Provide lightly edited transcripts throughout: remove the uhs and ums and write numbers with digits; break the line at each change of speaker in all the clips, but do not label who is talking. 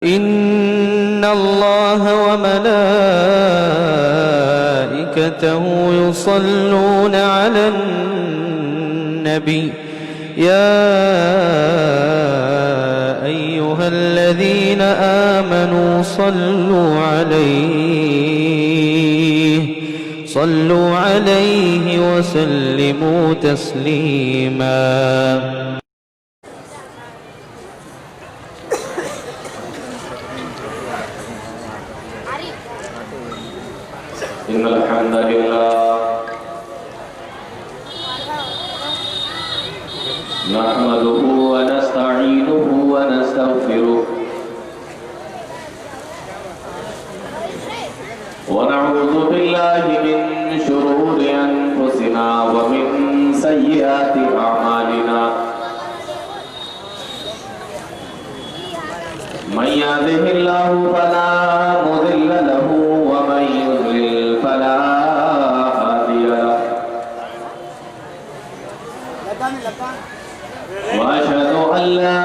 إن الله وملائكته يصلون على النبي يا أيها الذين آمنوا صلوا عليه وسلموا تسليما.
إن الحمد لله نحمده ونستعينه ونستغفره ونعوذ بالله من شرور أنفسنا ومن سيئات أعمالنا من يهده الله فلا مضل له ومن يضلل فلا هادي له وأشهد أن لا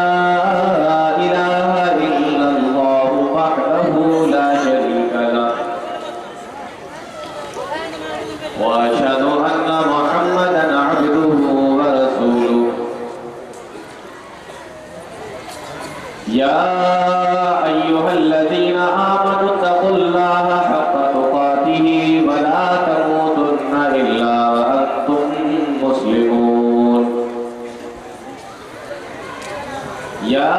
إله إلا الله وحده لا شريك له وأشهد أن محمدا عبده ورسوله يا أيها الذين آمنوا اتقوا الله حق تقاته ولا تموتن إلا وأنتم مسلمون يا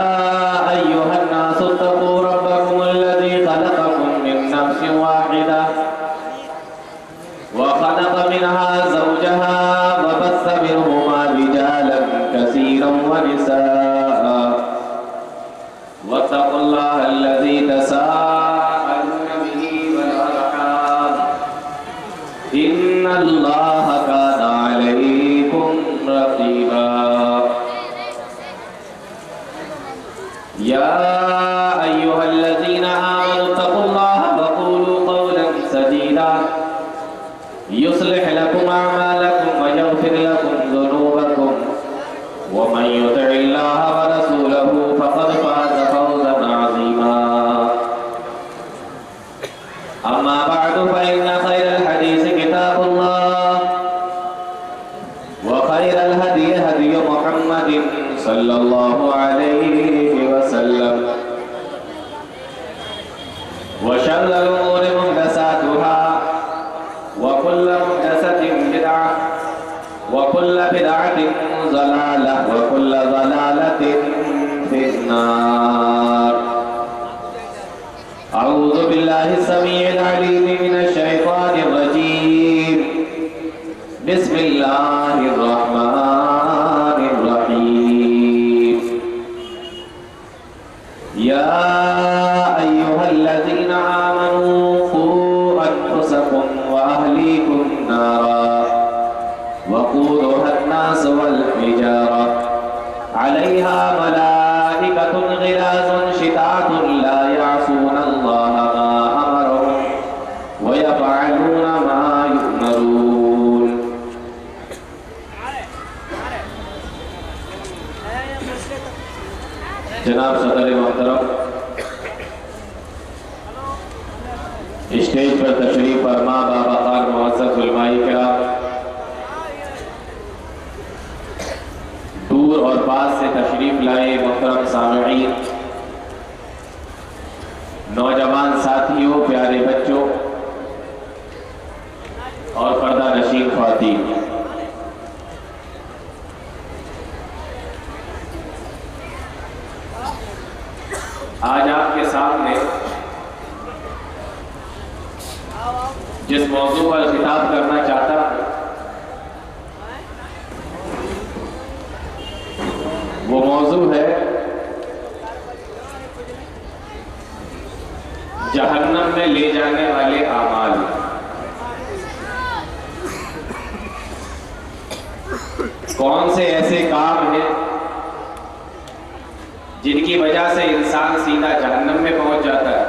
أيها الناس اتقوا ربكم الذي خلقكم من نفس واحدة وخلق منها زوجها وبث منهما رجالا كثيرا ونساء واتقوا الله الذي تساءلون به والأرحام إن الله كان عليكم رقيبا يا أيها الذين آمنوا اتقوا الله وقولوا قولا سديدا يصلح لكم أعمالكم ويغفر لكم ذنوبكم ومن يطع الله ورسوله فقد فاز فوزا عظيما أما بعد فإن خير الحديث كتاب الله وخير الهدي هدي محمد صلى الله عليه وسلم وشر الأمور محدثاتها وكل محدثة بدعة وكل بدعة ضلالة وكل ضلالة في النار. أعوذ بالله السميع العليم من الشيطان الرجيم. بسم الله الرحمن الرحيم. يا أيها الذين آمنوا قوا أنفسكم وأهليكم نارا وقودها الناس والحجارة عليها ملائكة غلاظ شداد لا يعصون الله ما أمرهم ويفعلون ما يؤمرون. جناب صدر محترم اسٹیج پر تشریف فرما باوقار معزز علماء کرام، دور اور پاس سے تشریف لائے محترم سامعین، نوجوان ساتھیوں، پیارے بچوں اور پردہ نشین خواتین، آج آپ کے سامنے جس موضوع پر خطاب کرنا چاہتا ہوں وہ موضوع ہے جہنم میں لے جانے والے اعمال۔ کون سے ایسے کام ہیں جن کی وجہ سے انسان سیدھا جہنم میں پہنچ جاتا ہے،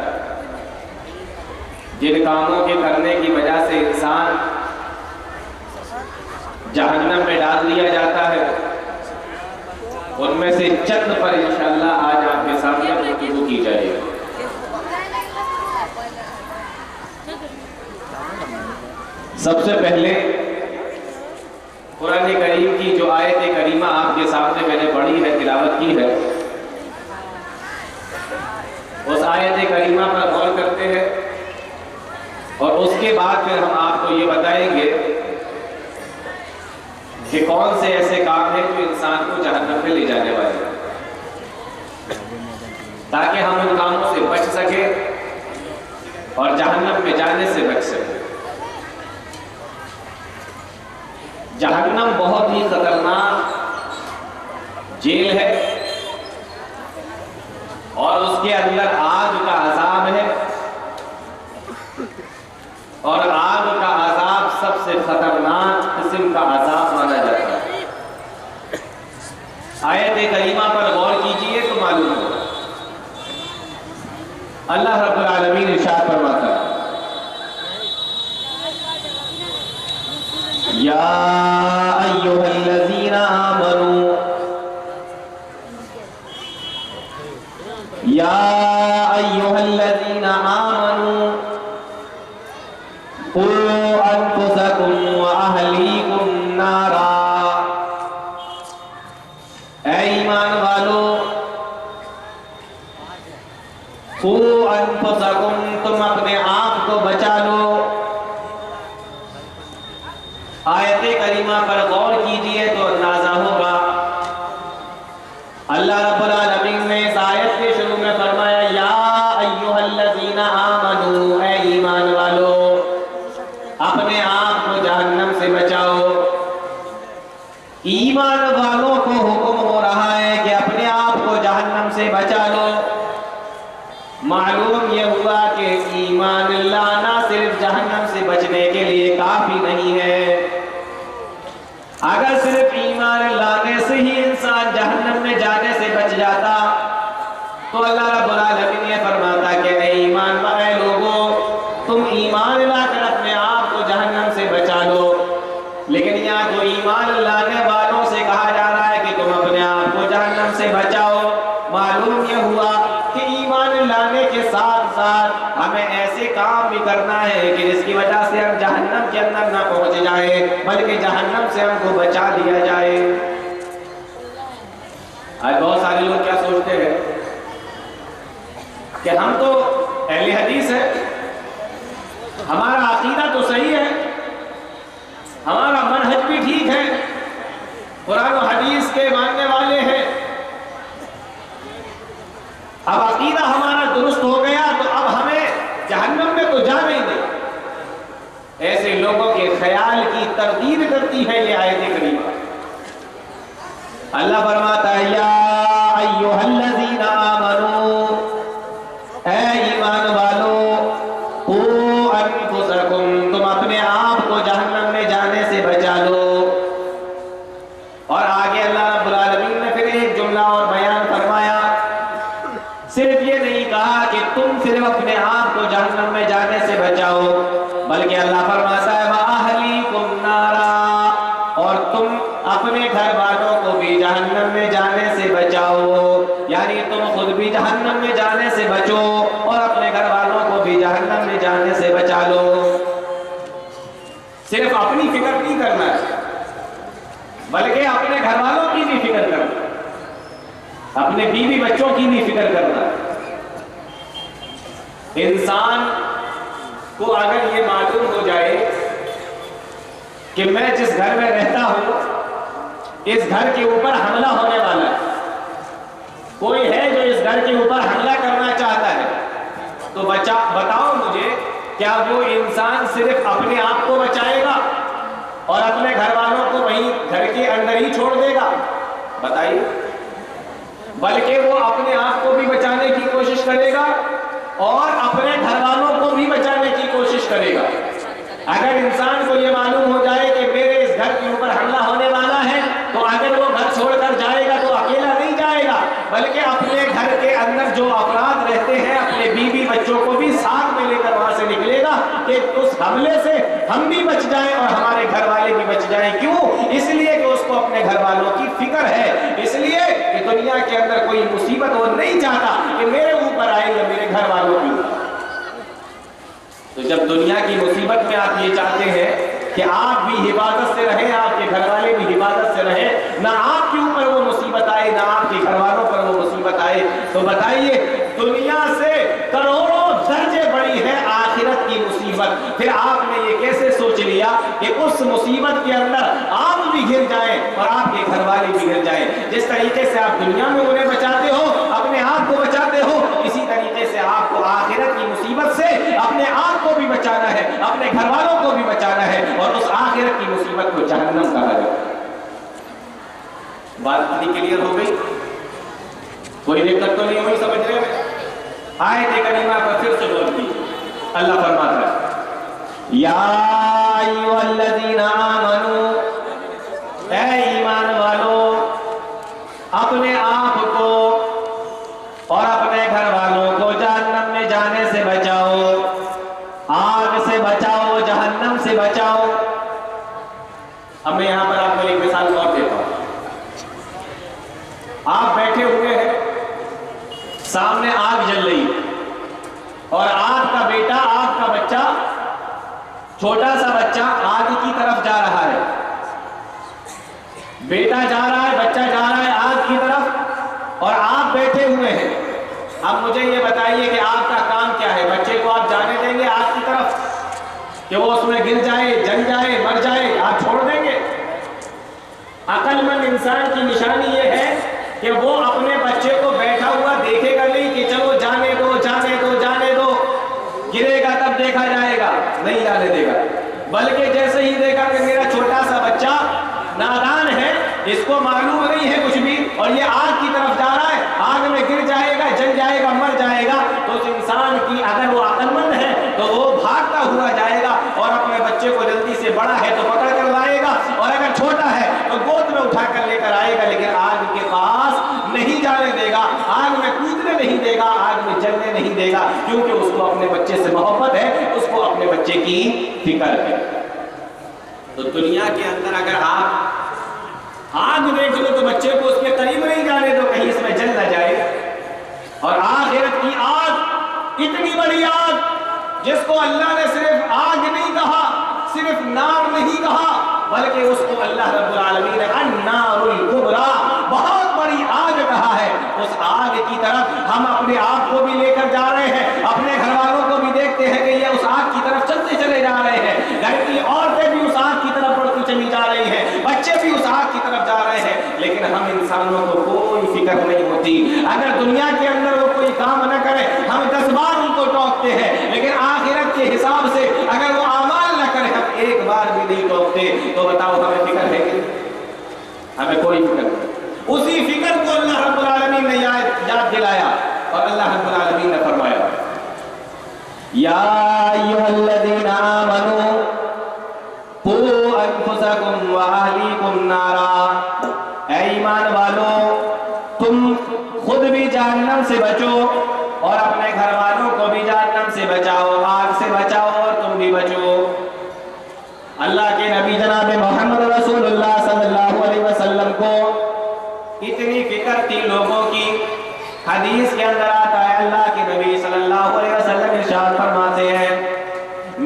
جن کاموں کے کرنے کی وجہ سے انسان جہنم میں ڈال دیا جاتا ہے، ان میں سے چند پر انشاءاللہ آج آپ کے سامنے گفتگو کی جائے گی۔ سب سے پہلے قرآن کریم کی جو آیت کریمہ آپ کے سامنے میں نے پڑھی ہے، تلاوت کی ہے، اس آیت کریمہ پر غور کرتے ہیں اور اس کے بعد پھر ہم آپ کو یہ بتائیں گے کہ کون سے ایسے کام ہیں جو انسان کو جہنم میں لے جانے والے ہیں، تاکہ ہم ان کاموں سے بچ سکیں اور جہنم میں جانے سے بچ سکیں۔ جہنم بہت ہی خطرناک جیل ہے اور اس کے اندر آگ کا عذاب ہے، اور آگ کا عذاب سب سے خطرناک قسم کا عذاب مانا جاتا ہے۔ آیت کریمہ پر غور کیجئے تو معلوم ہوگا۔ اللہ رب العالمین ارشاد فرماتا ہے، یا ایھا الذین آمنوا، یا ایھا الذین آمنوا قوا انفسکم واہلیکم نارا، اے ایمان والو، قوا انفسکم، تم اپنے آپ کو بچا لو۔ آیت کریمہ پر غور کیجئے تو اندازہ ہوگا، اللہ رب العالمین نے اس آیت کے شروع میں فرمایا یا ایھا الذین آمنوا، اے ایمان والو، اپنے آپ کو جہنم سے بچاؤ۔ ایمان والوں کو حکم ہو رہا ہے کہ اپنے آپ کو جہنم سے بچا لو۔ معلوم یہ ہوا کہ ایمان لانا صرف جہنم سے بچنے کے لیے کافی نہیں ہے۔ اگر صرف ایمان لانے سے ہی انسان جہنم میں جانے سے بچ جاتا تو اللہ رب العالمین یہ فرماتا کہ اے ایمان والے لوگوں، تم ایمان لا کر اپنے آپ کو جہنم سے بچا لو، لیکن یہاں تو ایمان لانے والوں سے کہا جا رہا ہے کہ تم اپنے آپ کو جہنم سے بچاؤ۔ معلوم یہ ہوا کہ ایمان لانے کے ساتھ ساتھ ہمیں ایسے کام بھی کرنا ہے کہ جس کی وجہ سے ہم جہنم کے اندر نہ پہنچ جائیں بلکہ جہنم سے ہم کو بچا دیا جائے۔ آج بہت سارے لوگ کیا سوچتے ہیں کہ ہم تو اہل حدیث ہیں، ہمارا عقیدہ تو صحیح ہے، ہمارا منہج بھی ٹھیک ہے، قرآن و حدیث کے ماننے والے ہیں، اب عقیدہ ہمارا درست ہو گیا تو اب ہمیں جہنم میں تو جانے ہی نہیں۔ ایسے لوگوں کے خیال کی تردید کرتی ہے یہ آیت کریمہ۔ اللہ فرماتا ہے یا ایھا الذین آمنوا، اے ایمان والو، قوا انفسکم، تم اپنے آپ کو جہنم میں جانے سے بچا لو۔ اور آگے اللہ رب العالمین نے پھر ایک جملہ اور بیان فرمایا، صرف یہ نہیں کہا کہ تم صرف اپنے آپ کو جہنم میں جانے سے بچاؤ، بلکہ اللہ فرماتا ہے وَأَهْلِيكُمْ نَارًا، اور تم اپنے گھر والوں کو بھی جہنم میں جانے سے بچاؤ، یعنی تم خود بھی جہنم میں جانے سے بچو اور اپنے گھر والوں کو بھی جہنم میں جانے سے بچا لو۔ صرف اپنی فکر نہیں کرنا ہے بلکہ اپنے گھر والوں کی بھی فکر کرنا ہے، اپنے بیوی بچوں کی بھی فکر کرنا ہے۔ انسان کو اگر یہ معلوم ہو جائے کہ میں جس گھر میں رہتا ہوں اس گھر کے اوپر حملہ ہونے والا ہے، کوئی ہے جو اس گھر کے اوپر حملہ کرنا چاہتا ہے، تو بتاؤ مجھے، کیا وہ انسان صرف اپنے آپ کو بچائے گا اور اپنے گھر والوں کو وہیں گھر کے اندر ہی چھوڑ دے گا؟ بتائیے، بلکہ وہ اپنے آپ کو بھی بچانے کی کوشش کرے گا اور اپنے گھر والوں کو بھی بچانے کی کوشش کرے گا۔ اگر انسان کو یہ معلوم ہو جائے کہ میرے اس گھر کے اوپر حملہ ہونے والا ہے تو اگر وہ گھر چھوڑ کر جائے گا تو اکیلا نہیں جائے گا بلکہ اپنے گھر کے اندر جو افراد رہتے ہیں اپنے بیوی بچوں کو بھی ساتھ میں لے کر وہاں سے نکلے گا کہ اس حملے سے ہم بھی بچ جائیں اور ہمارے گھر والے بھی بچ جائیں۔ کیوں؟ اس لیے کہ اس کو اپنے گھر والوں کی فکر ہے، اس لیے کہ دنیا کے اندر کوئی مصیبت وہ نہیں چاہتا کہ میرے اوپر آئے یا میرے گھر والوں کی۔ تو جب دنیا کی مصیبت میں آپ یہ چاہتے ہیں کہ آپ بھی حفاظت سے رہیں، آپ کے گھر والے بھی حفاظت سے رہیں، نہ آپ کے اوپر وہ مصیبت آئے نہ آپ کے گھر والوں پر وہ مصیبت آئے، تو بتائیے دنیا سے کروڑوں درجے بڑی ہے آخرت کی مصیبت، پھر آپ نے یہ کیسے سوچ لیا کہ اس مصیبت کے اندر آپ بھی گر جائیں اور آپ کے گھر والے بھی گر جائیں؟ جس طریقے سے آپ دنیا میں انہیں بچاتے ہو، اپنے آپ کو بچاتے ہو، اسی طریقے سے آپ کو آخرت کی مصیبت سے اپنے آپ کو بھی بچانا ہے، اپنے گھر والوں کو بھی بچانا ہے، اور اس آخرت کی مصیبت کو جہنم کہا جاتا ہے۔ بات کتنی کلیئر ہو گئی؟ کوئی دقت تو نہیں ہوئی سمجھنے میں؟ آیت کریمہ پر پھر سے غور کیجیے، اللہ فرماتا ہے یا ایھا الذین آمنوا، اے ایمان والو، اپنے آپ کو اور اپنے گھر والوں کو جہنم میں جانے سے بچاؤ، آگ سے بچاؤ، جہنم سے بچاؤ۔ اب میں یہاں پر آپ کو ایک مثال اور دیتا ہوں۔ آپ بیٹھے ہوئے ہیں، سامنے آگ جل رہی ہے، اور آگ کا بیٹا، آگ کا بچہ، چھوٹا سا بچہ آگ کی طرف جا رہا ہے، بیٹا جا رہا ہے، بچہ جا رہا ہے آگ کی طرف، اور آپ بیٹھے ہوئے ہیں۔ اب مجھے یہ بتائیے کہ آپ کا کام کیا ہے؟ بچے کو آپ جانے دیں گے آگ کی طرف کہ وہ اس میں گر جائے، جل جائے، مر جائے؟ آپ چھوڑ دیں گے؟ عقل مند انسان کی نشانی یہ ہے کہ وہ اپنے بچے کو بیٹھا ہوا دیکھے گا نہیں کہ چلو جانے دو، جانے دو، جانے دو، گرے گا تب دیکھا جائے گا، نہیں جانے دے گا، بلکہ جیسے ہی دیکھا کہ میرا چھوٹا سا بچہ نادان ہے، اس کو معلوم نہیں ہے کچھ بھی، اور یہ آگ کی طرف جا رہا ہے، آگ میں گر جائے گا، جل جائے گا، مر جائے گا، تو اس انسان کی اگر وہ عقل مند ہے تو وہ بھاگتا ہوا جائے گا اور اپنے بچے کو جلدی سے، بڑا ہے تو پکڑ کر لائے گا، اور اگر چھوٹا ہے تو گود میں اٹھا کر لے کر آئے گا، لیکن آگ کے پاس نہیں جانے دے گا، آگ میں کودنے نہیں دے گا، آگ میں جلنے نہیں دے گا، کیونکہ اس کو اپنے بچے سے محبت ہے، اس کو اپنے بچے کی فکر ہے۔ تو دنیا کے اندر اگر آپ آگ دیکھ لو تو بچے کو اس کے قریب نہیں جانے دو، کہیں اس میں جل نہ جائے۔ اور آخرت کی آگ اتنی بڑی آگ جس کو اللہ نے صرف آگ نہیں کہا، صرف نار نہیں کہا، بلکہ اس کو اللہ رب العالمین نے النار الکبریٰ، بہت بڑی آگ کہا ہے۔ اس آگ کی طرف ہم اپنے آپ کو بھی لے کر جا رہے ہیں، اپنے گھر والوں کو بھی دیکھتے ہیں کہ یہ اس آگ کی طرف چلتے چلے جا رہے ہیں، گھر کی عورتیں بھی اس آگ کی طرف بڑھتی چلی جا رہی ہیں، بچے بھی اس آگ کی طرف جا رہے ہیں، لیکن ہم انسانوں کو کوئی فکر نہیں ہوتی۔ اگر دنیا کے اندر وہ کوئی کام نہ کرے، ہم 10 بار ان کو ٹوکتے ہیں، لیکن آخرت کے حساب سے اگر وہ اعمال نہ کرے، ہم ایک بار بھی نہیں ٹوکتے۔ تو بتاؤ ہمیں فکر ہے کہ ہمیں کوئی فکر نہیں؟ اسی فکر کو اللہ رب العالمین نے یاد دلایا، اور اللہ رب العالمین نے فرمایا یا ایھا الذین آمنوا قوا انفسکم واہلیکم نارا، اے ایمان والو تم خود بھی جہنم سے بچو اور اپنے گھر والوں کو بھی جہنم سے بچاؤ، آگ سے بچاؤ اور تم بھی بچو۔ اللہ کے نبی جناب محمد رسول اللہ صلی اللہ علیہ وسلم کو اتنی فکر تھی لوگوں کی، حدیث کے اندر آتا ہے اللہ کے نبی صلی اللہ علیہ وسلم ارشاد فرماتے ہیں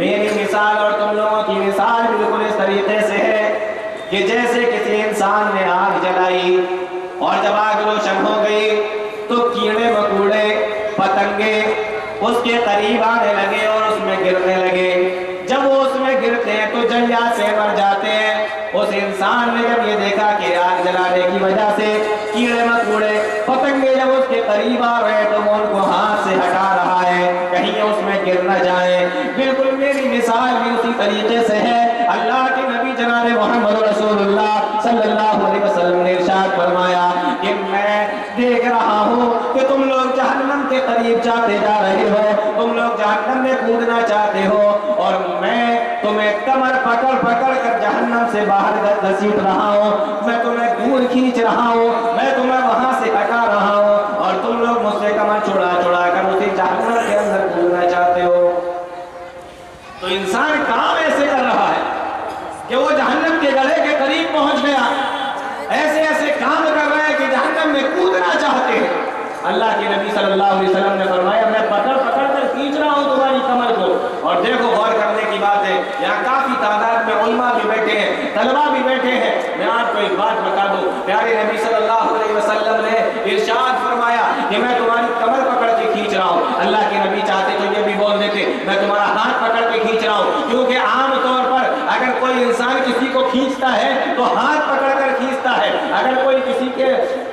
میری مثال اور تم لوگوں کی مثال بالکل اس طریقے سے ہے کہ جیسے کسی انسان نے آگ جلائی، اور جب آگ روشن ہو گئی تو کیڑے مکوڑے، پتنگے اس کے قریب آنے لگے اور اس میں گرنے لگے۔ جب وہ اس میں گرتے ہیں تو جلیات سے مر جاتے ہیں۔ اس انسان نے جب یہ دیکھا کہ آگ جلانے کی وجہ سے کیڑے مکوڑے، پتنگے جب اس کے قریب آ رہے تو وہ ان کو ہاتھ سے ہٹا رہا ہے کہیں اس میں گر نہ جائیں۔ بالکل میری مثال بھی اسی طریقے سے ہے۔ اللہ کے نبی جناب محمد رسول اللہ صلی اللہ علیہ وسلم نے ارشاد فرمایا کہ میں دیکھ رہا ہوں کہ تم لوگ جہنم کے قریب جاتے جا رہے ہو، تم لوگ جہنم میں کودنا چاہتے ہو، اور میں تمہیں کمر پکڑ پکڑ کر جہنم سے باہر گھسیٹ رہا ہوں، میں تمہیں دور کھینچ رہا ہوں، میں تمہیں وہاں سے ہٹا رہا ہوں، اور تم لوگ مجھ سے کمر چھڑا چھڑا کر اسی جہنم کے اندر کودنا چاہتے ہو۔ تو انسان کام ایسے کر رہا ہے کہ وہ جہنم کے گڑھے کے قریب پہنچ گیا، ایسے ایسے کام کر رہے ہیں کہ جہنم میں کودنا چاہتے ہیں۔ اللہ کے نبی صلی اللہ علیہ وسلم نے فرمایا میں پکڑ پکڑ کر کھینچ رہا ہوں تمہاری کمر کو، اور دیکھو پیارے نبی صلی اللہ علیہ وسلم نے ارشاد فرمایا کہ میں تمہاری کمر پکڑ کے کھینچ رہا ہوں. اللہ کے نبی چاہتے تو یہ بھی بول دیتے میں تمہارا ہاتھ پکڑ کے کھینچ رہا ہوں, کیونکہ عام طور پر اگر کوئی انسان کسی کو کھینچتا ہے تو ہاتھ پکڑ کر کھینچتا ہے, اگر کوئی کسی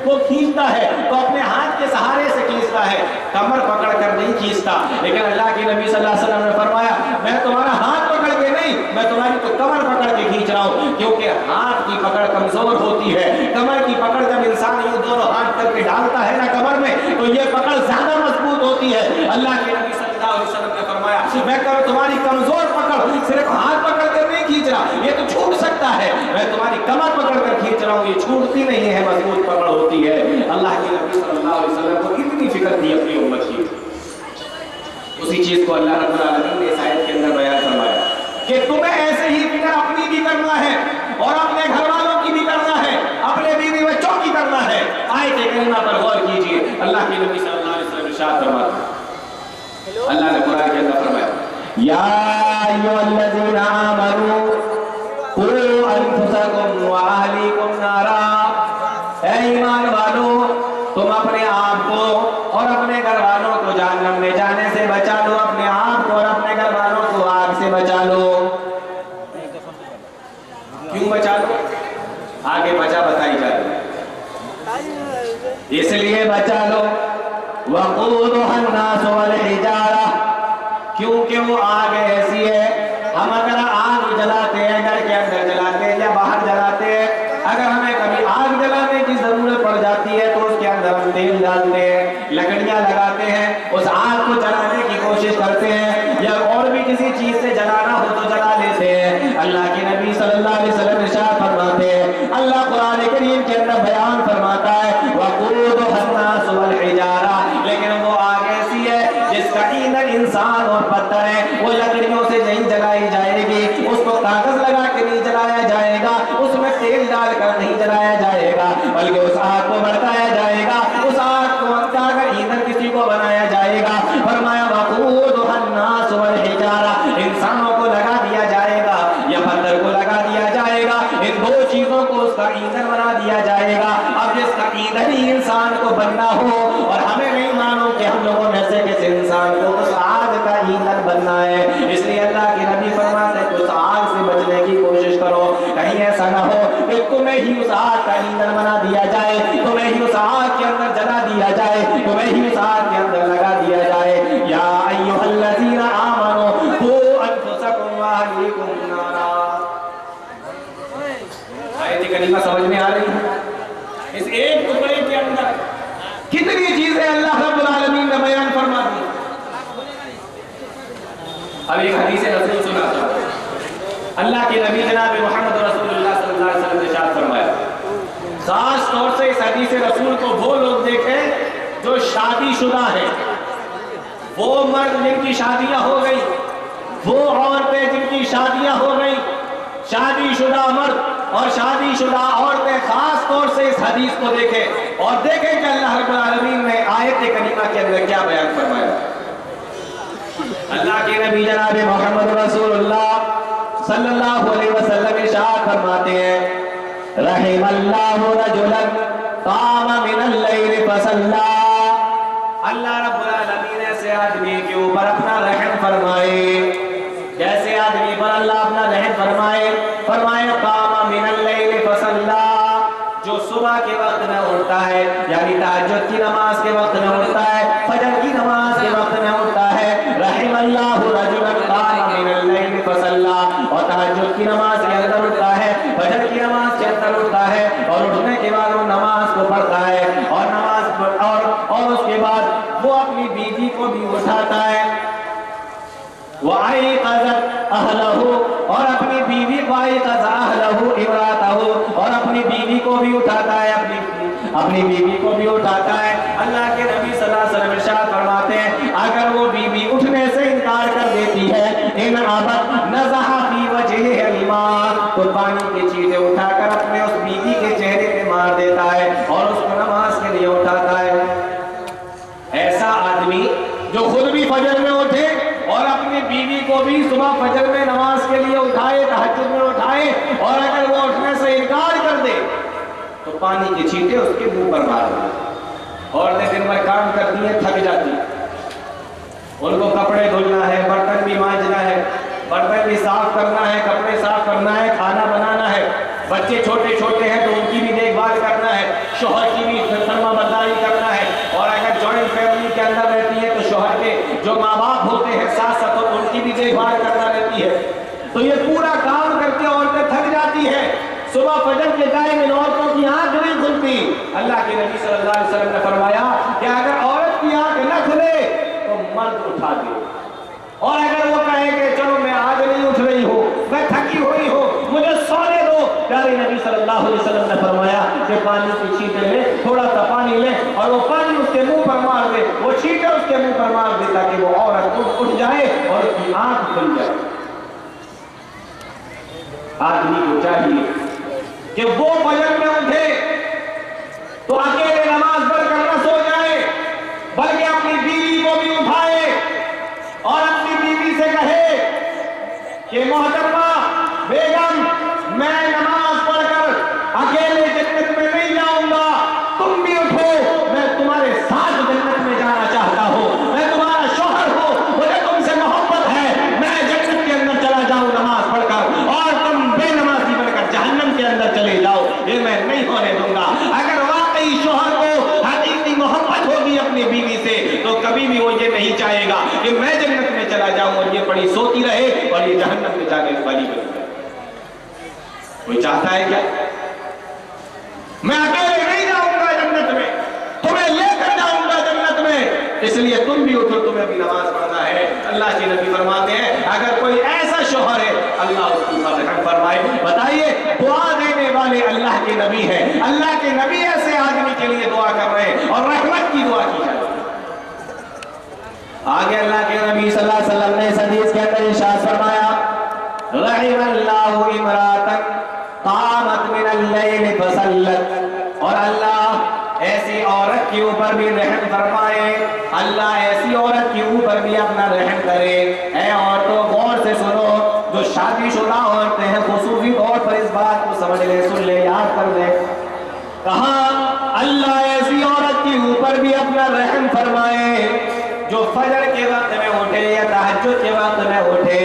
کو کھینچتا ہے تو اپنے ہاتھ کے سہارے سے کھینچتا ہے, کمر پکڑ کر نہیں کھینچتا. لیکن اللہ کے نبی صلی اللہ علیہ وسلم نے فرمایا میں تمہارا ہاتھ پکڑ کے نہیں, میں تمہاری تو کمر پکڑ کے کھینچ رہا ہوں, کیونکہ ہاتھ کی پکڑ کمزور ہوتی ہے. کمر کی پکڑ جب انسان یہ دونوں ہاتھ کر کے ڈالتا ہے نا کمر میں, تو یہ پکڑ زیادہ مضبوط ہوتی ہے. اللہ کے نبی صلی اللہ علیہ وسلم نے فرمایا میں تمہاری کمزور پکڑ صرف ہاتھ پکڑ کر نہیں کھینچ رہا, یہ تو چھوٹ سکتا ہے, میں تمہاری کمر پکڑ کر کھینچ رہا ہوں, یہ چھوٹتی نہیں ہے, مضبوط پکڑ ہوتی ہے. اللہ کے نبی صلی اللہ علیہ وسلم کو اتنی فکر تھی اپنی امت کی. اسی چیز کو اللہ رب العالمین نے اس آیت کے اندر بیان فرمایا کہ تمہیں ایسے ہی فکر اپنی بھی کرنا ہے اور اپنے گھر والوں کی بھی کرنا ہے, اپنے بیوی بچوں کی کرنا ہے. آیت کریمہ پر غور کیجئے. اللہ کے نبی صلی اللہ علیہ وسلم ارشاد فرماتے ہیں, اللہ نے قرآن کے اندر فرمایا یا ایھا الذین آمنوا قوا انفسکم واہلیکم نارا, اے ایمان والو تم اپنے آپ کو اور اپنے گھر والوں کو جہنم میں جانے سے بچا لو, اپنے آپ کو اور اپنے گھر والوں کو آگ سے بچا لو. کیوں بچا لو؟ آگے بچا بتائی جا رہی ہے, اس لیے بچا لو. وقودها الناس والحجارہ, کیونکہ وہ آگ ایسی ہے, ہم اگر آگ جلاتے ہیں گھر کے اندر جلاتے ہیں یا باہر جلاتے ہیں, اگر ہمیں کبھی آگ جلانے کی ضرورت پڑ جاتی ہے تو اس کے اندر ہم تیل ڈالتے ہیں, لکڑیاں لگاتے ہیں, اس آگ کو جلانے کی کوشش کرتے ہیں, یا اور بھی کسی چیز سے جلانا ہو تو جلا لیتے ہیں. اللہ کے نبی صلی اللہ علیہ وسلم ارشاد فرماتے ہیں, اللہ قرآن کریم کے اندر بیان فرماتا ہے وقودها الناس والحجارہ, لیکن وہ آگ ایسی ہے جس کا ایندھن انسان اور پتھر ہے, وہ لکڑیوں سے نہیں جلائی جائے گی, اس کو کاغذ لگا کے نہیں جلایا جائے گا, اس میں تیل ڈال کر نہیں جلایا جائے گا, بلکہ اس آگ کو بھڑکایا جائے گا, اس آگ کو اگر ایندھن کسی کو بنایا جائے گا. فرمایا وقودها الناس والحجارہ, انسانوں کو لگا دیا جائے گا یا پتھر کو لگا دیا جائے گا, ان دو چیزوں کو اس کا ایندھن بنا دیا جائے گا. اب جس کا ایندھن ہی انسان کو بننا ہو اور ہمیں نہیں مانو کہ ہم لوگوں میں سے کس انسان کو اس آگ کا ایندھن بننا ہے, اس لیے اللہ کے نبی فرماتے ہیں کہ اس آگ سے بچنے کی کوشش کرو, کہیں ایسا نہ ہو کہ تمہیں ہی اس آگ کا ایندھن بنا دیا جائے, تمہیں ہی اس آگ کے اندر جلا دیا جائے, تمہیں ہی اس آگ کے اندر لگا دیا جائے. یا ایھا الذین آمنوا قوا انفسکم واہلیکم نارا. آیت کریمہ سمجھ میں آ رہی ہے؟ اس ایک ٹکڑے کے اندر کتنی چیزیں اللہ رب العالمین نے بیان فرما دی. اب ایک حدیث رسول سناتا ہوں. اللہ کے نبی جناب محمد رسول اللہ صلی اللہ علیہ وسلم نے ارشاد فرمایا, خاص طور سے اس حدیث رسول کو وہ لوگ دیکھیں جو شادی شدہ ہیں, وہ مرد جن کی شادیاں ہو گئی, وہ عورتیں جن کی شادیاں ہو گئی, شادی شدہ مرد اور شادی شدہ عورتیں خاص طور سے اس حدیث کو دیکھیں اور دیکھیں کہ اللہ رب العالمین نے آیت کریمہ کے اندر کیا بیان فرمایا. اللہ کے نبی جناب محمد رسول اللہ صلی اللہ علیہ وسلم ارشاد فرماتے ہیں رحم اللہ رجلا قام من اللیل فصلی. اللہ رب العالمین ایسے آدمی کے اوپر اپنا رحم فرمائے, جیسے آدمی پر اللہ اپنا رحم فرمائے. فرمائے قام من اللیل فصلی, جو صبح کے وقت میں اٹھتا ہے, یعنی تہجد کی نماز کے وقت میں اٹھتا ہے, فجر کی نماز کے وقت میں اٹھتا ہے. رحم اللہ رجلا قام من اللیل فصلی, اور تہجد کی نماز کے اندر اٹھتا ہے, فجر کی نماز کے اندر اٹھتا ہے, اور اٹھنے کے بعد وہ نماز کو پڑھتا ہے, اور نماز اور اس کے بعد وہ اپنی بیوی کو بھی اٹھاتا ہے. وَأَيْقَظَتْ أَهْلَهُ, اور اپنی بیوی کو أَيْقَظَ أَهْلَهُ امْرَأَتَهُ, اور اپنی بیوی کو بھی اٹھاتا ہے, اپنی بیوی کو بھی اٹھاتا ہے. اللہ کے نبی صلی اللہ علیہ وسلم ارشاد فرماتے ہیں اگر وہ بیوی اٹھنے سے انکار کر دیتی ہے, ان عبد نزح فی وجهه الماء, تو پانی کی چیزیں اٹھا کر اپنے اس بیوی کے چہرے پہ مار دیتا ہے اور اس کو نماز کے لیے اٹھاتا ہے. ایسا آدمی جو خود بھی فجر میں اٹھے اور اپنی بیوی کو بھی صبح فجر میں نماز کے لیے اٹھائے, تہجد میں اٹھائے, اور اگر وہ اٹھنے سے انکار کر دے تو پانی کی چھینٹیں اس کے منہ پر مار دی. عورتیں دن بھر کام کرتی ہیں، تھک جاتی ہیں، ان کو کپڑے دھلنا ہے، برتن بھی مانجنا ہے، برتن بھی صاف کرنا ہے، کپڑے صاف کرنا ہے، کھانا بنانا ہے، بچے چھوٹے چھوٹے ہیں تو ان کی بھی دیکھ بھال کرنا ہے، شوہر کی بھی فرما برداری کرنا ہے. اور اگر جوائنٹ فیملی کے اندر رہتی ہے تو شوہر کے جو ماں باپ ہوتے ہیں ساس سسر، ان کی بھی دیکھ بھال کرنا رہتی ہے. تو یہ پورا کام کر کے عورتیں تھک جاتی ہیں. صبح فجر کے ٹائم ان عورتوں کی آنکھ نہیں کھلتی. اللہ کے نبی صلی اللہ علیہ وسلم نے فرمایا کہ اگر عورت کی آنکھ نہ کھلے تو مرد اٹھا دے، اور اگر وہ کہے کہ چلو میں آج نہیں اٹھ رہی ہوں، میں تھکی ہوئی ہوں، مجھے سونے دو، پیارے نبی صلی اللہ علیہ وسلم نے فرمایا کہ پانی کی چھینٹیں لے، تھوڑا سا پانی لے اور وہ پانی اس کے منہ پر مار دے، وہ چھینٹیں اس کے منہ پر مار دے تاکہ وہ عورت اٹھ جائے اور اس کی آنکھ کھل جائے. آدمی کو چاہیے کہ وہ فجر میں اٹھے تو اکیلے نماز پڑھ کر نہ سو جائے، بلکہ اپنی بیوی کو بھی اٹھائے اور اپنی بیوی سے کہے کہ محترمہ بیگم، میں نماز پڑھ کر اکیلے جنت میں نہیں جاؤں گا، تم بھی اٹھو، میں تمہارے ساتھ جنت میں جانا چاہتا ہوں، میں تمہارا شوہر ہوں، مجھے تم سے محبت ہے، میں جنت کے اندر چلا جاؤں نماز پڑھ کر اور تم بے نمازی بن کر جہنم کے اندر چلے جاؤ، یہ میں نہیں ہونے دوں گا. اگر واقعی شوہر کو حقیقی محبت ہوگی اپنی بیوی سے تو کبھی بھی وہ یہ نہیں چاہے گا کہ میں جنت میں چلا جاؤں اور یہ پڑی سوتی رہے اور یہ جہنم میں جانے والی بن جائے. کوئی چاہتا ہے کیا؟ میں اکیلے نہیں جاؤں گا جنت میں، تمہیں لے کر جاؤں گا جنت میں، اس لیے تم بھی اٹھو، تمہیں بھی نماز پڑھنا ہے. اللہ کے نبی فرماتے ہیں اگر کوئی ایسا شوہر ہے اللہ اس کی رحم فرمائے. بتائیے، دعا دینے والے اللہ کے نبی ہیں، اللہ کے نبی ایسے آدمی کے لیے دعا کر رہے ہیں اور رحمت کی دعا کی جائے. آگے اللہ کے نبی صلی اللہ علیہ وسلم نے اس حدیث کے اندر ارشاد فرمایا رحم اللہ امراتن قامت من اللیل فصلت، اور اللہ ایسی عورت کے اوپر بھی رحم فرمائے، اللہ ایسی عورت کے اوپر بھی اپنا رحم کرے. اے عورتوں غور سے سنو، جو شادی شدہ عورتیں ہیں خصوصی طور پر اس بات کو سمجھ لے، سن لے، یاد کر لے. کہاں اللہ ایسی عورت کے اوپر بھی اپنا رحم فرمائے جو فجر کے وقت میں اٹھے یا تہجد کے وقت میں اٹھے،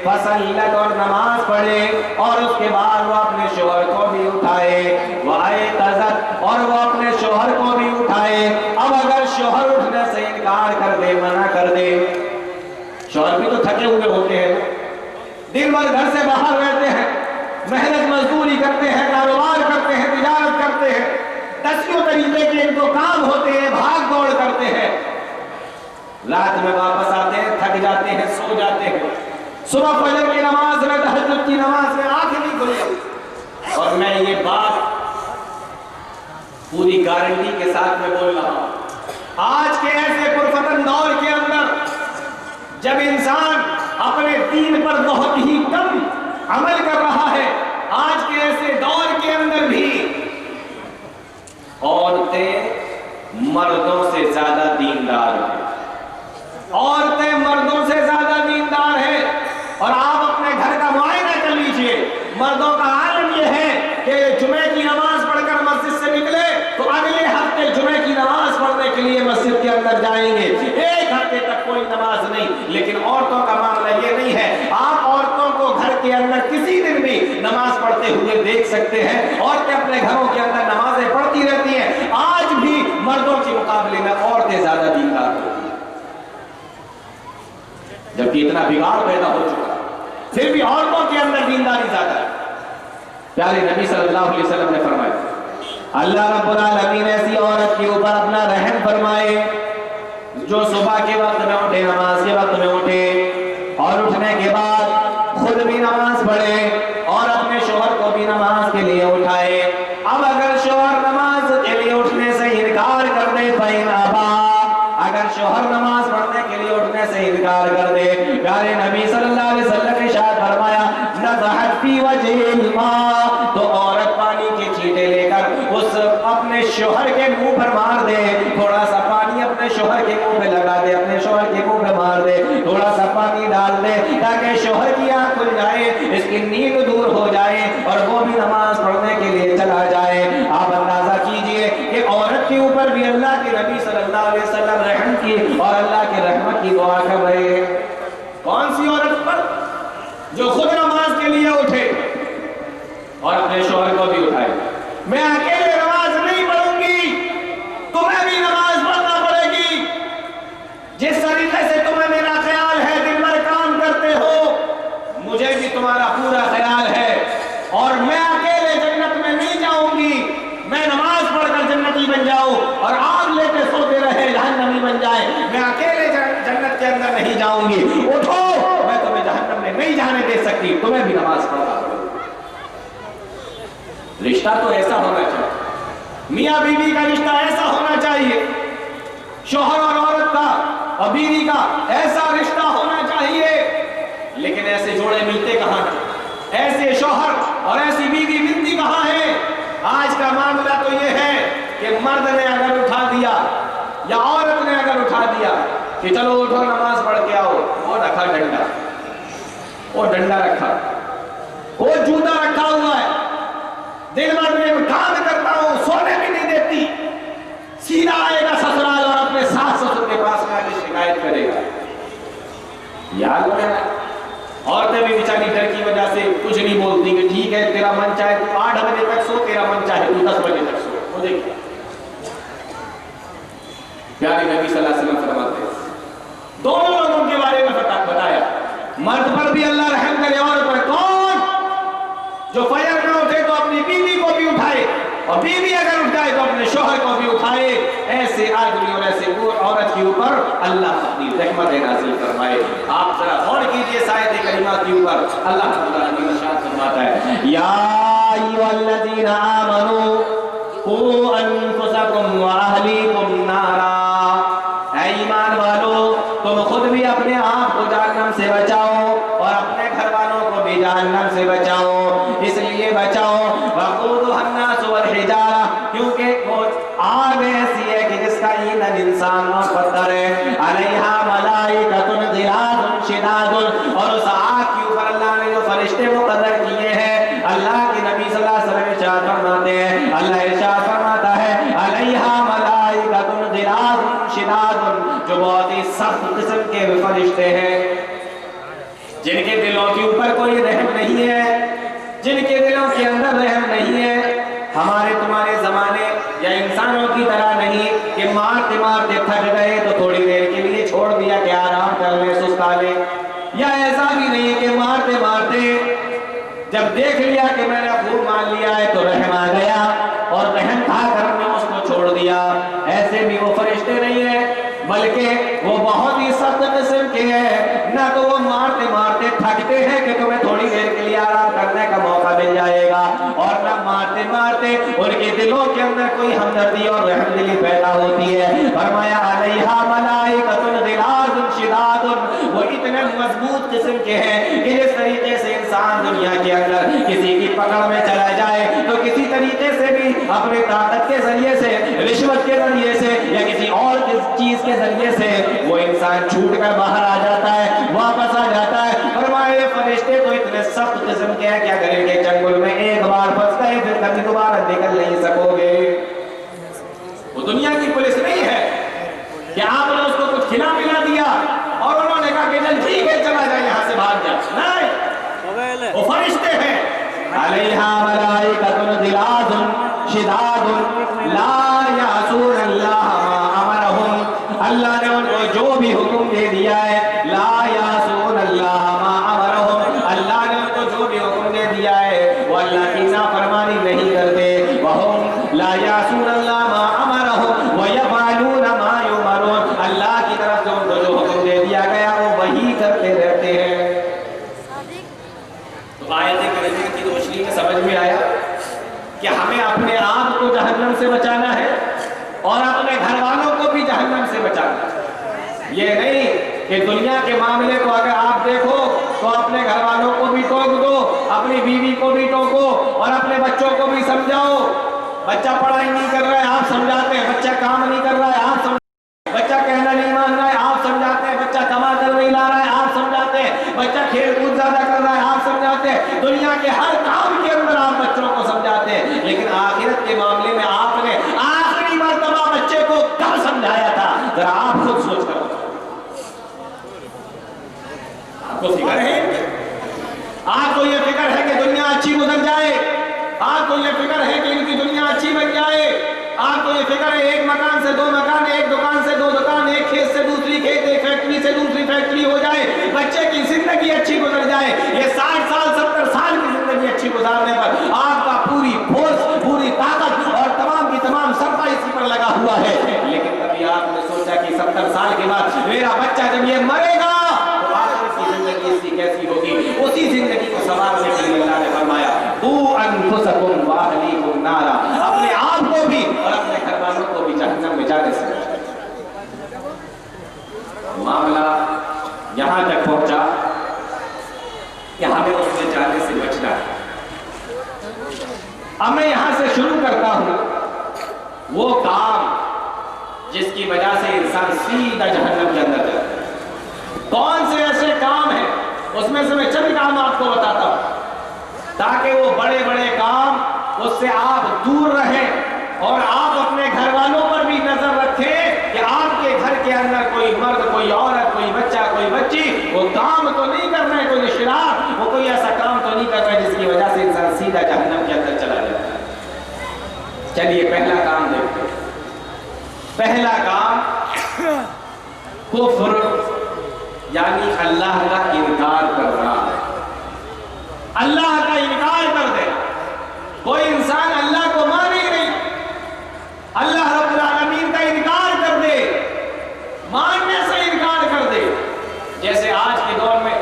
فصلت، اور نماز پڑھے، اور اس کے بعد وہ اپنے شوہر کو بھی اٹھائے، وَأَيْقَظَتْ، اور وہ اپنے شوہر کو بھی اٹھائے. اب اگر شوہر اٹھنے سے انکار کر دے، منع کر دے، شوہر بھی تو تھکے ہوئے ہوتے ہیں، دن بھر گھر سے باہر رہتے ہیں، محنت مزدوری کرتے ہیں، کاروبار کرتے ہیں، تجارت کرتے ہیں، دسیوں طریقے کے ان کو کام ہوتے ہیں، بھاگ دوڑ کرتے ہیں، رات میں واپس آتے ہیں، تھک جاتے ہیں، سو جاتے ہیں، صبح فجر کی نماز میں، تہجد کی نماز میں آنکھ نہیں کھلی. اور میں یہ بات پوری گارنٹی کے ساتھ میں بول رہا ہوں، آج کے ایسے پرفتن دور کے اندر جب انسان اپنے دین پر بہت ہی کم عمل کر رہا ہے، آج کے ایسے دور کے اندر بھی عورتیں مردوں سے زیادہ دیندار ہیں، عورتیں مردوں سے زیادہ دیندار ہیں. اور آپ اپنے گھر کا معائنہ کر لیجئے، مردوں کا عالم یہ ہے کہ جمعے کی نماز پڑھ کر مسجد سے نکلے تو اگلے ہفتے جمعے کی نماز پڑھنے کے لیے مسجد کے اندر جائیں گے، ایک ہفتے تک کوئی نماز نہیں. لیکن عورتوں کا معاملہ یہ نہیں ہے. آپ عورتوں کو گھر کے اندر کسی دن بھی نماز پڑھتے ہوئے دیکھ سکتے ہیں، عورتیں اپنے گھروں کے اندر نمازیں پڑھتی رہتی ہیں. آج بھی مردوں کے مقابلے میں عورتیں زیادہ دیندار ہوتی ہیں، جبکہ اتنا بگاڑ پیدا ہو چکا پھر بھی عورتوں کے اندر دینداری زیادہ ہے. پیارے نبی صلی اللہ علیہ وسلم نے فرمایا اللہ رب العالمین ایسی عورت کے اوپر اپنا رحم فرمائے جو صبح کے وقت میں اٹھے، نماز کے وقت میں اٹھے، اور اٹھنے کے بعد خود بھی نماز پڑھے اور اپنے شوہر کو بھی نماز کے لیے اٹھائے. اب اگر شوہر نماز کے لیے اٹھنے سے انکار کر دے، فَإِنْ أَبَىٰ، اگر شوہر نماز پڑھنے کے لیے اٹھنے سے انکار کر دے، پیارے نبی صلی اللہ علیہ وسلم نے ارشاد فرمایا نَضَحَتْ فِي وَجْهِ الْمَاء، تو عورت پانی کی چھینٹیں لے کر اس اپنے شوہر کے منہ پر مار دے، تھوڑا سا پانی اپنے شوہر کے منہ پہ لگا دے، اپنے شوہر کے منہ پہ مار دے، تھوڑا سا پانی ڈال دے تاکہ شوہر کی آنکھ کھل جائے، اس کی نیند دور ہو جائے اور وہ بھی نماز پڑھنے کے لیے چلا جائے. آپ دعا کر رہے ہیں. کون سی عورت پر؟ جو خود نماز کے لیے اٹھے اور اپنے شوہر کو بھی اٹھائے. میں اکیلے نماز نہیں پڑھوں گی, تمہیں بھی نماز پڑھنا پڑے گی. جس طریقے سے تمہیں میرا خیال ہے, دن بھر کام کرتے ہو, مجھے بھی تمہارا پورا خیال ہے. اور میں اکیلے جنت میں نہیں جاؤں گی, میں نماز پڑھ کر جنتی بن جاؤں اور آگ لے کے سوتے رہے جہنمی بن جائے. میں اکیلے جنت کے اندر نہیں جاؤں گی. اٹھو, میں تمہیں جہنم میں نہیں جانے دے سکتی, تمہیں بھی نماز پڑھنا. رشتہ تو ایسا ہونا چاہیے, میاں بیوی کا رشتہ ایسا ہونا چاہیے, شوہر اور عورت کا اور بیوی کا ایسا رشتہ ہونا چاہیے. لیکن ایسے جوڑے ملتے کہاں ہیں, ایسے شوہر اور ایسی بیوی ملتی کہاں ہے؟ آج کا معاملہ تو یہ ہے کہ مرد نے اگر اٹھا دیا یا عورت نے اگر اٹھا دیا کہ چلو اٹھو نماز پڑھ کے آؤ, وہ رکھا ڈنڈا, وہ ڈنڈا رکھا, وہ جوتا رکھا ہوا ہے, دن بھر میں کام کرتا ہوں, سونے بھی نہیں دیتی. سیدھا آئے گا سسرال اور اپنے ساس سسر کے پاس میں آگے شکایت کرے گا. یاد رکھنا, عورتیں بھی بیچاری ڈر کی وجہ سے کچھ نہیں بولتی کہ ٹھیک ہے تیرا من چاہے تو 8 بجے تک سو, تیرا من چاہے تو 10 بجے تک سو, مجھے کیا. پیارے نبی صلی اللہ علیہ وسلم فرماتے ہیں, دونوں لوگوں کے بارے میں بتایا, مرد پر بھی اللہ رحم کرے, عورت پر کون؟ جو فجر میں اٹھے تو اپنی بیوی کو بھی اٹھائے, اور بیوی اگر اٹھ جائے تو اپنے شوہر کو بھی اٹھائے. ایسے آدمی اور ایسے عورت کے اوپر اللہ اپنی رحمت نازل فرمائے. آپ ذرا غور کیجئے اس آیت کریمہ کے اوپر. اللہ تعالیٰ نے ارشاد فرماتا ہے, یا ایھا الذین آمنوا قوا انفسکم واہلیکم نارا. اے ایمان والو, تم خود بھی اپنے آپ کو جہنم سے بچاؤ اور اپنے گھر والوں کو بھی جہنم سے بچاؤ. اس لیے بچاؤ, وقودها الناس والحجارہ, کیونکہ وہ آگ ایسی ہے کہ جس کا ایندھن انسان اور پتھر ہے. علیہا ملائکۃ غلاظ شداد, اور اس آگ کے اوپر اللہ نے جو فرشتے مقرر کیے ہیں, اللہ کے نبی صلی اللہ علیہ وسلم ارشاد فرماتے ہیں, اللہ ارشاد فرماتا ہے علیہا ملائکۃ غلاظ شداد, جو بہت ہی سخت قسم کے فرشتے ہیں, جن کے دلوں کے اوپر کوئی رحم نہیں ہے, جن کے دلوں کے اندر رحم نہیں ہے. ہمارے تمہارے زمانے یا انسانوں کی طرح نہیں کہ مارتے مارتے تھک گئے تو تھوڑی دیر کے لیے چھوڑ دیا کہ آرام کر لیں, سستا لیں. یا ایسا بھی نہیں کہ مارتے مارتے جب دیکھ لیا کہ میں نے خوب مان لیا ہے تو رحم آ گیا اور رحم کھا کر ہم نے اس کو چھوڑ دیا. ایسے بھی وہ فرشتے نہیں ہیں, بلکہ وہ بہت ہی سخت قسم کے ہیں. نہ تو وہ مارتے مارتے تھکتے ہیں کہ تمہیں تھوڑی دیر کے لیے آرام کرنے کا موقع مل جائے گا, اور نہ مارتے مارتے ان کے دلوں کے اندر کوئی ہمدردی اور رحم دلی پیدا ہوتی ہے. فرمایا علیہا ملائکۃ غلاظ شداد, وہ اتنے مضبوط قسم کے ہیں کہ جس طریقے سے انسان دنیا کے اندر کسی کی پکڑ میں چلا جائے تو کسی طریقے سے بھی اپنے طاقت کے ذریعے سے, رشوت کے ذریعے سے یا کسی اور چیز کے ذریعے سے وہ انسان چھوٹ کر باہر آ جاتا ہے, واپس آ جاتا ہے. فرمائے فرشتے تو اتنے سخت قسم کے ہیں کہ اگر ان کے چنگل میں ایک بار پھنس گئے پھر کبھی دوبارہ نکل نہیں سکو گے. وہ دنیا کی پولیس نہیں ہے کہ آپ نے اس کو کچھ کھلا پلا دیا اور انہوں نے کہا کہ چل ٹھیک ہے چلا جائے یہاں سے بھاگ جا. نہیں, وہ فرشتے ہیں. علیہا ملائکۃ غلاظ شداد لا یعصون اللہ ما امرہم, اللہ نے ان کو جو بھی حکم دے دیا ہے, لا یعصون اللہ ما امرہم, اللہ نے ان کو جو بھی حکم دے دیا ہے وہ اللہ کی نافرمانی نہیں کرتے. وہم لا یعصون اللہ ما امرہم ویفعلون ما یؤمرون, اللہ کی طرف سے ان کو جو حکم دے دیا گیا وہ وہی کرتے رہتے ہیں. تو آیت کریمہ کی روشنی میں سمجھ میں آیا کہ ہمیں اپنے آپ کو جہنم سے بچانا ہے اور اپنے گھر والوں کو بھی جہنم سے بچانا ہے. یہ نہیں کہ دنیا کے معاملے کو اگر آپ دیکھو تو اپنے گھر والوں کو بھی ٹوک دو, اپنی بیوی کو بھی ٹوکو اور اپنے بچوں کو بھی سمجھاؤ. بچہ پڑھائی نہیں کر رہا ہے آپ سمجھاتے ہیں, بچہ کام نہیں کر رہا ہے آپ سمجھاتے ہیں, بچہ کہنا نہیں مان رہا ہے آپ سمجھاتے ہیں, بچہ کما کر نہیں لا رہا ہے آپ سمجھاتے ہیں, بچہ کھیل کود زیادہ کر رہا ہے آپ سمجھاتے ہیں. دنیا کے ہر کام کے اندر آپ بچوں کو سمجھاتے ہیں, لیکن آخرت کے معاملے میں آپ نے آخری مرتبہ بچے کو کب سمجھایا تھا؟ ذرا آپ خود سوچ کر. کو فکر ہے؟ آپ کو یہ فکر ہے کہ دنیا اچھی گزر جائے؟ آپ کو یہ فکر ہے کہ ان کی دنیا اچھی بن جائے؟ آپ کو یہ فکر ہے ایک مکان سے دو مکان، ایک دکان سے دو دکان، ایک کھیت سے دوسری کھیت، ایک فیکٹری سے دوسری فیکٹری ہو جائے، بچے کی زندگی اچھی گزر جائے؟ یہ 60 سال 70 سال کی زندگی اچھی گزارنے پر آپ کا پوری فورس، پوری طاقت اور تمام کی تمام سرمہ اسی پر لگا ہوا ہے، لیکن کبھی آپ نے سوچا کہ 70 سال کے بعد میرا بچہ جب یہ مرے گا تو آخر کی زندگی اس کی کیسی ہوگی؟ اسی زندگی کو سنوارنے کے لیے اللہ نے فرمایا قُوا أَنفُسَكُمْ وَأَهْلِيكُمْ نَارًا، اپنے آپ کو بھی اور اپنے گھر والوں کو بھی جہنم میں جانے سے بچائیں۔ معاملہ یہاں تک پہنچا کہ ہمیں اس میں جانے سے بچنا ہے۔ اب میں یہاں سے شروع کرتا ہوں وہ کام جس کی وجہ سے انسان سیدھا جہنم کے اندر جاتا ہے۔ کون سے ایسے کام ہیں؟ اس میں سے میں چند کام آپ کو بتاتا ہوں تاکہ وہ بڑے بڑے کام اس سے آپ دور رہیں اور آپ اپنے گھر والوں پر بھی نظر رکھیں کہ آپ کے گھر کے اندر کوئی مرد، کوئی عورت، کوئی بچہ، کوئی بچی وہ کام تو نہیں کر رہے، کوئی شراب، وہ کوئی ایسا کام تو نہیں کر رہے جس کی وجہ سے انسان سیدھا جہنم کے اندر چلا جاتا ہے۔ چلیے پہلا کام دیکھتے ہیں۔ پہلا کام کفر، یعنی اللہ کا انکار کرنا، اللہ کا انکار کر دے۔ کوئی انسان اللہ کو مانے ہی نہیں، اللہ رب العالمین کا انکار کر دے، ماننے سے انکار کر دے۔ جیسے آج کے دور میں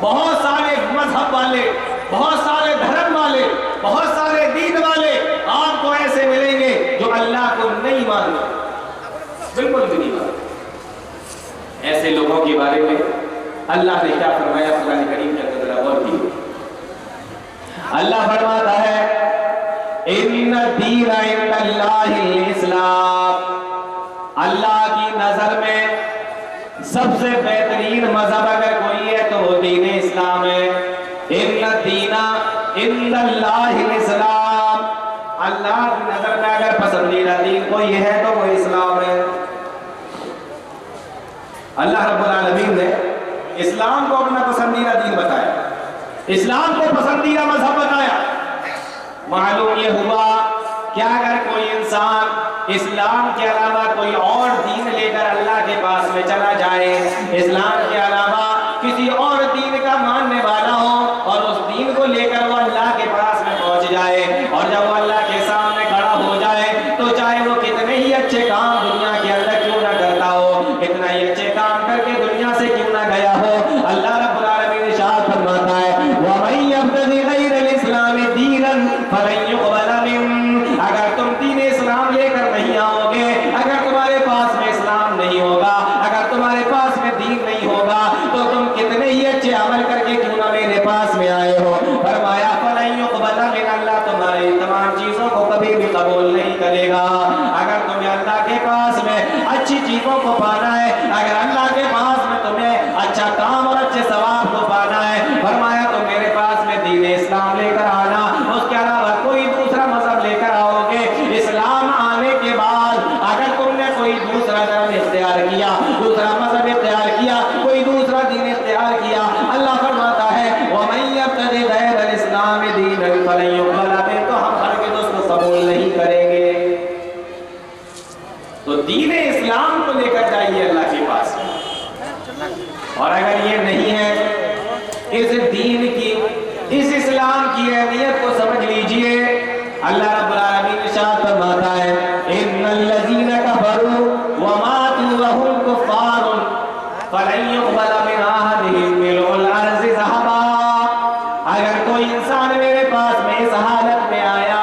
بہت سارے مذہب والے، بہت سارے دھرم والے، بہت سارے دین والے آپ کو ایسے ملیں گے جو اللہ کو نہیں مانتے، بالکل بھی نہیں مانتے۔ ایسے لوگوں کے بارے میں اللہ نے کیا فرمایا قرآن کریم کے اندر؟ غور کیجیے۔ اللہ فرماتا ہے ان الدین عند اللہ الاسلام، اللہ کی نظر میں سب سے بہترین مذہب اگر کوئی ہے تو وہ دین اسلام ہے۔ ان الدین عند اللہ الاسلام، اللہ کی نظر میں اگر پسندیدہ دین کوئی ہے تو وہ اسلام ہے۔ اللہ رب العالمین نے اسلام کو اپنا پسندیدہ دین بتایا، اسلام کو پسندیدہ مذہب بتایا۔ معلوم یہ ہوا کہ اگر کوئی انسان اسلام کے علاوہ کوئی اور دین لے کر اللہ کے پاس میں چلا جائے، اسلام کے علاوہ کسی اور دین کا ماننے والا ہو اور اس دین کو لے کر وہ اللہ کے پاس میں پہنچ جائے اور جب وہ اللہ کے سامنے کھڑا ہو جائے تو چاہے وہ کتنے ہی اچھے کام دنیا کے اندر کیوں نہ کرتا ہو، اتنا ہی اچھے کام کر کے دنیا سے کیوں نہ گیا ہو، اللہ رب العالمین ارشاد فرماتا ہے وَمَن يَبْتَغِ غَيْرَ الْإِسْلَامِ دِينًا فَلَن يُقْبَلَ مِنْهُ، اگر تم دین اسلام لے کر نہیں آؤ گے، اگر تمہارے پاس میں اسلام نہیں ہوگا، اگر تمہارے پاس میں دین نہیں ہوگا تو تم کتنے ہی اچھے عمل کر کے کیوں نہ میرے پاس میں آئے ہو۔ فرمایا فَلَن يُقْبَلَ مِنْهُ، اللہ تمہاری تمام چیزوں کو کبھی بھی قبول نہیں کرے گا۔ اگر تمہیں اللہ کے پاس میں اچھی چیزوں کو پانا ہے، اگر اللہ کے پاس میں تمہیں اچھا کام اور اچھے ثواب کو پانا ہے، فرمایا تو میرے پاس میں دین اسلام لے کر آنا، اس کے علاوہ کوئی دوسرا مذہب لے کر آؤ گے، اسلام آنے کے بعد اگر تم نے کوئی دوسرا دھرم اختیار کیا، دوسرا مذہب اختیار کیا، کوئی دوسرا دین اختیار کیا، اللہ فرماتا ہے وَمَن يَبْتَغِ غَيْرَ الْإِسْلَامِ دِينًا فَلَن يُقْبَلَ مِنْهُ، تو ہم ہرگز اس کو قبول نہیں کریں گے۔ تو دین اسلام کو لے کر جائیے اللہ کے پاس، اور اگر یہ نہیں ہے اس دین کی، اس اسلام کی اہمیت کو سمجھ لیجئے۔ اللہ رب العالمین ارشاد فرماتا ہے ان الذین کفروا وماتوا وهم کفار فلن يقبل من احدهم ملء الارض ذهبا، اگر کوئی انسان میرے پاس میں اس حالت میں آیا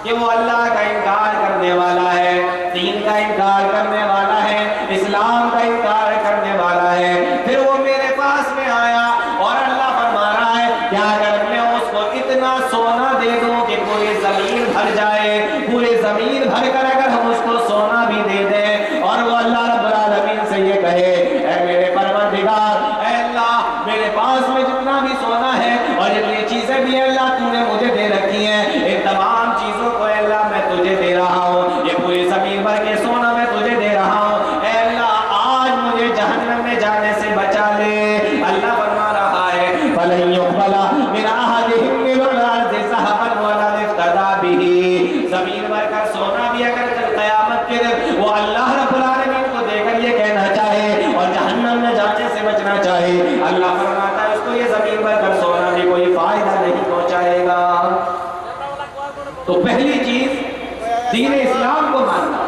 کہ وہ اللہ کا انکار کرنے والا ہے، دین کا انکار کرنے والا ہے، اسلام کا انکار کرنے والا ہے، پھر وہ میرے پاس میں آیا اور اللہ فرما رہا ہے کہ اگر میں اس کو اتنا سونا دے دوں کہ پوری زمین بھر جائے، پوری زمین بھر کر اگر ہم اس کو سونا بھی دے دیں اور وہ اللہ رب العالمین سے یہ کہے اے میرے پروردگار، اے اللہ میرے پاس میں جتنا بھی سونا ہے اور جتنی چیزیں بھی اللہ تو نے مجھے دے رکھی ہیں، ان تمام چیزوں کو اے اللہ میں تجھے دے رہا ہوں، یہ پوری زمین بھر کے سونا میں تجھے دے رہا ہوں، اے اللہ آج مجھے جہنم میں جانے سے بچا لے۔ اللہ فرما رہا کرنا چاہے اللہ فرماتا ہے اس کو یہ زمین پر کر سونا بھی کوئی فائدہ نہیں پہنچائے گا۔ تو پہلی چیز دین اسلام کو ماننا،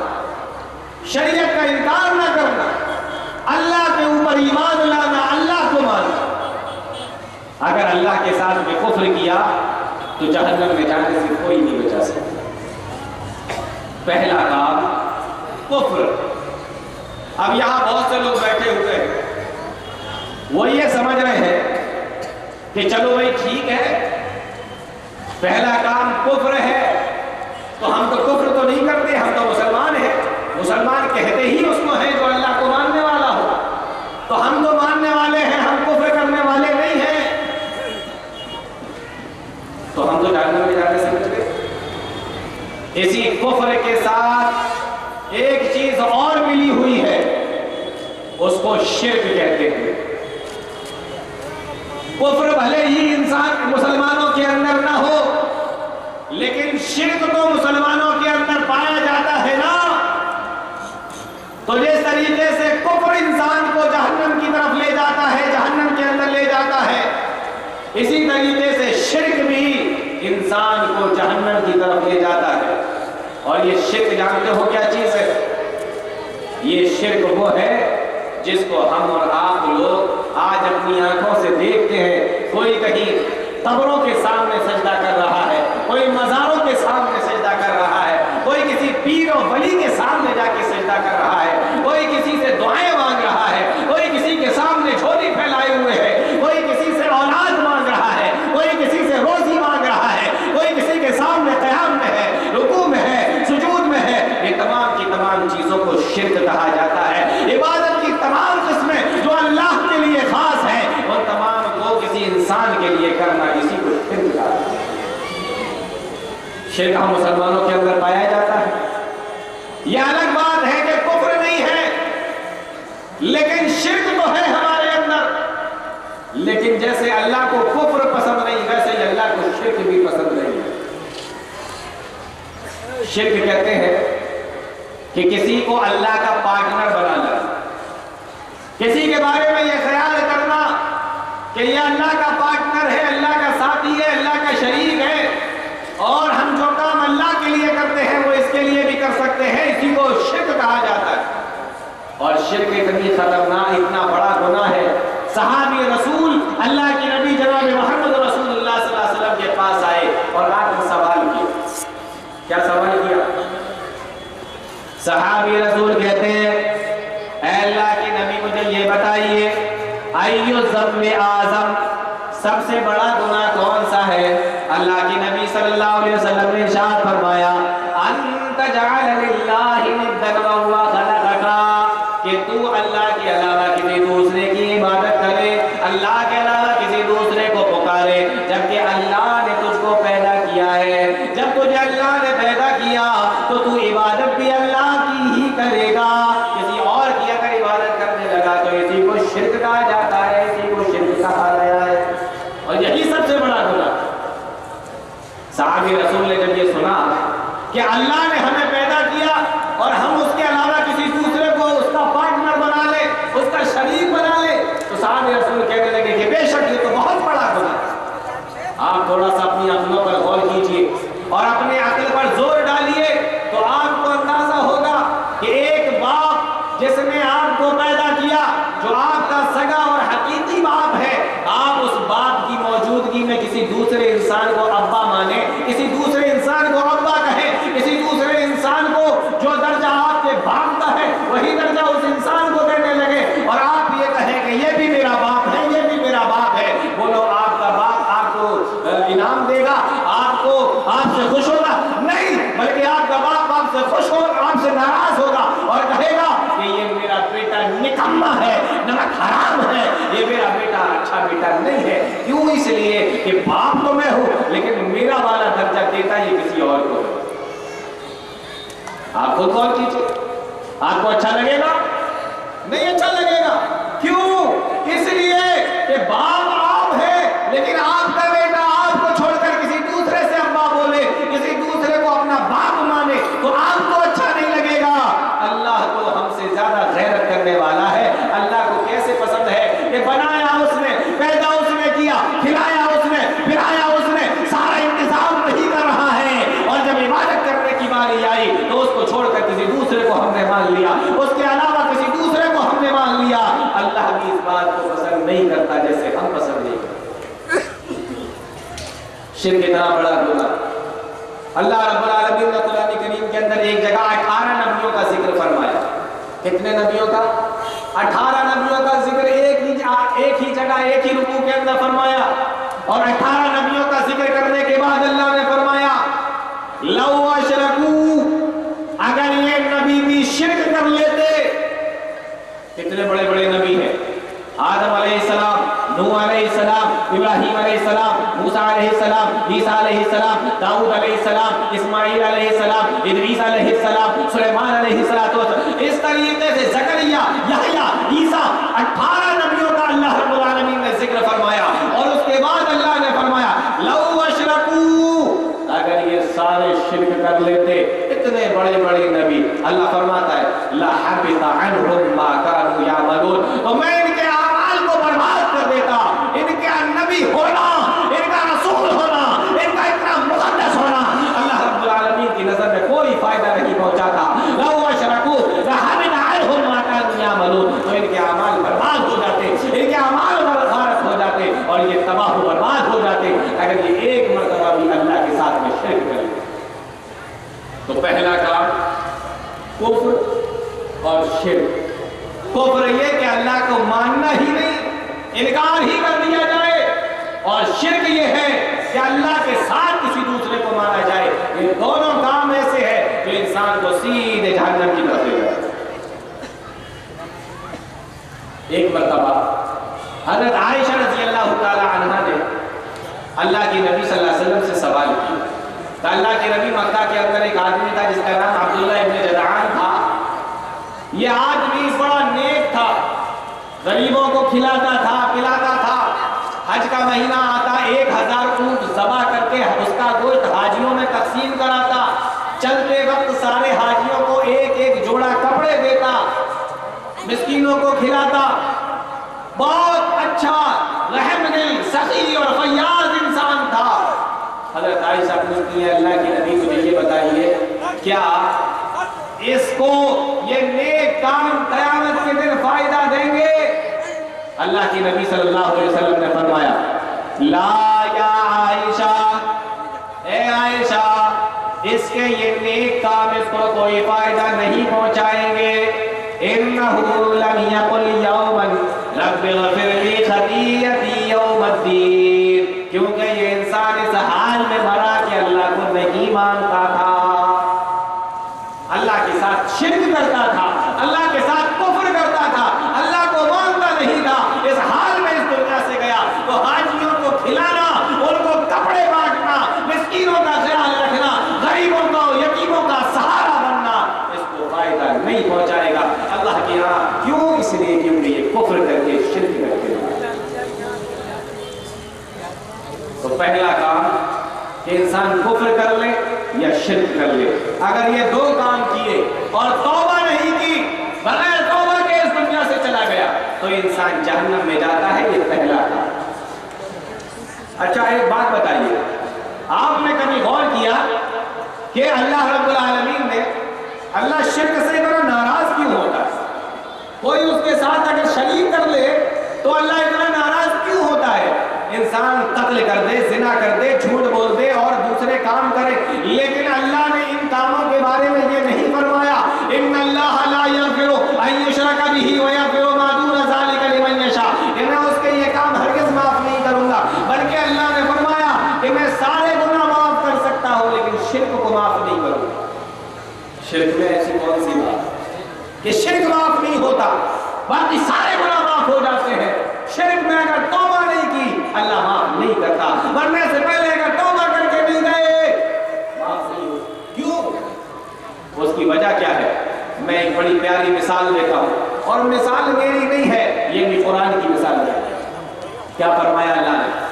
شریعت کا انکار نہ کرنا، اللہ کے اوپر ایمان لانا، اللہ کو ماننا۔ اگر اللہ کے ساتھ میں کفر کیا تو جہنم میں جانے سے کوئی نہیں بچا سکتا۔ پہلا کام کفر۔ اب یہاں بہت سے لوگ بیٹھے ہوئے ہیں، وہ یہ سمجھ رہے ہیں کہ چلو بھائی ٹھیک ہے، پہلا کام کفر ہے تو ہم تو کفر تو نہیں کرتے، ہم تو مسلمان ہیں، مسلمان کہتے ہی اس کو ہے جو اللہ کو ماننے والا ہو، تو ہم تو ماننے والے ہیں، ہم کفر کرنے والے نہیں ہیں، تو ہم تو جہنم میں جانے سے بچ گئے۔ اسی کفر کے ساتھ ایک چیز اور ملی ہوئی ہے، اس کو شرک کہتے ہیں۔ کفر بھلے ہی انسان مسلمانوں کے اندر نہ ہو، لیکن شرک تو مسلمانوں کے اندر پایا جاتا ہے نا۔ تو جس طریقے سے کفر انسان کو جہنم کی طرف لے جاتا ہے، جہنم کے اندر لے جاتا ہے، اسی طریقے سے شرک بھی انسان کو جہنم کی طرف لے جاتا ہے۔ اور یہ شرک جانتے ہو کیا چیز ہے؟ یہ شرک وہ ہے جس کو ہم اور آپ لوگ آج اپنی آنکھوں سے دیکھتے ہیں۔ کوئی کہیں قبروں کے سامنے سجدہ کر رہا ہے، کوئی مزاروں کے سامنے سجدہ کر رہا ہے، کوئی کسی پیر و ولی کے سامنے جا کے سجدہ کر رہا ہے، کوئی کسی سے دعائیں مانگ رہا ہے، کوئی کسی کے سامنے جھولی پھیلائے ہوئے ہے، کوئی کسی سے اولاد مانگ رہا ہے، کوئی کسی سے روزی مانگ رہا ہے، کوئی کسی کے سامنے قیام میں ہے، رکوع میں ہے، سجود میں ہے۔ یہ تمام کی تمام چیزوں کو شرک کہا جاتا ہے۔ عبادت کی تمام قسمیں جو اللہ کے لیے خاص ہیں، وہ تمام کو کسی انسان کے لیے کرنا، اسی کو شرک کہا جاتا ہے۔ شرک ہم مسلمانوں کے اندر پایا جاتا ہے۔ یہ الگ بات ہے کہ کفر نہیں ہے، لیکن شرک تو ہے ہمارے اندر۔ لیکن جیسے اللہ کو کفر پسند نہیں، ویسے ہی اللہ کو شرک بھی پسند نہیں ہے۔ شرک کہتے ہیں کہ کسی کو اللہ کا پارٹنر بنانا، کسی کے بارے میں یہ خیال کرنا کہ یہ اللہ کا پارٹنر ہے، اللہ کا ساتھی ہے، اللہ کا شریک ہے، اور ہم جو کام اللہ کے لیے کرتے ہیں وہ اس کے لیے بھی کر سکتے ہیں، اسی کو شرک کہا جاتا ہے۔ اور شرک اتنی خطرناک، اتنا بڑا گناہ ہے، صحابی رسول اللہ کی نبی جناب محمد رسول اللہ صلی اللہ علیہ وسلم کے پاس آئے اور آ کر سوال کیا۔ کیا سوال کیا؟ صحابی رسول کہتے ہیں اے اللہ کے نبی مجھے یہ بتائیے، ایو ذنب اعظم، سب سے بڑا گناہ کون سا ہے؟ اللہ کے نبی صلی اللہ علیہ وسلم نے ارشاد فرمایا ان تجعل للہ ندا وهو خلقک، کہ تو اللہ کے علاوہ کسی دوسرے کی عبادت کرے، اللہ کے علاوہ کسی دوسرے کو پکارے، جبکہ اللہ نے تجھ کو پیدا کیا ہے۔ جب تجھے اللہ نے پیدا کیا تو تو عبادت بھی اللہ کی ہی کرے گا، کسی اور کی اگر عبادت کرنے لگا تو اسی کو شرک کہا جاتا ہے، اسی کو شرک کہا گیا ہے، اور یہی سب سے بڑا گناہ۔ صحابی رسول نے جب یہ سنا کہ اللہ نے ہمیں پیدا کیا اور ہم اس کے علاوہ کسی دوسرے کو اس کا پارٹنر بنا لے، اس کا شریک بنا لے، تو صحابی رسول کہنے لگے کہ بے شک یہ تو بہت بڑا گناہ ہے۔ آپ تھوڑا سا اپنی عقلوں پر غور کیجئے اور اپنے عقل پر زور ڈالیے تو آپ کو اندازہ ہوگا کہ ایک باپ جس نے آپ کو پیدا کیا، جو آپ کا سگا اور حقیقی باپ ہے، آپ اس باپ کی موجودگی میں کسی دوسرے انسان کو ابا مانے، کسی دوسرے انسان کو ابا کہے، کسی دوسرے انسان کو جو درجہ آپ کے باپ کا ہے وہی درجہ اس انسان کو دینے لگے، اور آپ یہ کہیں کہ یہ بھی میرا باپ ہے، یہ بھی میرا باپ ہے۔ بولو آپ کا باپ آپ کو انعام دے گا، آپ سے خوش ہوگا؟ نہیں، بلکہ آپ کا باپ آپ سے خوش ہوگا، آپ سے ناراض ہوگا اور کہے گا کہ یہ میرا بیٹا نکما ہے، نمک حرام ہے، یہ میرا بیٹا اچھا بیٹا نہیں ہے۔ کیوں؟ اس لیے کہ باپ تو میں ہوں لیکن میرا والا درجہ دیتا یہ کسی اور کو۔ آپ خود غور کیجئے، آپ کو اچھا لگے گا؟ نہیں اچھا لگے گا۔ کیوں؟ اس لیے کہ باپ آپ ہے، لیکن آپ کا بیٹا آپ کو چھوڑ کر کسی دوسرے سے ابا بولے، کسی دوسرے کو اپنا باپ مانے تو آپ کو اچھا نہیں لگے گا۔ اللہ تو ہم سے زیادہ غیرت کرنے والا ہے، اللہ کو کیسے پسند ہے کہ بنا اس نے, پیدا اس نے کیا, کھلایا اس نے, پلایا اس نے, سارا انتظام وہی کر رہا ہے. اور جب عبادت کرنے کی باری آئی تو اس کو چھوڑ کر کسی دوسرے کو ہم نے مان لیا, اس کے علاوہ کسی دوسرے کو ہم نے مان لیا. اللہ بھی اس بات کو پسند نہیں کرتا جیسے ہم پسند نہیں کرتے. شرک اتنا بڑا گناہ. اللہ رب العالمین نے قرآن کریم کے اندر ایک جگہ 18 نبیوں کا ذکر فرمایا. کتنے نبیوں کا؟ 18 نبیوں کا ذکر ایک ہی جگہ ایک ہی رکوع کے اندر فرمایا. اور 18 نبیوں کا ذکر کرنے کے بعد اللہ نے فرمایا لو اشرکو, اگر یہ نبی بھی شرک کر لیتے. کتنے بڑے بڑے نبی ہیں؟ آدم علیہ السلام, نوح علیہ السلام, ابراہیم علیہ السلام, موسیٰ علیہ السلام, عیسیٰ علیہ السلام, داؤد علیہ السلام, اسماعیل علیہ السلام, ادریس علیہ السلام, سلیمان علیہ السلام. اس طریقے سے زکریا, یحییٰ, عیسیٰ, 18 نبیوں کا اللہ رب العالمین نے ذکر فرمایا. اور اس کے بعد اللہ نے فرمایا لو اشرکو, اگر یہ سارے شرک کر لیتے, اتنے بڑے بڑے نبی, اللہ فرماتا ہے لحبط عنہم ما كانوا يعملون, تو میں ان کے اعمال کو برباد کر دیتا. ان کا نبی ہونا, ان کا رسول ہونا, ان کا اتنا مقدس ہونا اللہ رب العالمین کی نظر میں کوئی فائدہ نہیں پہنچاتا. لو اشرکو لحبط عنہم ما كانوا يعملون, تو ان کے اعمال برباد ہو جاتے, ان کے اعمال غارت ہو جاتے اور یہ تباہ و برباد ہو جاتے اگر یہ ایک مرتبہ بھی اللہ کے ساتھ میں شرک کرے. تو پہلا کام کفر اور شرک. کفر یہ کہ اللہ کو ماننا ہی نہیں, انکار ہی کر دیا جائے, اور شرک یہ ہے کہ اللہ کے ساتھ کسی دوسرے کو مانا جائے. یہ دونوں کام ایسے ہیں جو انسان کو سیدھے جہنم کی طرف لے جائے. ایک مرتبہ حضرت عائشہ رضی اللہ تعالی عنہا نے اللہ کی نبی صلی اللہ علیہ وسلم سے سوال کیا. تو اللہ کے نبی مکہ کے اندر ایک آدمی تھا جس کا نام عبداللہ ابن جدعان تھا. یہ آدمی بڑا نیک تھا, غریبوں کو کھلاتا تھا, پلاتا تھا. حج کا مہینہ آتا 1000 اونٹ ذبح کر کے اس کا گوشت حاجیوں میں تقسیم کراتا. چلتے وقت سارے حاجیوں کو ایک ایک جوڑا کپڑے دیتا, مسکینوں کو کھلاتا. بہت اچھا, رحم دل, سخی اور فیاض انسان تھا. حضرت عائشہ پوچھتی ہے اللہ کے نبی مجھے یہ بتائیے کیا اس کو یہ نیک کام قیامت کے دن فائدہ دیں گے؟ اللہ کی نبی صلی اللہ علیہ وسلم نے فرمایا لا یا عائشہ, اے عائشہ, اس کے یہ نیک کام اس کو کوئی فائدہ نہیں پہنچائیں گے. انہو لم یقل یوما رب اغفر لی خطیئتی یوم الدین, کیونکہ یہ انسان اس حال میں مرا کہ اللہ کو نہیں مانتا تھا, اللہ کے ساتھ شرک کرتا تھا, اللہ کے ساتھ کفر کرتا تھا, اللہ کو مانتا نہیں تھا. اس حال میں اس دنیا سے گیا تو حاجیوں کو کھلانا, ان کو کپڑے بانٹنا, مسکینوں کا خیال رکھنا, غریبوں کا, یتیموں کا سہارا بننا اس کو فائدہ نہیں پہنچائے گا اللہ کے یہاں. کیوں؟ اس لیے کیونکہ یہ کفر کر کے شرک کر کے. تو پہلا کام کہ انسان کفر کر لے یا شرک کر لے. اگر یہ دو کام کیے اور توبہ نہیں کی, بغیر توبہ کے اس دنیا سے چلا گیا تو انسان جہنم میں جاتا ہے. یہ پہلا کام. اچھا ایک بات بتائیے, آپ نے کبھی غور کیا کہ اللہ رب العالمین نے, اللہ شرک سے اتنا ناراض کیوں ہوتا ہے؟ کوئی اس کے ساتھ اگر شریک کر لے تو اللہ اتنا ناراض کیوں ہوتا ہے؟ انسان قتل کر دے, زنا کر دے, جھوٹ بول دے اور دوسرے کام کرے, لیکن اللہ نے ان کاموں کے بارے میں یہ نہیں فرمایا ان اللہ لا یغفر ان یشرک بہ ویغفر ما دون ذلک لمن یشاء, کہ میں اس کے یہ کام ہرگز معاف نہیں کروں گا, بلکہ اللہ نے فرمایا کہ میں سارے گناہ معاف کر سکتا ہوں لیکن شرک کو معاف نہیں کروں گا. شرک میں ایسی کون سی بات کہ شرک معاف نہیں ہوتا, باقی سارے گناہ معاف ہو جاتے ہیں. شرک میں اگر توبہ نہیں کی اللہ معاف نہیں کرتا, مرنے سے پہلے اگر توبہ کر کے مل گئے معاف نہیں ہوتا. کیوں؟ اس کی وجہ کیا ہے؟ میں ایک بڑی پیاری مثال دیتا ہوں, اور مثال میری نہیں ہے, یہ بھی قرآن کی مثال ہے. کیا فرمایا اللہ نے؟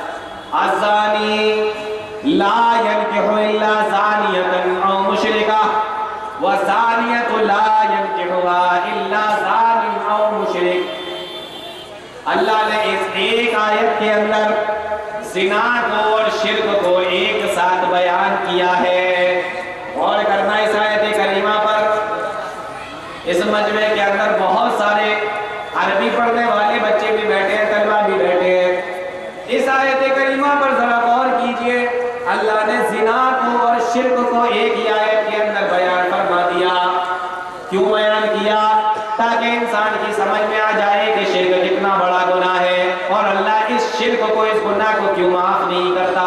الزانی لا ينكح الا زانیۃ او مشرکہ والزانیۃ لا ينكحها الا زان او مشرک. اللہ نے اس ایک آیت کے اندر زنا کو اور شرک کو ایک ساتھ بیان کیا ہے. غور کرنا اس آیت کریمہ پر. اس مجمع کے اندر بہت سارے عربی پڑھنے والے بچے بھی بیٹھے ہیں, طلبہ بھی بیٹھے ہیں. اس آیت کریمہ پر ذرا غور کیجئے. اللہ نے زنا کو اور شرک کو ایک ہی آیت کے اندر بیان فرما دیا. کیوں بیان کیا؟ تاکہ انسان کی سمجھ میں آ جائے کہ شرک کتنا بڑا گناہ ہے اور اللہ اس شرک کو, اس گناہ کو کیوں معاف نہیں کرتا.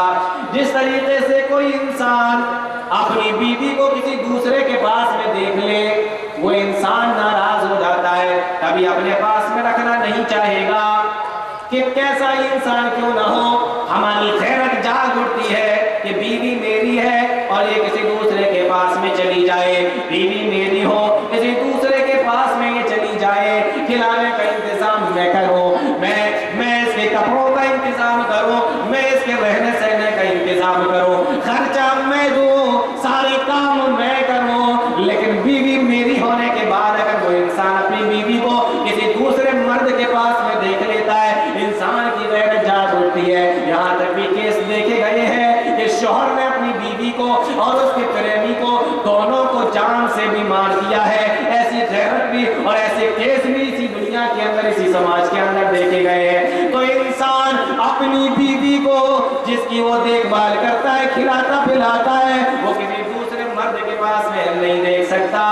جس طریقے سے کوئی انسان اپنی بیوی کو کسی دوسرے کے پاس میں دیکھ لے, وہ انسان ناراض ہو جاتا ہے, کبھی اپنے پاس میں رکھنا نہیں چاہے گا. کہ کیسا ہی انسان کیوں نہ ہو, ہماری غیرت جاگ اٹھتی ہے کہ بیوی میری ہے اور یہ کسی دوسرے کے پاس میں چلی جائے. بیوی میری ہو, کسی دوسرے کے پاس میں یہ چلی جائے. کھلانے کا انتظام میں کروں, میں اس کے کپڑوں کا انتظام کروں, میں اس کے رہنے سہنے کا انتظام کروں, خرچہ میں دوں, سارے کام میں کروں. لیکن بیوی میری ہونے کے بعد اگر وہ انسان اپنی بیوی کو کسی دوسرے مرد کے پاس میں دیکھ لیتا ہے, انسان کی غیرت جاگ اٹھتی ہے. یہاں تک بھی کیس دیکھے گئے ہیں کہ شوہر نے اپنی بیوی کو اور اس کے پریمی کو دونوں کو جان سے بھی مار دیا ہے. ایسی غیرت بھی اور ایسے کیس بھی اسی دنیا کے اندر, اسی سماج کے اندر دیکھے گئے ہیں. تو انسان اپنی بیوی کو جس کی وہ دیکھ بھال کرتا ہے, کھلاتا پلاتا ہے, وہ کسی دوسرے مرد کے پاس میں نہیں دیکھ سکتا.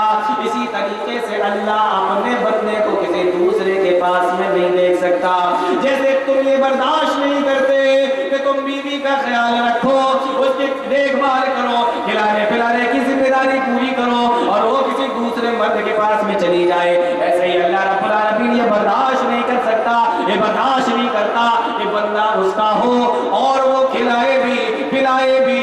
اسی طریقے سے اللہ اپنے بندے کو کسی دوسرے کے پاس میں نہیں دیکھ سکتا. جیسے تم یہ برداشت نہیں کرتے کہ تم بیوی کا خیال رکھو, اس کی دیکھ بھال کرو, کھلانے پلانے کی ذمہ داری پوری کرو, اور وہ کسی دوسرے مرد کے پاس میں چلی جائے, ایسے ہی اللہ رب العالمین یہ برداشت نہیں کر سکتا, یہ برداشت نہیں کرتا کہ بندہ اس کا ہو اور وہ کھلائے بھی پلائے بھی,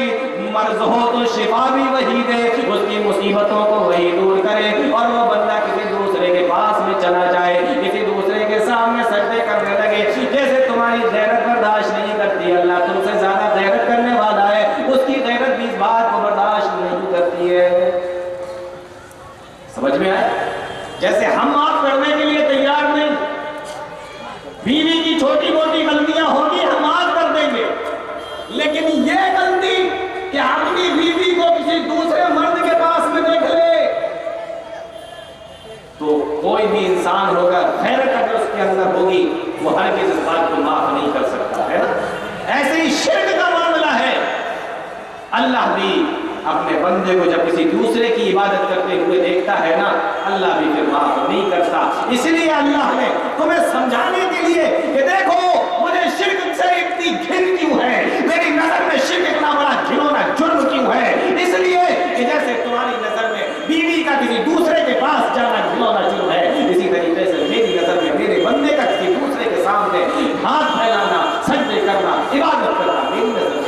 مرض ہو تو شفا بھی وہی دے, اس کی مصیبتوں کو وہی دور کرے, اور وہ بندہ کسی دوسرے کے پاس میں چلا جائے, کسی دوسرے کے سامنے سجدے کرنے لگے. جیسے تمہاری غیرت برداشت نہیں کرتی, اللہ تم سے زیادہ غیرت کرنے والا ہے, اس کی غیرت بھی اس بات کو برداشت نہیں کرتی ہے. سمجھ میں آئے؟ جیسے ہم معاف کرنے کے لیے تیار نہیں, بیوی کی چھوٹی موٹی غلطیاں ہوگی ہم معاف کر دیں گے, لیکن یہ غلطی کہ اپنی بیوی کو کسی دوسرے مرد کے پاس میں دیکھ لے, تو کوئی بھی انسان ہوگا غیرت اگر اس کے اندر ہوگی وہ ہر کس بات کو معاف نہیں کر سکتا ہے. ایسے ہی شرک کا معاملہ ہے. اللہ بھی اپنے بندے کو جب کسی دوسرے کی عبادت کرتے ہوئے دیکھتا ہے نا, اللہ بھی پھر معاف نہیں کرتا. اس لیے اللہ نے تمہیں سمجھانے کے لیے کہ دیکھو مجھے شرک سے اتنی گھن کیوں ہے, میری نظر میں شرک اتنا بڑا گھنونا جرم کیوں ہے, اس لیے کہ جیسے تمہاری نظر میں بیوی کا کسی دوسرے کے پاس جانا گھنونا جرم ہے, اسی طریقے سے میری نظر میں میرے بندے کا کسی دوسرے کے سامنے ہاتھ پھیلانا, سجدے کرنا, عبادت کرنا میری نظر میں.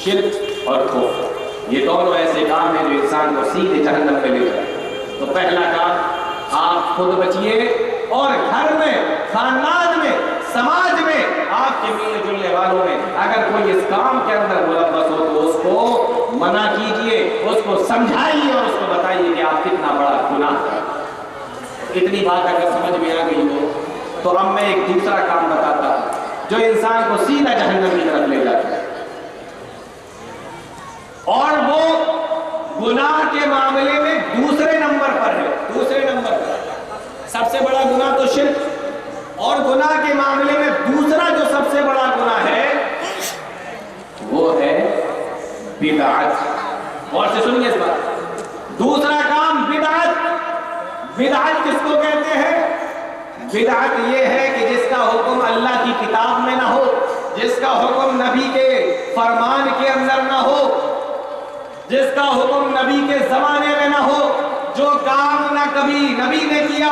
شرک اور کفر یہ دونوں ایسے کام ہیں جو انسان کو سیدھے جہنم میں لے جائے. تو پہلا کام آپ خود بچیے, اور گھر میں, خاندان میں, سماج میں, آپ کے ملنے جلنے والوں میں اگر کوئی اس کام کے اندر ملوث ہو تو اس کو منع کیجئے, اس کو سمجھائیے اور اس کو بتائیے کہ آپ کتنا بڑا گناہ ہے. اتنی بات اگر سمجھ میں آ گئی ہو تو اب میں ایک دوسرا کام بتاتا ہوں جو انسان کو سیدھا جہنم کی طرف لے جاتا ہے, اور وہ گناہ کے معاملے میں دوسرے نمبر پر ہے. دوسرے نمبر پر سب سے بڑا گناہ تو شرک, اور گناہ کے معاملے میں دوسرا جو سب سے بڑا گناہ ہے وہ ہے بدعت. اور سے سنیے اس بات, دوسرا کام بدعت. بدعت کس کو کہتے ہیں؟ بدعت یہ ہے کہ جس کا حکم اللہ کی کتاب میں نہ ہو, جس کا حکم نبی کے فرمان کے اندر نہ ہو, جس کا حکم نبی کے زمانے میں نہ ہو, جو کام نہ کبھی نبی نے کیا,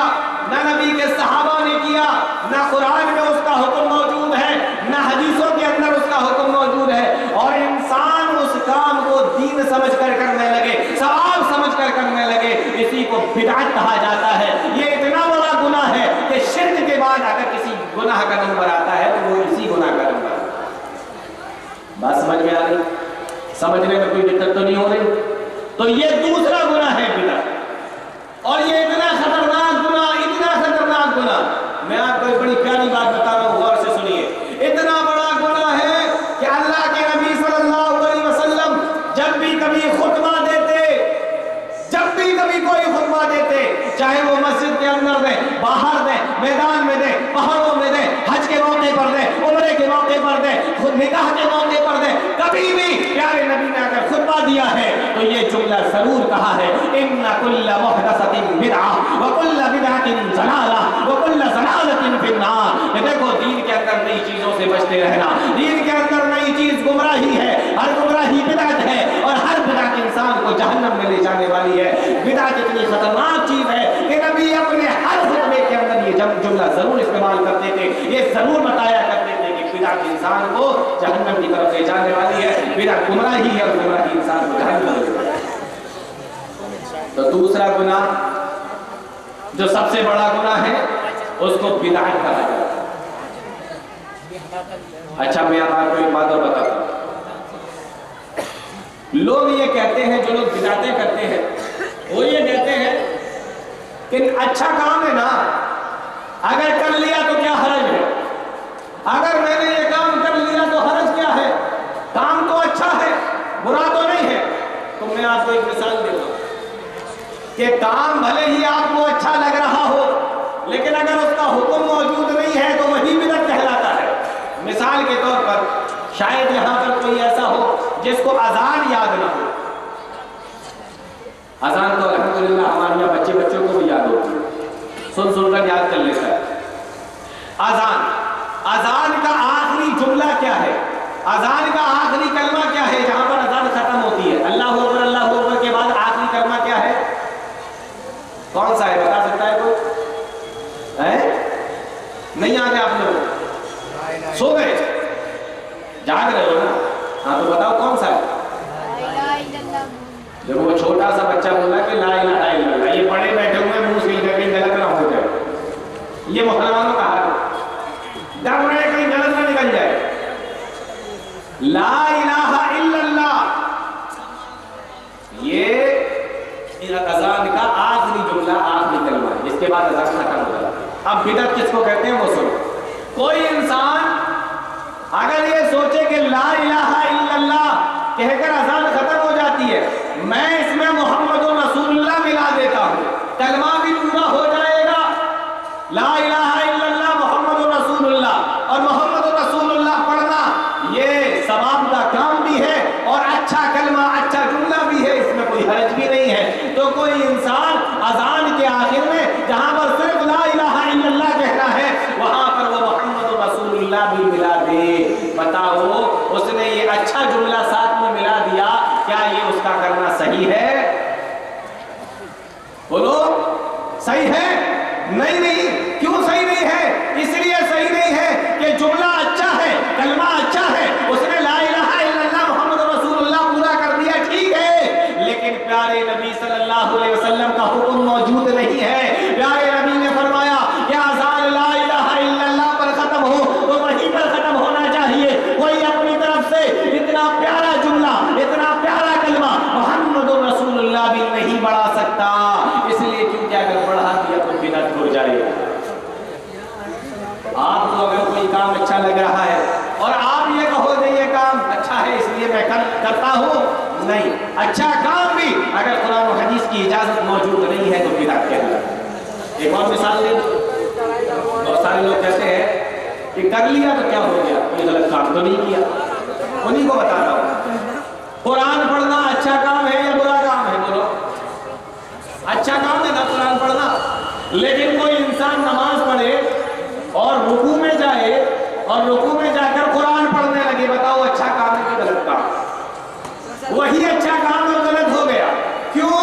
نہ نبی کے صحابہ نے کیا, نہ قرآن میں اس کا حکم موجود ہے, نہ حدیثوں کے اندر اس کا حکم موجود ہے, اور انسان اس کام کو دین سمجھ کر کرنے لگے, ثواب سمجھ کر کرنے لگے, اسی کو بدعت کہا جاتا ہے. یہ اتنا بڑا گناہ ہے کہ شرک کے بعد اگر کسی گناہ کا نمبر آتا ہے تو وہ اسی گناہ کا نمبر. بات سمجھ میں آ رہی؟ سمجھنے میں کوئی دقت تو نہیں ہو رہی؟ تو یہ دوسرا گناہ ہے بدعت, اور یہ اتنا خطرناک گناہ, اتنا خطرناک گناہ. میں آپ کو ایک بڑی پیاری بات نکاح کے موقع پر دیں، کبھی بھی پیارے نبی نے اگر خطبہ دیا ہے تو یہ جملہ ضرور کہا ہے، ان کل محدثۃ بدعہ وکل بدعۃ ضلالہ وکل ضلالۃ فی النار۔ کہ دیکھو دین کے اندر نئی چیزوں سے بچتے رہنا، دین کے اندر نئی چیز گمراہی ہے، ہر گمراہی بدعت ہے، اور ہر بدعت انسان کو جہنم میں لے جانے والی ہے۔ بدعت اتنی خطرناک چیز ہے کہ نبی اپنے ہر خطبے کے اندر یہ جملہ ضرور استعمال کرتے تھے، یہ ضرور بتایا کرتے تھے کہ بدعت انسان کو جہنم کی طرف لے جانے والی ہے، بدعت گمراہی ہے اور گمراہی انسان کو جہنم میں لے جانے والی ہے۔ تو دوسرا گناہ جو سب سے بڑا گناہ ہے اس کو بدعت کہا جاتا ہے۔ اچھا میں اب آپ کو ایک بات اور بتاتا ہوں، لوگ یہ کہتے ہیں، جو لوگ بدعتیں کرتے ہیں وہ یہ کہتے ہیں کہ اچھا کام ہے نا، اگر کر لیا تو کیا حرج ہے، اگر میں نے یہ کام کر لیا تو حرج کیا ہے، کام تو اچھا ہے، برا تو نہیں ہے۔ تو میں آپ کو ایک مثال دیتا ہوں کہ کام بھلے ہی آپ کو اچھا لگ رہا ہو لیکن اگر اس کا حکم موجود نہیں ہے تو وہی بدعت کہلاتا ہے۔ مثال کے طور پر شاید یہاں پر کوئی ایسا ہو جس کو اذان یاد نہ ہو، اذان تو الحمدللہ ہمارے یہاں بچوں کو بھی یاد ہوتی ہے، سن کر یاد کر لیتا ہے۔ اذان کا آخری جملہ کیا ہے، اذان کا آخری کلمہ کیا ہے، جہاں پر اذان ختم ہوتی ہے اللہ اکبر کے بعد آخری کلمہ کیا ہے، کون سا ہے، بتا سکتا ہے کوئی؟ نہیں یاد ہے آپ لوگ؟ سو گئے؟ جاگ رہے ہو نا؟ ہاں تو بتاؤ کون سا ہے؟ جب وہ چھوٹا سا بچہ بولا کہ لا الہ الا اللہ، یہ بڑے بیٹھے ہوئے منہ سیل کر کے غلط نہ ہو جائے، یہ مسلمانوں کا حال ہے، ڈر رہے کہیں غلط نہ نکل جائے۔ لا الہ الا اللہ یہ اذان کا آخری جملہ، آخری کلمہ ہے، اس کے بعد اذان ختم ہو جاتا ہے۔ اب بدعت کس کو کہتے ہیں وہ سنو۔ کوئی انسان اگر یہ سوچے کہ لا الہ الا اللہ کہہ کر اذان ختم ہو جاتی ہے، میں اس میں محمد رسول اللہ ملا دیتا ہوں، کلمہ بھی پورا ہو جائے گا، لا الہ الا اللہ محمد رسول اللہ، اور محمد رسول اللہ پڑھنا یہ ثواب کا کام بھی ہے اور اچھا کلمہ، اچھا جملہ بھی ہے، اس میں کوئی حرج بھی نہیں ہے۔ تو کوئی انسان اذان کے آخر میں جہاں پر صرف لا الہ الا اللہ کہنا ہے وہاں پر وہ محمد رسول اللہ بھی ملا دے، بتاؤ اس نے یہ اچھا جملہ ساتھ میں ملا دیا، کیا یہ اس کا کرنا صحیح ہے؟ بولو صحیح ہے؟ نہیں، کیوں صحیح نہیں ہے؟ اس لیے صحیح نہیں ہے کہ جملہ اچھا ہے، کلمہ اچھا ہے، اس نے لا الہ الا اللہ محمد رسول اللہ پورا کر دیا، ٹھیک ہے، لیکن پیارے نبی صلی اللہ علیہ وسلم کا حکم موجود نہیں ہے۔ پیارے نبی نے فرمایا کہ اذان لا الہ الا اللہ پر ختم ہو تو وہیں پر ختم ہونا چاہیے، کوئی اپنی طرف سے اتنا پیارا جملہ، اتنا پیارا کلمہ محمد رسول اللہ بھی نہیں بڑھا سکتا، اس لیے کیونکہ اگر بڑھا دیا تو بدعت ہو جائے گا۔ آپ کو اگر کوئی کام اچھا لگ رہا ہے اور آپ یہ کہو کہ یہ کام اچھا ہے اس لیے میں کرتا ہوں، نہیں، اچھا کام بھی اگر قرآن و حدیث کی اجازت موجود نہیں ہے تو بدعت کہلاتا ہے۔ ایک اور مثال دے دو، بہت سارے لوگ کہتے ہیں کہ کر لیا تو کیا ہو گیا، کوئی غلط کام تو نہیں کیا، انہیں کو بتاتا ہوں قرآن پڑھنا اچھا کام ہے یا برا کام ہے؟ بولو اچھا کام ہے نا قرآن پڑھنا، لیکن کوئی انسان نماز پڑھے اور رکوع میں جائے اور رکوع میں جا کر قرآن پڑھنے لگے، بتاؤ اچھا کام ہے کہ غلط کام؟ وہی اچھا کام اور غلط ہو گیا، کیوں؟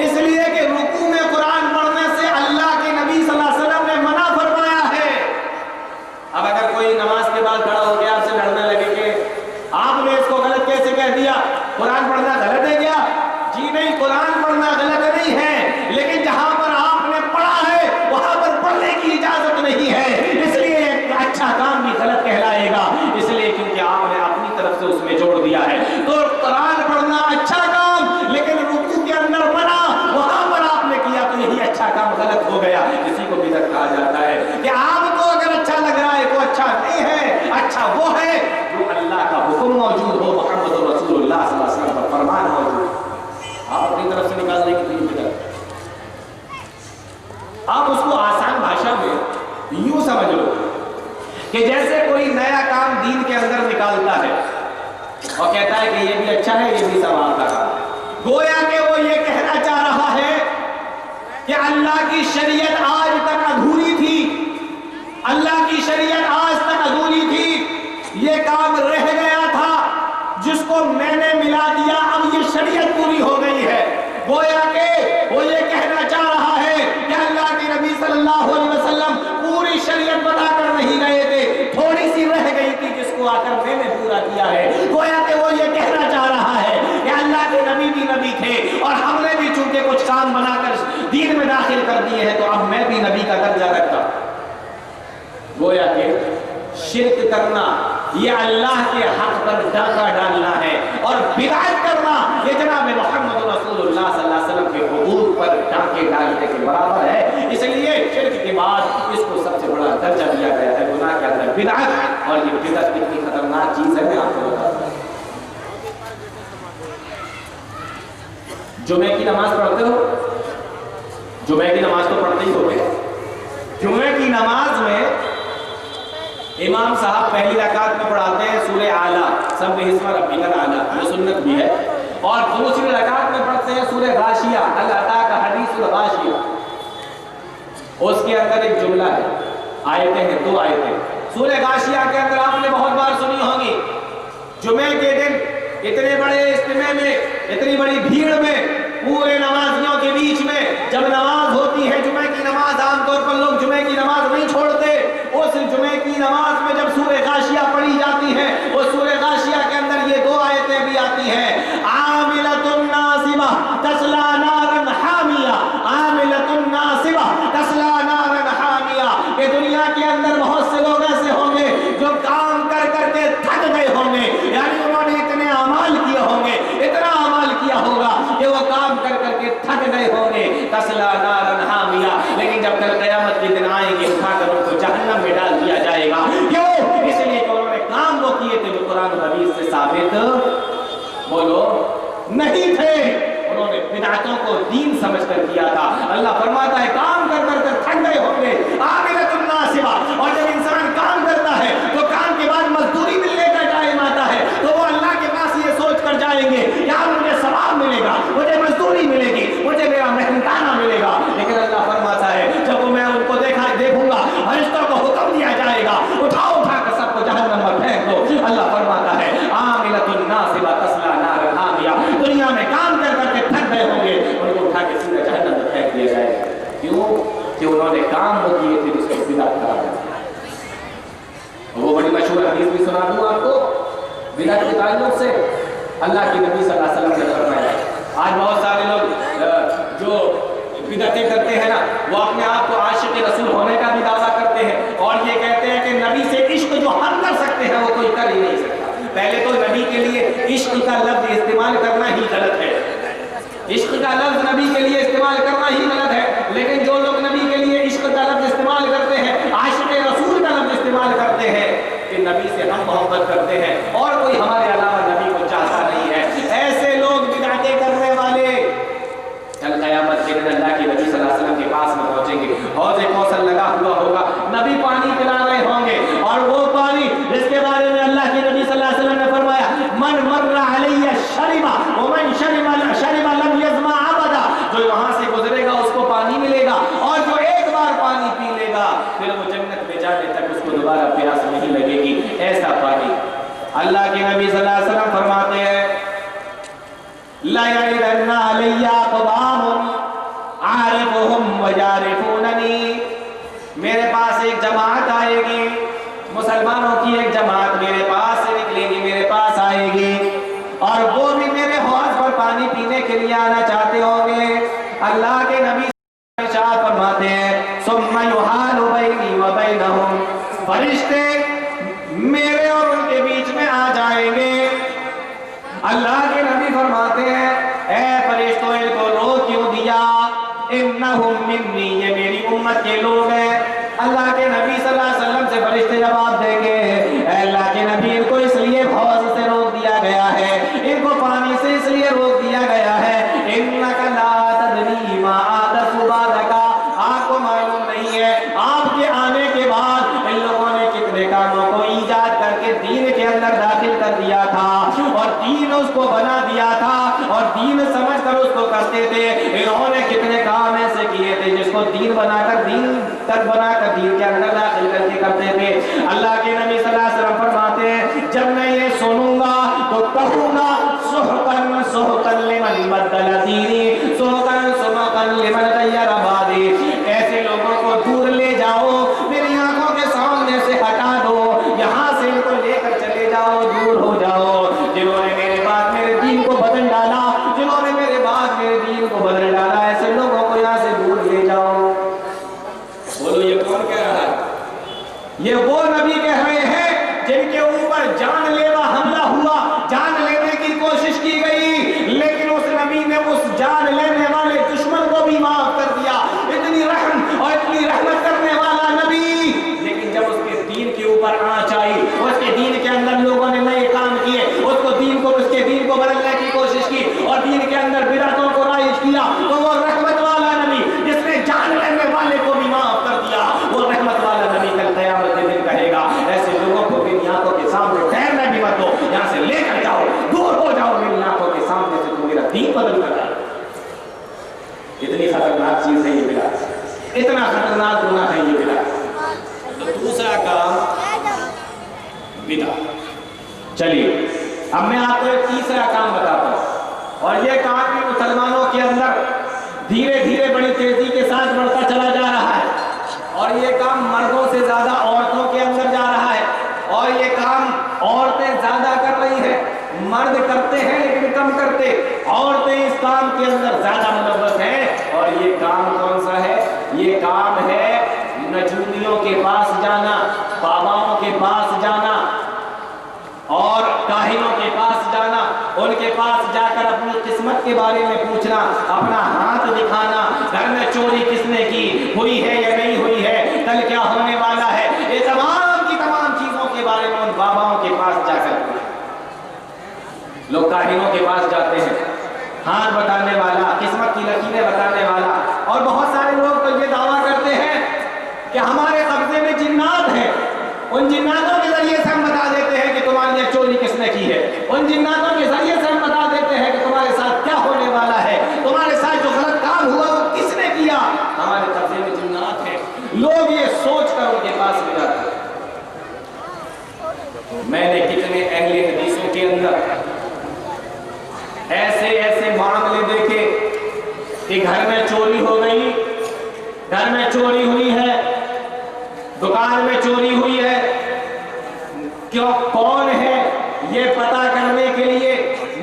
اس لیے کہ رکوع میں قرآن پڑھنے سے اللہ کے نبی صلی اللہ علیہ وسلم نے منع فرمایا ہے۔ اب اگر کوئی نماز کے بعد کھڑا ہو کے آپ سے لڑنے لگے کہ آپ نے اس کو غلط کیسے کہہ دیا، قرآن پڑھنا غلط ہے کیا؟ جی نہیں، قرآن پڑھنا غلط نہیں ہے، لیکن جہاں پر آپ نے پڑھا ہے وہاں پر پڑھنے کی اجازت نہیں ہے، اس لیے ایک اچھا کام بھی غلط کہلائے کہ جیسے کوئی نیا کام دین کے اندر نکالتا ہے اور کہتا ہے کہ یہ بھی اچھا ہے، یہ بھی ثواب کا کام ہے، گویا کہ وہ یہ کہنا چاہ رہا ہے کہ اللہ کی شریعت آج تک ادھوری تھی، اللہ کی شریعت آج تک ادھوری تھی، یہ کام رہ گیا تھا جس کو میں نے ملا دیا، اب یہ شریعت پوری ہو گئی ہے۔ گویا کہ وہ یہ کہنا چاہ رہا ہے کہ اللہ کے نبی صلی اللہ علیہ وسلم پوری شریعت بتا کر نہیں گئے تھے، تھوڑی سی رہ گئی تھی جس کو آ کر میں نے پورا کیا ہے۔ گویا کہ وہ یہ کہنا چاہ رہا ہے کہ اللہ کے نبی بھی نبی تھے اور ہم نے بھی چونکہ کچھ کام بنا کر دین میں داخل کر دیے ہیں تو اب میں بھی نبی کا درجہ رکھتا ہوں۔ گویا کہ شرک کرنا یہ اللہ کے حق پر ڈاکہ ڈالنا ہے، اور بدعت کرنا یہ جناب محمد رسول اللہ صلی اللہ علیہ وسلم کے حقوق پر ڈاکے ڈالنے کے برابر ہے۔ اس لیے شرک کے بعد اس کو سب سے بڑا درجہ دیا گیا ہے گناہ کے اندر بدعت، اور یہ بدعت کتنی خطرناک چیز ہے میں آپ کو بتاتا ہوں۔ جمعے کی نماز پڑھتے ہو؟ جمعے کی نماز تو پڑھتے ہی ہوگے۔ جمعے کی نماز میں امام صاحب پہلی رکعت میں پڑھاتے ہیں سورہ اعلیٰ، سبح اسم ربک الاعلیٰ، یہ سنت بھی ہے، اور دوسری رکعت میں پڑھتے ہیں سورہ غاشیہ، ہل اتاک حدیث الغاشیہ۔ اس کے اندر ایک جملہ ہے، آیتیں ہیں، 2 آیتیں۔ سورہ غاشیہ کے اندر آپ نے بہت بار سنی ہوگی، جمعے کے دن اتنے بڑے اجتماع میں، اتنی بڑی بھیڑ میں، پورے نمازیوں کے بیچ میں جب نماز ہوتی ہے، جمعے کی نماز، عام طور پر لوگ جمعے کی نماز نہیں چھوڑتے، اس جمعے کی نماز میں جب سورہ غاشیہ پڑھی جاتی ہے، اس سورہ غاشیہ کے اندر یہ 2 آیتیں بھی آتی ہیں، عاملۃ ناصبہ تصلی نارا حامیہ، عاملۃ ناصبہ تصلی نارا حامیہ، کہ دنیا کے اندر بہت سے لوگ ایسے ہوں گے جو کام کر کر کے تھک گئے ہوں گے، یعنی انہوں نے اتنے اعمال کیے ہوں گے، اتنا اعمال کیا ہوگا کہ وہ کام کر کر کے تھک گئے ہوں گے، تصلی نارا حامیہ، لیکن جب کل قیامت کے دن آئیں گے اٹھا کر ان کو جہنم میں ڈال دیا جائے گا۔ کیوں؟ اس لیے کہ انہوں نے کام وہ کیے تھے جو قرآن و حدیث سے ثابت بولو نہیں تھے، انہوں نے بدعتوں کو دین سمجھ کر کیا تھا۔ اللہ فرماتا ہے کام کر کر کر تھک گئے ہوں گے، عاملۃ ناصبہ، اور جب انسان کام کرتا ہے تو کام کے بعد مزدوری ملنے کا ٹائم آتا ہے تو وہ اللہ کے پاس یہ سوچ کر جائیں گے یار مجھے ثواب ملے گا، مجھے مزدوری ملے گی، مجھے میرا محنتانہ ملے گا، لیکن اللہ فرماتا ہے جب میں ان کو دیکھوں گا، فرشتوں کو حکم دیا جائے گا اٹھاؤ اٹھا کر سب کو جہنم میں پھینک دو۔ اللہ فرماتا ہے عاملۃ ناصبہ تصلی نارا حامیہ، دنیا میں کام کر کر کے تھک گئے ہوں گے، ان کو اٹھا کے سیدھا جہنم میں پھینک دیا جائے گا۔ کیوں؟ کہ انہوں نے کام وہ کیے تھے جس کو بدعت کہا جاتا ہے۔ وہ بڑی مشہور حدیث بھی سنا دوں آپ کو بدعت کے تعلق سے، اللہ کے نبی صلی اللہ علیہ وسلم نے فرمایا، آج بہت سارے لوگ جو بدعتیں کرتے ہیں نا، وہ اپنے آپ کو عاشق رسول ہونے کا بھی دعویٰ کرتے ہیں اور یہ کہتے ہیں کہ نبی سے عشق جو ہم کر سکتے ہیں وہ کوئی کر ہی نہیں سکتا۔ پہلے تو نبی کے لیے عشق کا لفظ استعمال کرنا ہی غلط ہے، عشق کا لفظ نبی کے لیے استعمال کرنا ہی غلط ہے، لیکن جو لوگ نبی کے لیے عشق کا لفظ استعمال کرتے ہیں، عاشق رسول کا لفظ استعمال کرتے ہیں کہ نبی سے ہم محبت کرتے ہیں اور کوئی ہمارے علاوہ نبی کو چاہتا نہیں ہے، ایسے لوگ بدعتیں کرنے والے کل قیامت کے دن اللہ کے نبی صلی اللہ علیہ وسلم کے پاس میں پہنچیں گے، حوض کوثر لگا ہوا ہوگا، نبی پانی پلا رہے ہوں گے، اور وہ پانی جس کے بارے میں اللہ کے نبی صلی اللہ علیہ وسلم نے فرمایا من مر علی شرب ومن شرب لم یظمأ ابدا، جو وہاں سے گزرے گا اس کو پانی ملے گا، اور جو ایک بار پانی پی لے گا پھر وہ جنت میں جانے تک اس کو دوبارہ پیاس نہیں لگے گی، ایسا پانی۔ اللہ کے نبی صلی اللہ علیہ وسلم فرماتے ہیں لا يردن علی اقوام عارفهم ويعرفونني، میرے پاس ایک جماعت آئے گی، مسلمانوں کی ایک جماعت میرے پاس سے نکلے گی، میرے پاس آئے گی، اور وہ بھی میرے حوض پر پانی پینے کے لیے آنا چاہتے ہوں گے۔ اللہ کے نبی ارشاد فرماتے ہیں ثم يحال بینی وبینہم، فرشتے میرے اور ان کے بیچ میں آ جائیں گے۔ اللہ کے نبی فرماتے ہیں اے فرشتوں ان کو روک کیوں دیا، انہم منی، یہ میری امت کے لوگ ہیں۔ اللہ کے نبی صلی اللہ علیہ وسلم سے فرشتے جواب دیں گے اے اللہ کے نبی ان کو اس لیے حوض سے روک دیا گیا ہے، ان کو پانی سے اس لیے روک دیا گیا ہے، انک لا تدری ما احدث بعدک، آپ کو معلوم نہیں ہے آپ کے آنے کے بعد ان لوگوں نے کتنے کام کو دین بنا کر دین تک بنا کر دین کے اندر داخل کر کے کرتے تھے. اللہ کے نبی صلی اللہ علیہ وسلم فرماتے ہیں جب میں یہ سنوں گا تو کہوں گا سحقن سحقن لمن بدل دینی سحقن سحقن لمن غیر بادی. ایسے لوگوں کو دور لے جاؤ, میری آنکھوں کے سامنے سے ہٹا دو, یہاں سے ان کو لے کر چلے جاؤ, دور ہو جاؤ. جنہوں نے میرے بعد میرے دین کو بدل ڈالا, جنہوں نے میرے بعد میرے دین کو بدل ڈالا, ایسے لوگوں کو یہاں سے دور لے جاؤ. بولو یہ کون کہہ رہا ہے؟ یہ وہ نبی کہہ رہے ہیں جن کے اوپر جان لیوا حملہ ہوا, جان لینے کی کوشش کی گئی, لیکن اس نبی نے اس جان لینے والے دشمن کو بھی معاف کر دیا. اتنی رحم اور اتنی رحمت کرنے والا نبی, لیکن جب اس کے دین کے اوپر آنچ آئی, اس کے دین کے اندر لوگوں نے نئے کام کیے, اس کے دین کو بدلنے کی کوشش کی اور دین کے اندر بدعتوں کو رائج کیا, تو وہ رحمت والا نبی جس نے جان لینے والے کو بھی معاف کر دیا, وہ رحمت والا نبی کل قیامت کے دن کہے گا ایسے لوگوں کو میری آنکھوں کے سامنے ٹھہرنے بھی مت دو, یہاں سے لے کر جاؤ, دور ہو جاؤ میری آنکھوں کے سامنے سے, تو میرا دین بدل کر آئے. اتنی خطرناک چیز ہے یہ بدعت, اتنا خطرناک گناہ ہے یہ بدعت. تو دوسرا کام بدعت. چلیے اب میں آپ کو ایک تیسرا کام بتاتا ہوں, اور یہ کام بھی مسلمانوں کے اندر دھیرے دھیرے بڑی تیزی کے ساتھ بڑھتا چلا جا رہا ہے, اور یہ کام مردوں سے زیادہ عورتوں کے اندر جا رہا ہے, اور یہ کام عورتیں زیادہ کر رہی ہیں. مرد کرتے ہیں لیکن کم کرتے, عورتیں اس کام کے اندر زیادہ ملوث ہیں. اور یہ کام کون سا ہے؟ یہ کام ہے نجومیوں کے پاس جانا, باباؤں کے پاس جانا اور کاہنوں کے پاس جانا, ان کے پاس جا کر اپنی قسمت کے بارے میں پوچھنا, اپنا ہاتھ دکھانا, گھر میں چوری کس نے کی, ہوئی ہے یا نہیں ہوئی ہے, کل کیا ہونے والا ہے, یہ تمام کی تمام چیزوں کے بارے میں ان باباؤں کے پاس جا کر لوگ کاہنوں کے پاس جاتے ہیں, ہاتھ بتانے والا, قسمت کی لکیریں بتانے والا. اور بہت سارے لوگ تو یہ دعویٰ کرتے ہیں کہ ہمارے قبضے میں جنات ہیں, ان جناتوں کے ذریعے سے ہم بتا دیتے ہیں کہ تمہاری یہ چوری کس نے کی ہے, ان جناتوں کے ذریعے سے ہم بتا دیتے ہیں کہ تمہارے ساتھ کیا ہونے والا ہے, تمہارے ساتھ جو غلط کام ہوا وہ کس نے کیا, ہمارے قبضے میں جنات ہیں. لوگ یہ سوچ کر ان کے پاس بھی جاتے ہیں. میں نے کتنے اہل حدیثوں کے اندر ایسے ایسے معاملے دیکھے کہ گھر میں چوری ہو گئی, گھر میں چوری ہوئی ہے, دکان میں چوری ہوئی ہے, کیوں کون ہے یہ پتا کرنے کے لیے,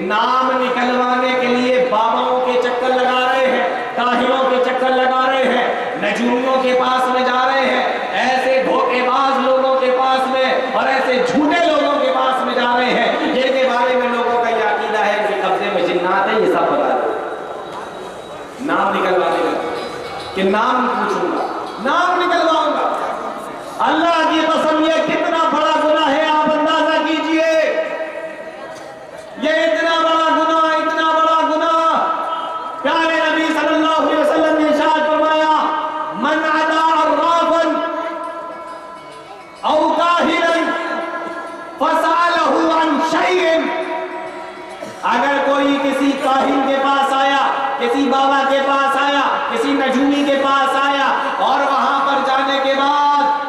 نام نکلوانے کے لیے باباؤں کے چکر لگا رہے ہیں, کاہنوں کے چکر لگا رہے ہیں, نجومیوں کے پاس میں جا رہے ہیں, ایسے دھوکے باز لوگوں کے پاس میں اور ایسے جھوٹے لوگوں کے پاس میں جا رہے ہیں جن کے بارے میں لوگوں کا یہ عقیدہ ہے کہ قبضے میں جنات ہے, یہ سب بتا دیں. نام نکلوانے کا کہ نام پوچھوں گا, نام نکلواؤں گا. اللہ کی قسم یہ کتنا بڑا گناہ ہے, آپ اندازہ کیجئے, یہ اتنا بڑا گناہ, اتنا بڑا گناہ. پیارے نبی صلی اللہ علیہ وسلم نے ارشاد فرمایا من عدا عرافا او کاہنا فسألہ عن شیء, اگر کوئی کسی کاہن کے پاس آیا, کسی بابا کے پاس آیا, کسی نجومی کے پاس آیا, اور وہاں پر جانے کے بعد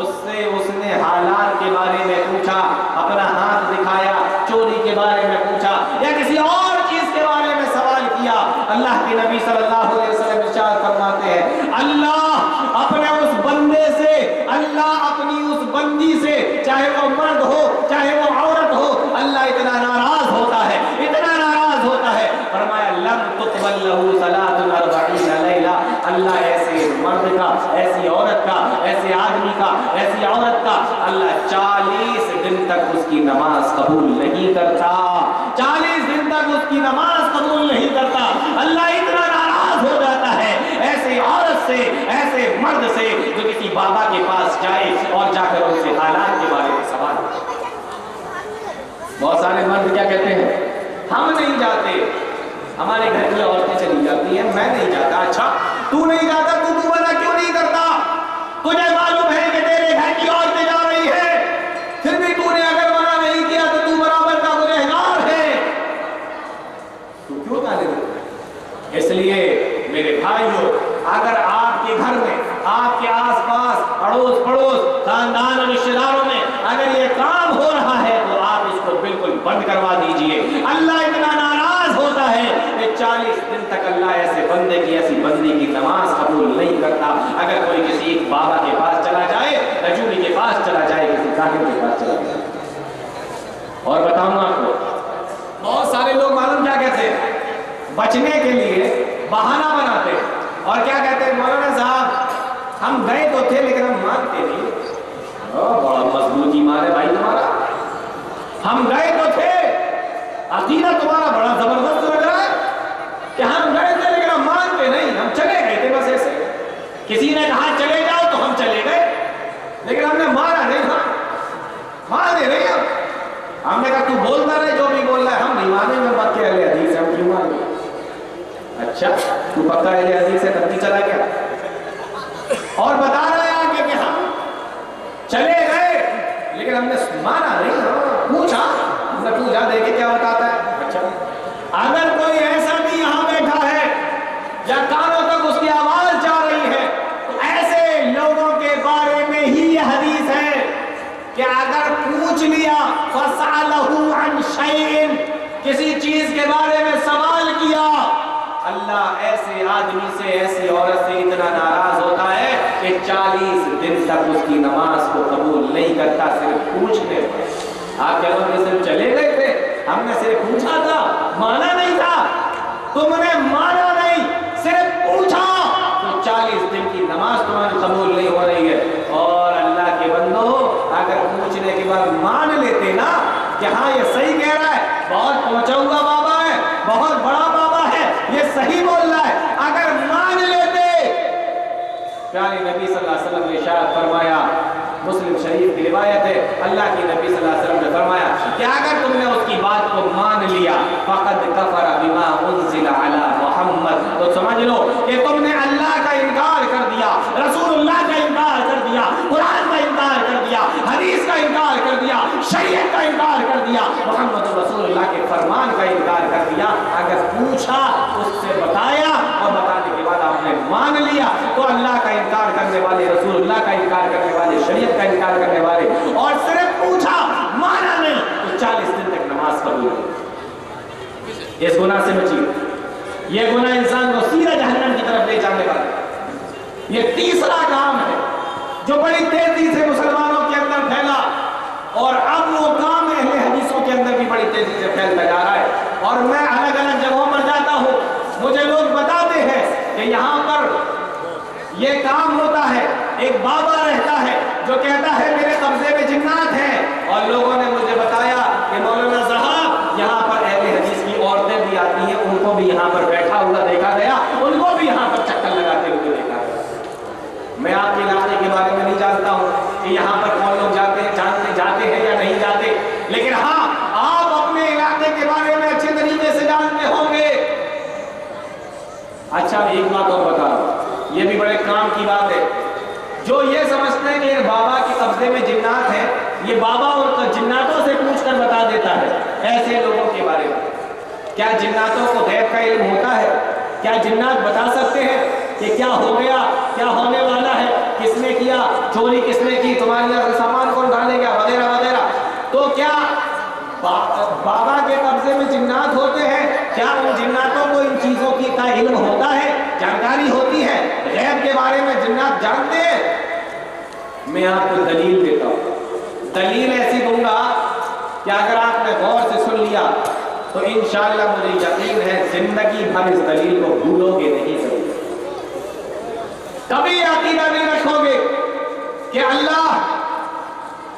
اس نے حالات کے بارے میں پوچھا, اپنا ہاتھ دکھایا, چوری کے بارے میں پوچھا یا کسی اور چیز کے بارے میں سوال کیا, اللہ کے نبی صلی اللہ علیہ وسلم ارشاد فرماتے ہیں اللہ اپنے اس بندے سے, اللہ اپنی اس بندی سے, چاہے وہ مرد ہو چاہے وہ عورت ہو, اللہ اتنا ناراض ہوتا ہے, اتنا ناراض ہوتا ہے. فرمایا لم تقبل له صلاۃ 40 لیلہ, اللہ ایسے مرد کا, ایسی عورت کا, ایسے آدمی کا, ایسی عورت کا اللہ 40 دن تک اس کی نماز قبول نہیں کرتا, 40 دن تک اس کی نماز قبول نہیں کرتا. اللہ اتنا ناراض ہو جاتا ہے ایسے عورت سے, ایسے مرد سے جو کسی بابا کے پاس جائے اور جا کر ان سے حالات کے بارے میں سوال کرے. بہت سارے مرد کیا کہتے ہیں, ہم نہیں جاتے, ہمارے گھر کی عورتیں چلی جاتی ہیں, میں نہیں جاتا. اچھا تو نہیں جاتا, تو منع کیوں نہیں کرتا, تجھے معلوم ہے کہ تیرے گھر کی عورتیں جا رہی ہیں, پھر بھی تو نے اگر منع نہیں کیا تو تو برابر کا گنہگار ہے, تو کیوں گالی دیتے؟ اس لیے میرے بھائیو, اگر آپ اگر یہ کام ہو رہا ہے تو آپ اس کو بالکل بند کروا دیجئے. اللہ اتنا ناراض ہوتا ہے کہ 40 دن تک اللہ ایسے بندے کی ایسی بندی کی نماز قبول نہیں کرتا. اگر کوئی کسی ایک بابا کے پاس چلا جائے, رجولی کے پاس چلا جائے, کسی کاہن کے پاس چلا جائے. اور بتاؤں آپ کو, بہت سارے لوگ معلوم کیا کہتے ہیں, بچنے کے لیے بہانہ بناتے ہیں اور کیا کہتے ہیں, مولانا صاحب ہم گئے تو تھے لیکن ہم مانتے نہیں. بڑا مضبوط ایمان ہے بھائی تمہارا, ہم گئے تو تھے, عقیدہ تمہارا بڑا زبردست لگ رہا ہے کہ ہم گئے تھے لیکن ہم مانتے نہیں, ہم چلے گئے تھے بس ایسے. کسی نے کہا چلے جاؤ تو ہم چلے گئے, لیکن ہم نے مانا نہیں تھا, مانے نہیں ہم. ہم نے کہا تو بولتا رہے جو بھی بول رہا ہے, ہم نہیں مانے گے. بات کیا اہل حدیث ہے, ہم کیوں مانیں گے؟ اچھا تو پکا اہل حدیث ہے, تب نہیں چلا گیا. اور بتا رہا ہے آگے کہ ہم چلے گئے لیکن ہم نے مانا نہیں, پوچھا, ہم نے پوچھا دیکھے کیا بتاتا ہے. اچھا اگر کوئی ایسا بھی یہاں بیٹھا ہے یا کانوں تک اس کی آواز جا رہی ہے تو ایسے لوگوں کے بارے میں ہی یہ حدیث ہے کہ اگر پوچھ لیا فَسَأَلَهُ عَنْ شَيْءٍ, کسی چیز کے بارے میں سوال کیا, اللہ ایسے آدمی سے, ایسی عورت سے اتنا ناراض ہوتا ہے کہ 40 دن تک اس کی نماز کو قبول نہیں کرتا, صرف پوچھنے پر. آپ کہہ رہے صرف چلے گئے تھے, ہم نے صرف پوچھا تھا, مانا نہیں تھا. تم نے مانا نہیں, صرف پوچھا, تو 40 دن کی نماز تمہاری قبول نہیں ہو رہی ہے. اور اللہ کے بندو, اگر پوچھنے کے بعد مان لیتے نا کہ ہاں یہ صحیح کہہ رہا ہے, بہت پہنچا ہوا بابا ہے, بہت بڑا بابا ہے, یہ صحیح بول رہا ہے, اگر مان لیتے. پیارے نبی صلی اللہ علیہ وسلم نے ارشاد فرمایا, مسلم شریف کی روایت ہے, اللہ کی نبی صلی اللہ علیہ وسلم نے فرمایا کہ اگر تم نے اس کی بات کو مان لیا فقد کفر بما انزل علی محمد, تو سمجھ لو کہ تم نے اللہ کا انکار کر دیا, رسول اللہ کا انکار کر دیا, قرآن کا انکار کر دیا, حدیث کا انکار کر دیا, شریعت کا انکار کر دیا, محمد رسول اللہ کے فرمان کا انکار کر دیا. اگر پوچھا, اس سے بتایا, اور بتانے کے بعد آپ نے مان لیا, تو اللہ کا انکار کرنے والے, رسول اللہ کا انکار کرنے والے, شریعت کا انکار کرنے والے, اور صرف پوچھا مانا نہیں, تو 40 دن تک نماز قبول نہیں. اس گناہ سے بچیے. یہ گناہ انسان کو سیدھا جہنم کی طرف لے جانے والا. یہ تیسرا کام ہے جو بڑی تیزی سے مسلمانوں کے اندر پھیلا, اور اب وہ کام اہل حدیثوں کے اندر بھی بڑی تیزی سے پھیلتا جا رہا ہے. اور میں الگ الگ جگہوں پر جاتا ہوں, مجھے لوگ بتاتے ہیں کہ یہاں پر یہ کام ہوتا ہے, ایک بابا رہتا ہے جو کہتا ہے میرے قبضے میں جنات ہیں, اور لوگوں نے مجھے بتایا کہ مولانا صاحب یہاں پر اہل حدیث کی عورتیں بھی آتی ہیں, ان کو بھی یہاں پر بیٹھا ہوا دیکھا گیا, ان کو بھی یہاں پر چکر لگاتے ہوئے دیکھا گیا. میں آپ کے علاقے کے بارے میں نہیں جانتا ہوں کہ یہاں پر کون لوگ جاتے ہیں یا نہیں جاتے, لیکن ہاں آپ اپنے علاقے کے بارے میں اچھے طریقے سے جانتے ہوں گے. اچھا ایک بات اور بتا رہا ہوں, یہ بھی بڑے کام کی بات ہے. جو یہ سمجھتے ہیں کہ یہ بابا کے قبضے میں جنات ہیں, یہ بابا اور جناتوں سے پوچھ کر بتا دیتا ہے ایسے لوگوں کے بارے میں. کیا جناتوں کو غیب کا علم ہوتا ہے؟ کیا جنات بتا سکتے ہیں کہ کیا ہو گیا, کیا ہونے والا ہے, کس نے کیا, چوری کس نے کی, تمہارے یہاں سامان کون ڈالے گیا, وغیرہ وغیرہ. تو کیا بابا کے قبضے میں جنات ہوتے ہیں؟ کیا ان جناتوں کو ان چیزوں کی کا علم ہوتا ہے, جانکاری ہوتی ہے, غیب کے بارے میں جنات جانتے ہیں؟ میں آپ کو دلیل دیتا ہوں. دلیل ایسی دوں گا کہ اگر آپ نے غور سے سن لیا تو انشاءاللہ مجھے یقین ہے زندگی بھر اس دلیل کو بھولو گے نہیں. کبھی عقیدہ نہیں رکھو گے کہ اللہ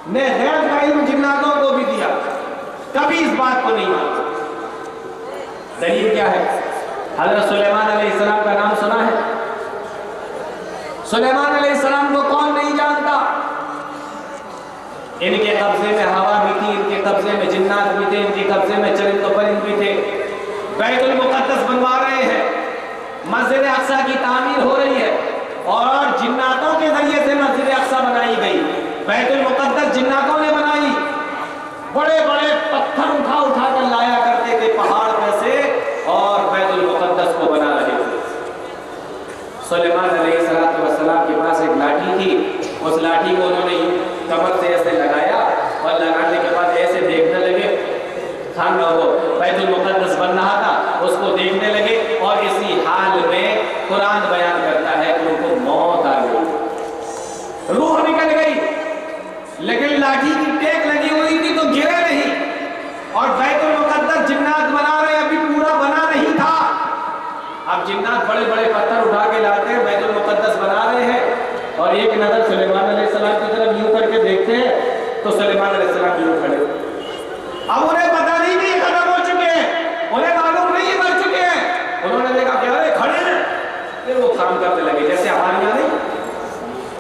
نے غیب کا علم جناتوں کو بھی دیا, کبھی اس بات کو نہیں مانتے. دلیل کیا ہے؟ حضرت سلیمان علیہ السلام کا نام سنا ہے؟ سلیمان علیہ السلام کو کون نہیں جانتا؟ ان کے قبضے میں ہوا بھی تھی, ان کے قبضے میں جنات بھی تھے, ان کے قبضے میں چرند و پرند بھی تھے. بیت المقدس بنوا رہے ہیں, مسجد اقصی کی تعمیر ہو رہی ہے, اور جناتوں کے ذریعے سے مسجد اقصی بنائی گئی. بیت المقدس جناتوں نے بنائی. بڑے بڑے پتھر اٹھا کر لایا کرتے تھے پہاڑ میں سے, اور بیت المقدس کو بنا رہے تھے. سلیمان علیہ السلام کے پاس ایک لاٹھی تھی, اس لاٹھی کو انہوں نے کمر سے ایسے لگایا اور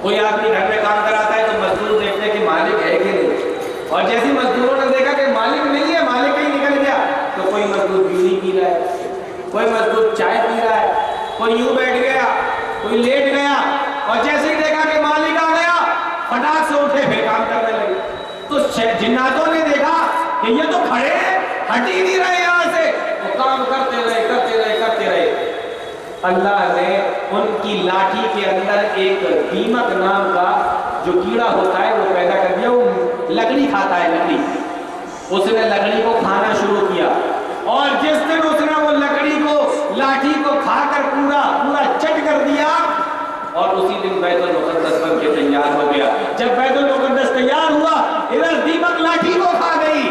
کوئی آدمی گھر میں کام کراتا ہے تو مزدور دیکھتے ہیں کہ مالک ہے کہ نہیں، اور جیسے مزدوروں نے دیکھا کہ مالک نہیں ہے، مالک کہیں نکل گیا، تو کوئی مزدور بیڑی پی رہا ہے، کوئی مزدور چائے پی رہا ہے، کوئی یوں بیٹھ گیا، کوئی لیٹ گیا، اور جیسے ہی دیکھا کہ مالک آ گیا پٹاخ سے اٹھے پھر کام کرنے لگے۔ تو جناتوں نے دیکھا کہ یہ تو کھڑے ہیں، ہٹ ہی نہیں رہے یہاں سے، وہ کام کرتے رہے کرتے رہے کرتے رہے۔ اللہ نے ان کی لاٹھی کے اندر ایک دیمک نام کا جو کیڑا ہوتا ہے وہ پیدا کر دیا، وہ لکڑی کھاتا ہے، لکڑی۔ اس نے لکڑی کو کھانا شروع کیا، اور جس دن اس نے وہ لکڑی کو لاٹھی کو کھا کر پورا چٹ کر دیا، اور اسی دن بیت المقدس بن کے تیار ہو گیا۔ جب بیت المقدس تیار ہوا، ادھر دیمک لاٹھی کو کھا گئی،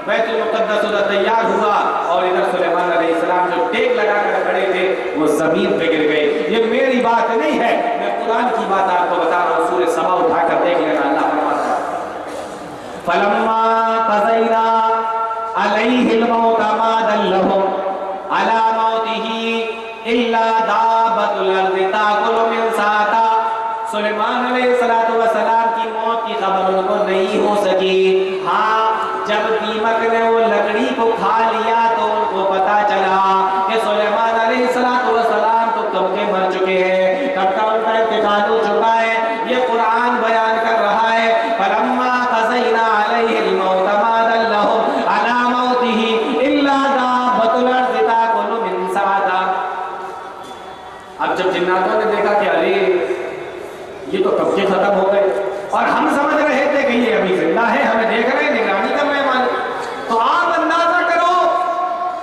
بیت المقدس ادھر تیار ہوا، اور ادھر سلیمان علیہ السلام جو ٹیک لگا کر کھڑے تھے وہ زمین پہ گر گئے۔ یہ میری بات نہیں ہے، میں قرآن کی بات آپ کو بتا رہا ہوں۔ سورہ سبا اٹھا کر دیکھ لینا، اللہ فرماتا ہے فَلَمَّا قَضَيْنَا عَلَيْهِ الْمَوْتَ مَا دَلَّهُمْ عَلَى مَوْتِهِ إِلَّا دَابَّةُ الْأَرْضِ تَأْكُلُ مِنْ سَأَتَهُ۔ سلیمان علیہ السلام کی موت کی خبر ان کو نہیں ہو سکی۔ ہاں، جب دیمک نے وہ لکڑی کو کھا لیا تو ان کو پتا چلا کہ سلیمان علیہ السلام تو کب کے مر چکے ہیں، کب کا ان کا انتقال ہو چکا ہے۔ یہ قرآن بیان کر رہا ہے فَلَمَّا قَضَيْنَا عَلَيْهِ الْمَوْتَ مَا دَلَّهُمْ عَلَى مَوْتِهِ إِلَّا دَابَّةُ الْأَرْضِ تَأْكُلُ مِنْ سَأَتَهُ۔ اب جب جناتوں نے دیکھا کہ ارے یہ تو کب کے ختم ہو گئے، اور ہم سمجھ رہے تھے کہ یہ ابھی زندہ ہے، ہمیں دیکھ رہے ہیں، نگرانی کر رہے ہیں مالک، تو آپ اندازہ کرو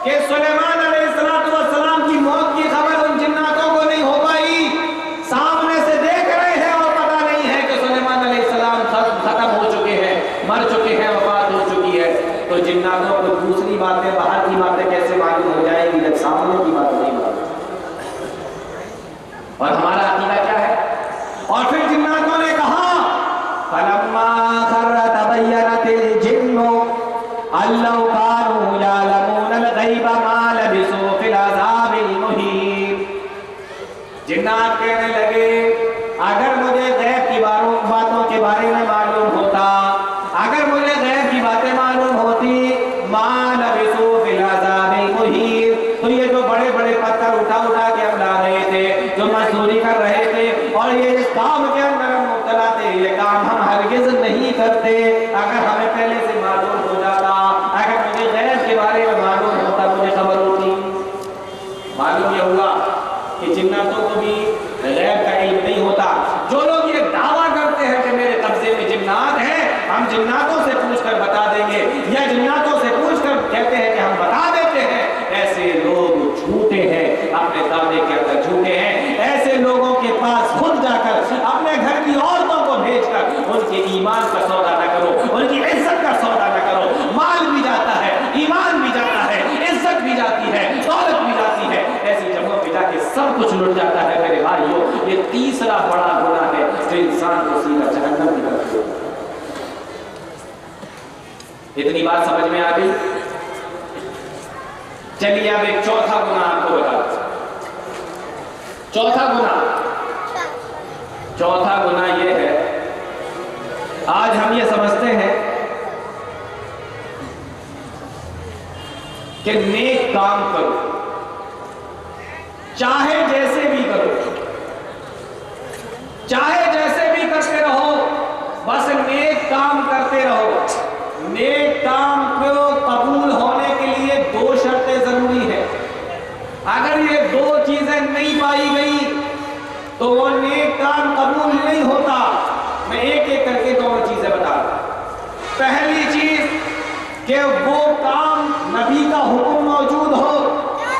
کہ سلیمان علیہ السلام کی موت کی خبر ان جناتوں کو نہیں ہو پائی، سامنے سے دیکھ رہے ہیں اور پتہ نہیں ہے کہ سلیمان علیہ السلام ختم ہو چکے ہیں، مر چکے ہیں، وفات ہو چکی ہے۔ تو جناتوں کو دوسری باتیں، باہر کی باتیں کیسے معلوم ہو جائیں گی جب سامنے کی بات نہیں معلوم؟ اور ہمارا عقیدہ کیا ہے؟ اور پھر جناتوں نے کہا فَلَمَّا خَرَّ تَبَيَّنَتِ الْجِنُّ أَن لَّوْ كَانُوا يَعْلَمُونَ الْغَيْبَ مَا لَبِثُوا فِي الْعَذَابِ الْمُهِينِ۔ جنات کہنے لگے اگر مجھے غیب کی باتوں کے بارے میں معلوم ہوتا، اگر مجھے غیب کی باتیں معلوم ہوتی، مَا لَبِثُوا فِي الْعَذَابِ الْمُهِينِ، تو یہ جو بڑے بڑے پتھر اٹھا کے ہم لا رہے تھے، جو مزدوری کر رہے تھے، اور یہ اس کام کے اندر ہم مبتلا تھے، یہ کام ہم ہرگز نہیں کرتے۔ اگر ہمیں پہلے سے معلوم ہو جاتا، اگر مجھے غیب کے بارے میں معلوم ہوتا، مجھے خبر ہوتی۔ معلوم یہ ہوا کہ جناتوں کو بھی غیب کا علم نہیں ہوتا۔ جو لوگ یہ دعویٰ کرتے ہیں کہ میرے قبضے میں جنات ہیں، ہم جناتوں سے پوچھ کر بتا دیں گے، یا جناتوں سے پوچھ کر کہتے ہیں کہ ہم بتا دیتے ہیں، ایسے لوگ جھوٹے ہیں، اپنے دعوے کے اندر جھوٹے ہیں۔ ایسے لوگوں کے پاس خود جا کر اپنے گھر کی عورتوں کو بھیج کر ان کے ایمان کا سودا نہ کرو، ان کی عزت کا سودا نہ کرو۔ مال بھی جاتا ہے، ایمان بھی جاتا ہے، عزت بھی جاتی ہے، دولت بھی جاتی ہے، ایسی جگہوں پہ جا کے سب کچھ لٹ جاتا ہے۔ میرے بھائیوں، یہ تیسرا بڑا گناہ ہے جو انسان کو سیدھا جہنم کی طرف لے جاتا ہے۔ اتنی بات سمجھ میں آ گئی؟ چلیے اب ایک چوتھا گناہ آپ کو بتا دیں۔ چوتھا گناہ یہ ہے، آج ہم یہ سمجھتے ہیں کہ نیک کام کرو، چاہے جیسے بھی کرو، چاہے جیسے بھی کرتے رہو، بس نیک کام کرتے رہو۔ نیک کام کو قبول ہونے کے لیے دو شرطیں ضروری ہیں۔ اگر یہ دو چیزیں نہیں پائی گئی تو وہ نیک کام قبول نہیں ہوتا۔ میں ایک ایک کر کے دونوں چیزیں بتا رہا ہوں۔ پہلی چیز کہ وہ کام نبی کا حکم موجود ہو،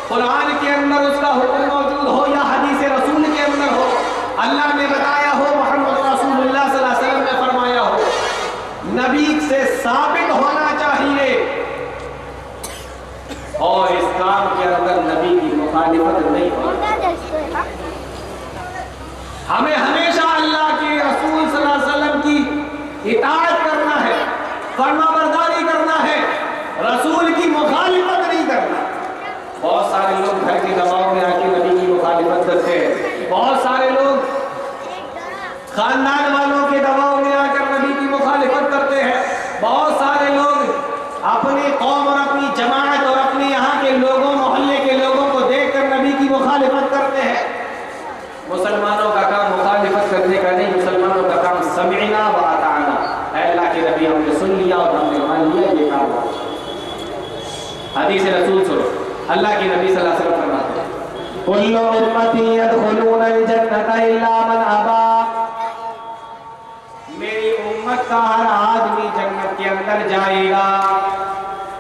قرآن کے اندر اس کا حکم موجود ہو یا حدیث رسول کے اندر ہو، اللہ نے بتایا ہو، محمد رسول اللہ صلی اللہ علیہ وسلم نے فرمایا ہو، نبی سے ثابت ہونا چاہیے، اور اس کام کے اندر نبی کی مخالفت نہیں ہونی۔ ہمیں ہمیشہ اللہ کے رسول صلی اللہ علیہ وسلم کی اطاعت کرنا ہے، فرما برداری کرنا ہے، رسول کی مخالفت نہیں کرنا۔ بہت سارے لوگ گھر کے دباؤ میں آ کے نبی کی مخالفت کرتے ہیں، بہت سارے لوگ خاندان والوں کے دباؤ میں آ کر نبی کی مخالفت کرتے ہیں. بہت سارے لوگ اپنی قوم اور اپنی جماعت اور اپنے یہاں کے لوگوں محلے کے لوگوں کو دیکھ کر نبی کی مخالفت کرتے ہیں. مسلمانوں کا کام مخالفت کرنے کا نہیں، مسلمانوں کا کام سمعنا و اطعنا. اے اللہ کے نبی ہم نے سن لیا اور ہم نے مان لیا، یہ کام ہو. حدیث رسول سنو، اللہ کے نبی صلی اللہ علیہ وسلم فرماتے ہیں کل امتی يدخلون الجنت الا من ابا. میری امت کا ہر آدمی جنت کے اندر جائے گا.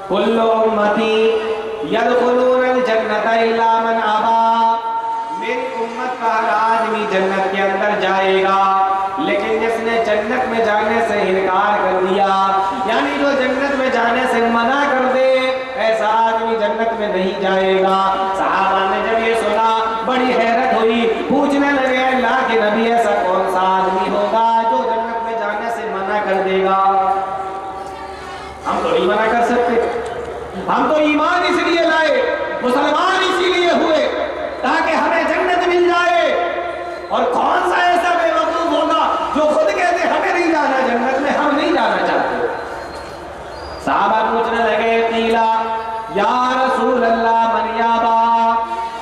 کل امتی يدخلون الجنت الا من ابا. میری امت کا ہر آدمی جنت کے اندر جائے گا، لیکن جس نے جنت میں جانے سے انکار کر دیا، یعنی جو جنت میں جانے سے منع کر دے، ایسا آدمی جنت میں نہیں جائے گا. صحابہ نے جب یہ سنا بڑی حیرت ہوئی، پوچھنے لگے اللہ کے نبی ایسا کون سا آدمی ہوگا جو جنت میں جانے سے منع کر دے گا؟ ہم تو نہیں منع کر سکتے، ہم تو ایمان اس لیے لائے، مسلمان اسی لیے ہوئے تاکہ ہمیں جنت مل جائے. اور کون سا ایسا بے وقوف ہوگا جو خود کہتے ہمیں نہیں جانا جنت میں، ہم نہیں جانا چاہتے. صحابہ پوچھنے لگے قیلا یا رسول اللہ من یابا.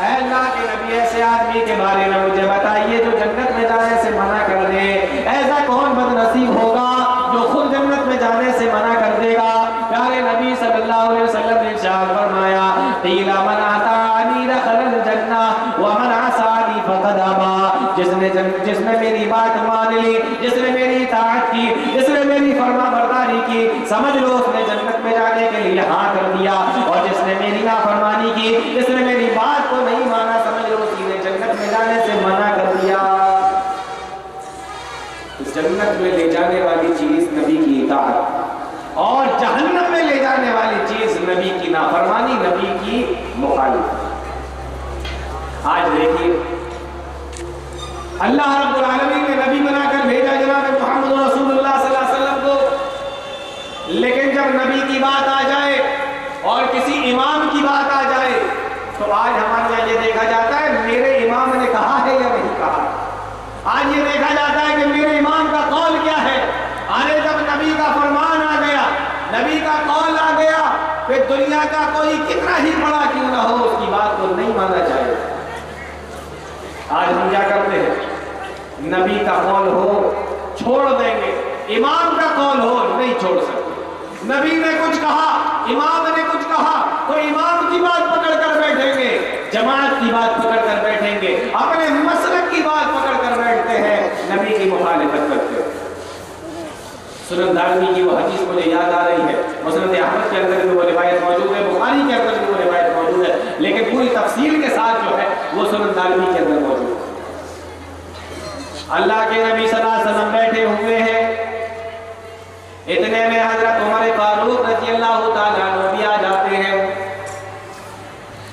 اے اللہ کے نبی ایسے آدمی کے بارے میں مجھے بتائیے جو جنت میں جانے سے منع کر دے. ایسا کون بد نصیب ہوگا جو خود جنت میں جانے سے منع کر دے گا؟ پیارے نبی صلی اللہ علیہ وسلم نے ارشاد فرمایا قیل من اطاعنی دخل الجنہ ومن عصانی فقد ابا. جس نے میری بات مان لی، جس نے میری اطاعت کی، جس نے میری فرما برداری کی، سمجھ لو اس نے جنت میں جانے کے لیے ہاں کر دیا. اور جس نے میری نافرمانی کی، جس نے میری بات کو نہیں مانا، سمجھ لو اسی نے جنت میں جانے سے منع کر دیا. جنت میں لے جانے والی چیز نبی کی اطاعت، اور جہنم میں لے جانے والی چیز نبی کی نافرمانی، نبی کی مخالفت. آج دیکھیے اللہ رب العالمین نے نبی بنا کر بھیجا جناب محمد رسول اللہ صلی اللہ علیہ وسلم کو، لیکن جب نبی کی بات آ جائے اور کسی امام کی بات آ جائے تو آج ہمارے یہاں یہ دیکھا جاتا ہے میرے امام نے کہا ہے یا نہیں کہا. آج یہ دیکھا جاتا ہے کہ میرے امام کا قول کیا ہے. آنے جب نبی کا فرمان آ گیا، نبی کا قول آ گیا، پھر دنیا کا کوئی کتنا ہی بڑا کیوں نہ ہو اس کی بات کو نہیں مانا جائے. آج ہم کیا کرتے ہیں؟ نبی کا قول ہو چھوڑ دیں گے، امام کا قول ہو نہیں چھوڑ سکتے. نبی نے کچھ کہا، امام نے کچھ کہا تو امام کی بات پکڑ کر بیٹھیں گے، جماعت کی بات پکڑ کر بیٹھیں گے، اپنے مسلک کی بات پکڑ کر بیٹھتے ہیں، نبی کی مخالفت کرتے ہیں. سنن دارمی کی وہ حدیث مجھے یاد آ رہی ہے، مسند احمد کے اندر بھی وہ روایت موجود ہے، بخاری کے اندر بھی وہ روایت موجود ہے، لیکن پوری تفصیل کے ساتھ جو ہے وہ سنن دارمی کے اندر موجود ہے. اللہ کے نبی صلی اللہ علیہ وسلم بیٹھے ہوئے ہیں، اتنے میں حضرت عمر فاروق رضی اللہ تعالیٰ عنہ بھی آ جاتے ہیں.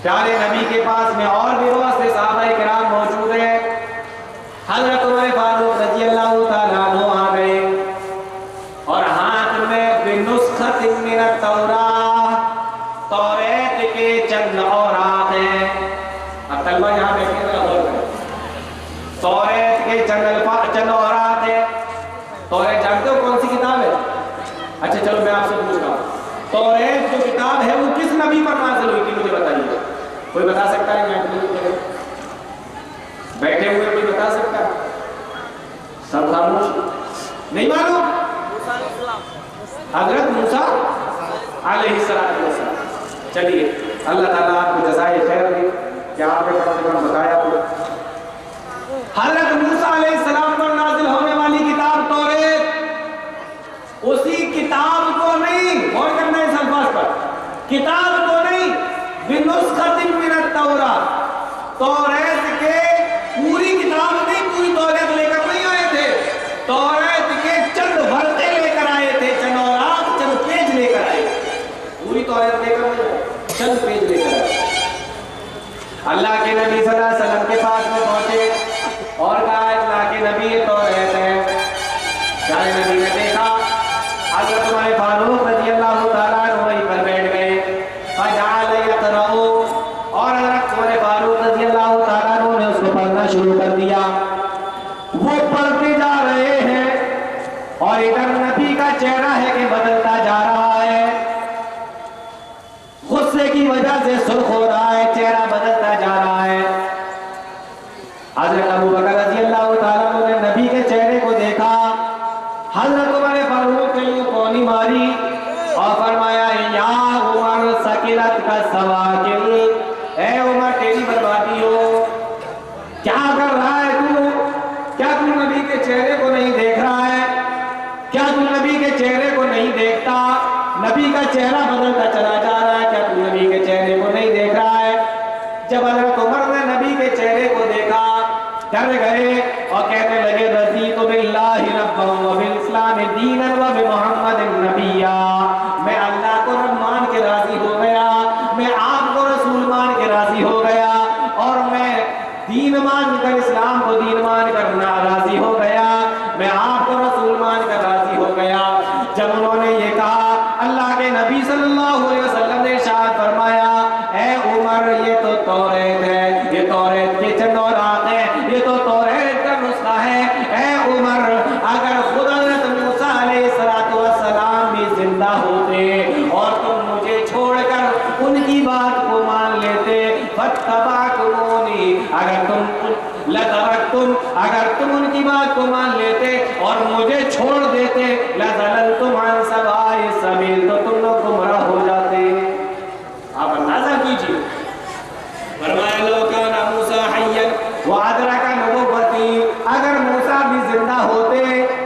پیارے نبی کے پاس میں اور بھی بہت سے صحابہ کرام موجود ہیں. حضرت عمر فاروق رضی اللہ تعالیٰ عنہ آ گئے اور ہاتھ میں بنسخۃ من التوراۃ، توریت کے چند اوراق ہیں. اب طلبہ یہاں بیٹھے ذرا غور کریں. توریت کے چند اوراق ہیں. توریت جانتے ہو کون سی کتاب ہے؟ اچھا چلو میں آپ سے پوچھ رہا ہوں، توریت جو کتاب ہے وہ کس نبی پر نازل ہوئی تھی مجھے بتائیے. کوئی بتا سکتا ہے؟ بیٹھے ہوئے کوئی بتا سکتا ہے؟ سب خاموش، نہیں معلوم. حضرت موسیٰ علیہ السلام. چلیے اللہ تعالیٰ آپ کو جزائے خیر دے کہ آپ نے کم سے کم بتایا تو. حضرت موسیٰ علیہ السلام پر نازل ہونے والی کتاب توریت، اسی کتاب کو نہیں، غور کرنا ہے اس الفاظ پر، کتاب کو نہیں، بنسخۃ من التوراۃ، توریت کے پوری کتاب نہیں، پوری توریت لے کر نہیں آئے تھے، توریت کے چند ورقے لے کر آئے تھے، چند اوراق، چند پیج لے کر آئے. پوری توریت لے کر نہیں آئے، چند پیج لے کر آئے. اللہ کے نبی صلی اللہ علیہ وسلم کے پاس میں پہنچے اور کہا اللہ کے نبی یہ توریت ہے. پیارے نبی نے دیکھا، حضرت عمر فاروق رضی اللہ تعالیٰ عنہ وہیں پر بیٹھ گئے. فجعل یقرأ، اور حضرت عمر فاروق رضی اللہ تعالیٰ ماری اور فرمایا یا عمر سکلت کا سواکل، اے عمر تیری بربادی ہو، کیا کر رہا ہے تو؟ کیا تو نبی کے چہرے کو نہیں دیکھ رہا ہے؟ کیا تو نبی کے چہرے کو نہیں دیکھتا؟ نبی کا چہرہ بدلتا چلا جا رہا ہے، کیا تو نبی کے چہرے کو نہیں دیکھ رہا ہے؟ جب حضرت عمر نے نبی کے چہرے کو دیکھا ڈر گئے اور کہنے لگے رضیت باللہ ربا وبالاسلام دینا وبمحمد نبیا، میں اللہ کو رب مان کے راضی ہو گیا، میں آپ کو رسول مان کے راضی ہو گیا، اور میں دین مان کر اسلام کو دین مان کر راضی ہو گیا، میں آپ کو رسول مان کر راضی ہو گیا۔ جب انہوں نے یہ کہا اللہ کے نبی صلی اللہ علیہ وسلم نے ارشاد فرمایا اے عمر یہ تو توریت ہے، یہ توریت کے چند اورات ہیں، یہ تو توریت کا نسخہ ہے، اے عمر اگر خود حضرت موسیٰ علیہ السلام بھی زندہ ہوتے اور تم مجھے چھوڑ کر ان کی بات کو مان لیتے فاتبعتمونی، اگر تم ان کی بات کو مان لیتے اور مجھے چھوڑ دیتے لَزَلَلْتُمْ عَنْ سَوَاءِ السَّبِيلِ، تو تم لوگ گمراہ ہو جاتے۔ آپ اندازہ کیجئے، فرمایا لو کان موسیٰ حیا وادرک نبوتی، اگر موسیٰ بھی زندہ ہوتے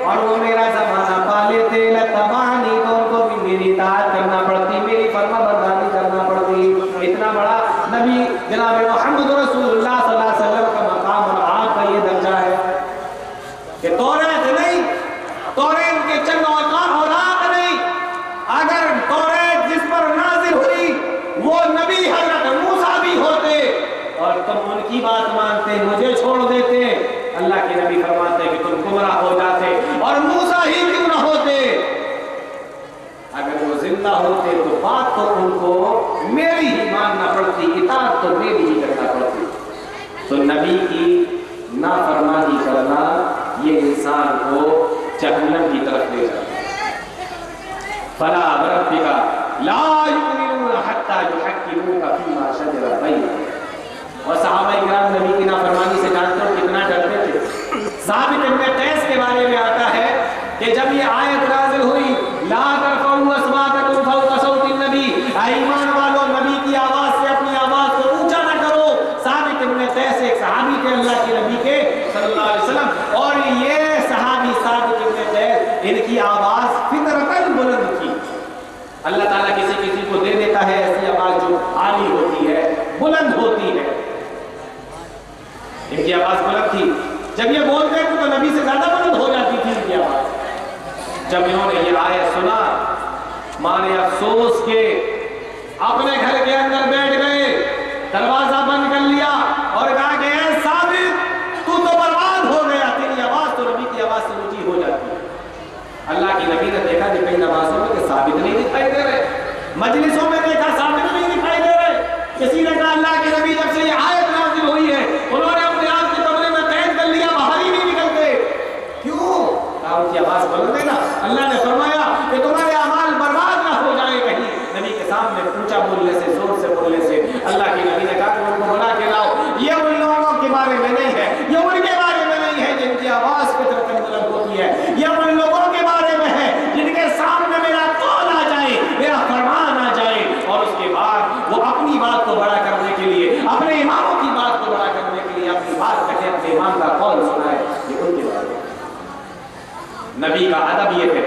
اور وہ میرا زمانہ پا لیتے لتبعنی، تو ان کو بھی میری اطاعت کرنا پڑتی، میری فرما برداری کرنا پڑتی۔ اتنا بڑا نبی جناب محمد رسول اللہ صلی اللہ علیہ وسلم کا مقام اور آپ کا یہ درجہ ہے کہ توریت نہیں، توریت کے چند اورات نہیں، اگر توریت جس پر نازل ہوئی وہ نبی حضرت موسیٰ بھی ہوتے اور تم ان کی بات مانتے مجھے چھوڑ دیتے، اللہ کے نبی فرماتے کہ تم گمراہ ہو جاتے، اور موسیٰ ہی کیوں نہ ہوتے، اگر وہ زندہ ہوتے تو بات تو ان کو میری ہی ماننا پڑتی، اطاعت تو میری ہی کرنا پڑتی۔ تو نبی کی نافرمانی کرنا یہ انسان کو جہنم کی طرف لے جاتا ہے۔ فلا وربک لا یؤمنون حتی یحکموک فیما شجر بینہم، اور صحابہ کرام نبی کی نافرمانی سے جانتے ہو کتنا ڈرتے تھے۔ ثابت بن قیس کے بارے میں آتا ہے کہ جب یہ آیت نازل ہوئی لا ترفعوا اصواتکم فوق صوت النبی، اے ایمان والو نبی کی آواز سے اپنی آواز کو اونچا نہ کرو، ثابت بن قیس ایک صحابی تھے اللہ کے نبی کے صلی اللہ علیہ وسلم، اور یہ صحابی ثابت بن قیس ان کی آواز فطرتاً بلند تھی۔ اللہ تعالیٰ کسی کسی کو دے دیتا ہے ایسی آواز جو عالی ہوتی ہے، بلند ہوتی ہے، ان کی آواز بلند تھی، جب یہ بولتے تھے تو نبی سے زیادہ بلند ہو جاتی تھی ان کی آواز۔ جب انہوں نے یہ آیت سنا مانے افسوس کے اپنے گھر کے اندر بیٹھ گئے، دروازہ بند کر لیا اور کہا کہ اے ثابت تو برباد ہو گیا، تیری آواز تو نبی کی آواز سے اونچی ہو جاتی ہے۔ اللہ کی نبی نے دیکھا کہ کئی نمازوں میں کہ ثابت نہیں دکھائی دے رہے، مجلسوں میں دیکھا ثابت نہیں دکھائی دے رہے، کسی نے کہا اللہ کے نبی جب سے یہ آیت نازل ہوئی ہے انہوں نے اپنے آپ کے کمرے میں قید کر لیا، باہر ہی نہیں نکلتے، کیوں؟ کہا ان کی آواز بلند ہے نا، اللہ نے فرمایا کہ تمہارے اعمال برباد نہ ہو جائے کہیں۔ نبی کے سامنے اونچا بولنے سے، زور سے بولنے سے اللہ کے نبی نے کہا کہ ان کو بلا کے لاؤ، یہ ان لوگوں کے بارے میں نہیں ہے، یہ ان کے بارے میں نہیں ہے جن کی آواز فطرتاً بلند ہوتی ہے، یہ ان لوگوں کے بارے میں ہے جن کے سامنے میرا قول آ جائے، میرا فرمان آ جائے، اور اس کے بعد وہ اپنی بات کو بڑا کرنے کے لیے، اپنے اماموں کی بات کو بڑا کرنے کے لیے اپنی بات کہے، اپنے امام کا قول سنائے، یہ ان کے بارے میں۔ نبی کا ادب یہ ہے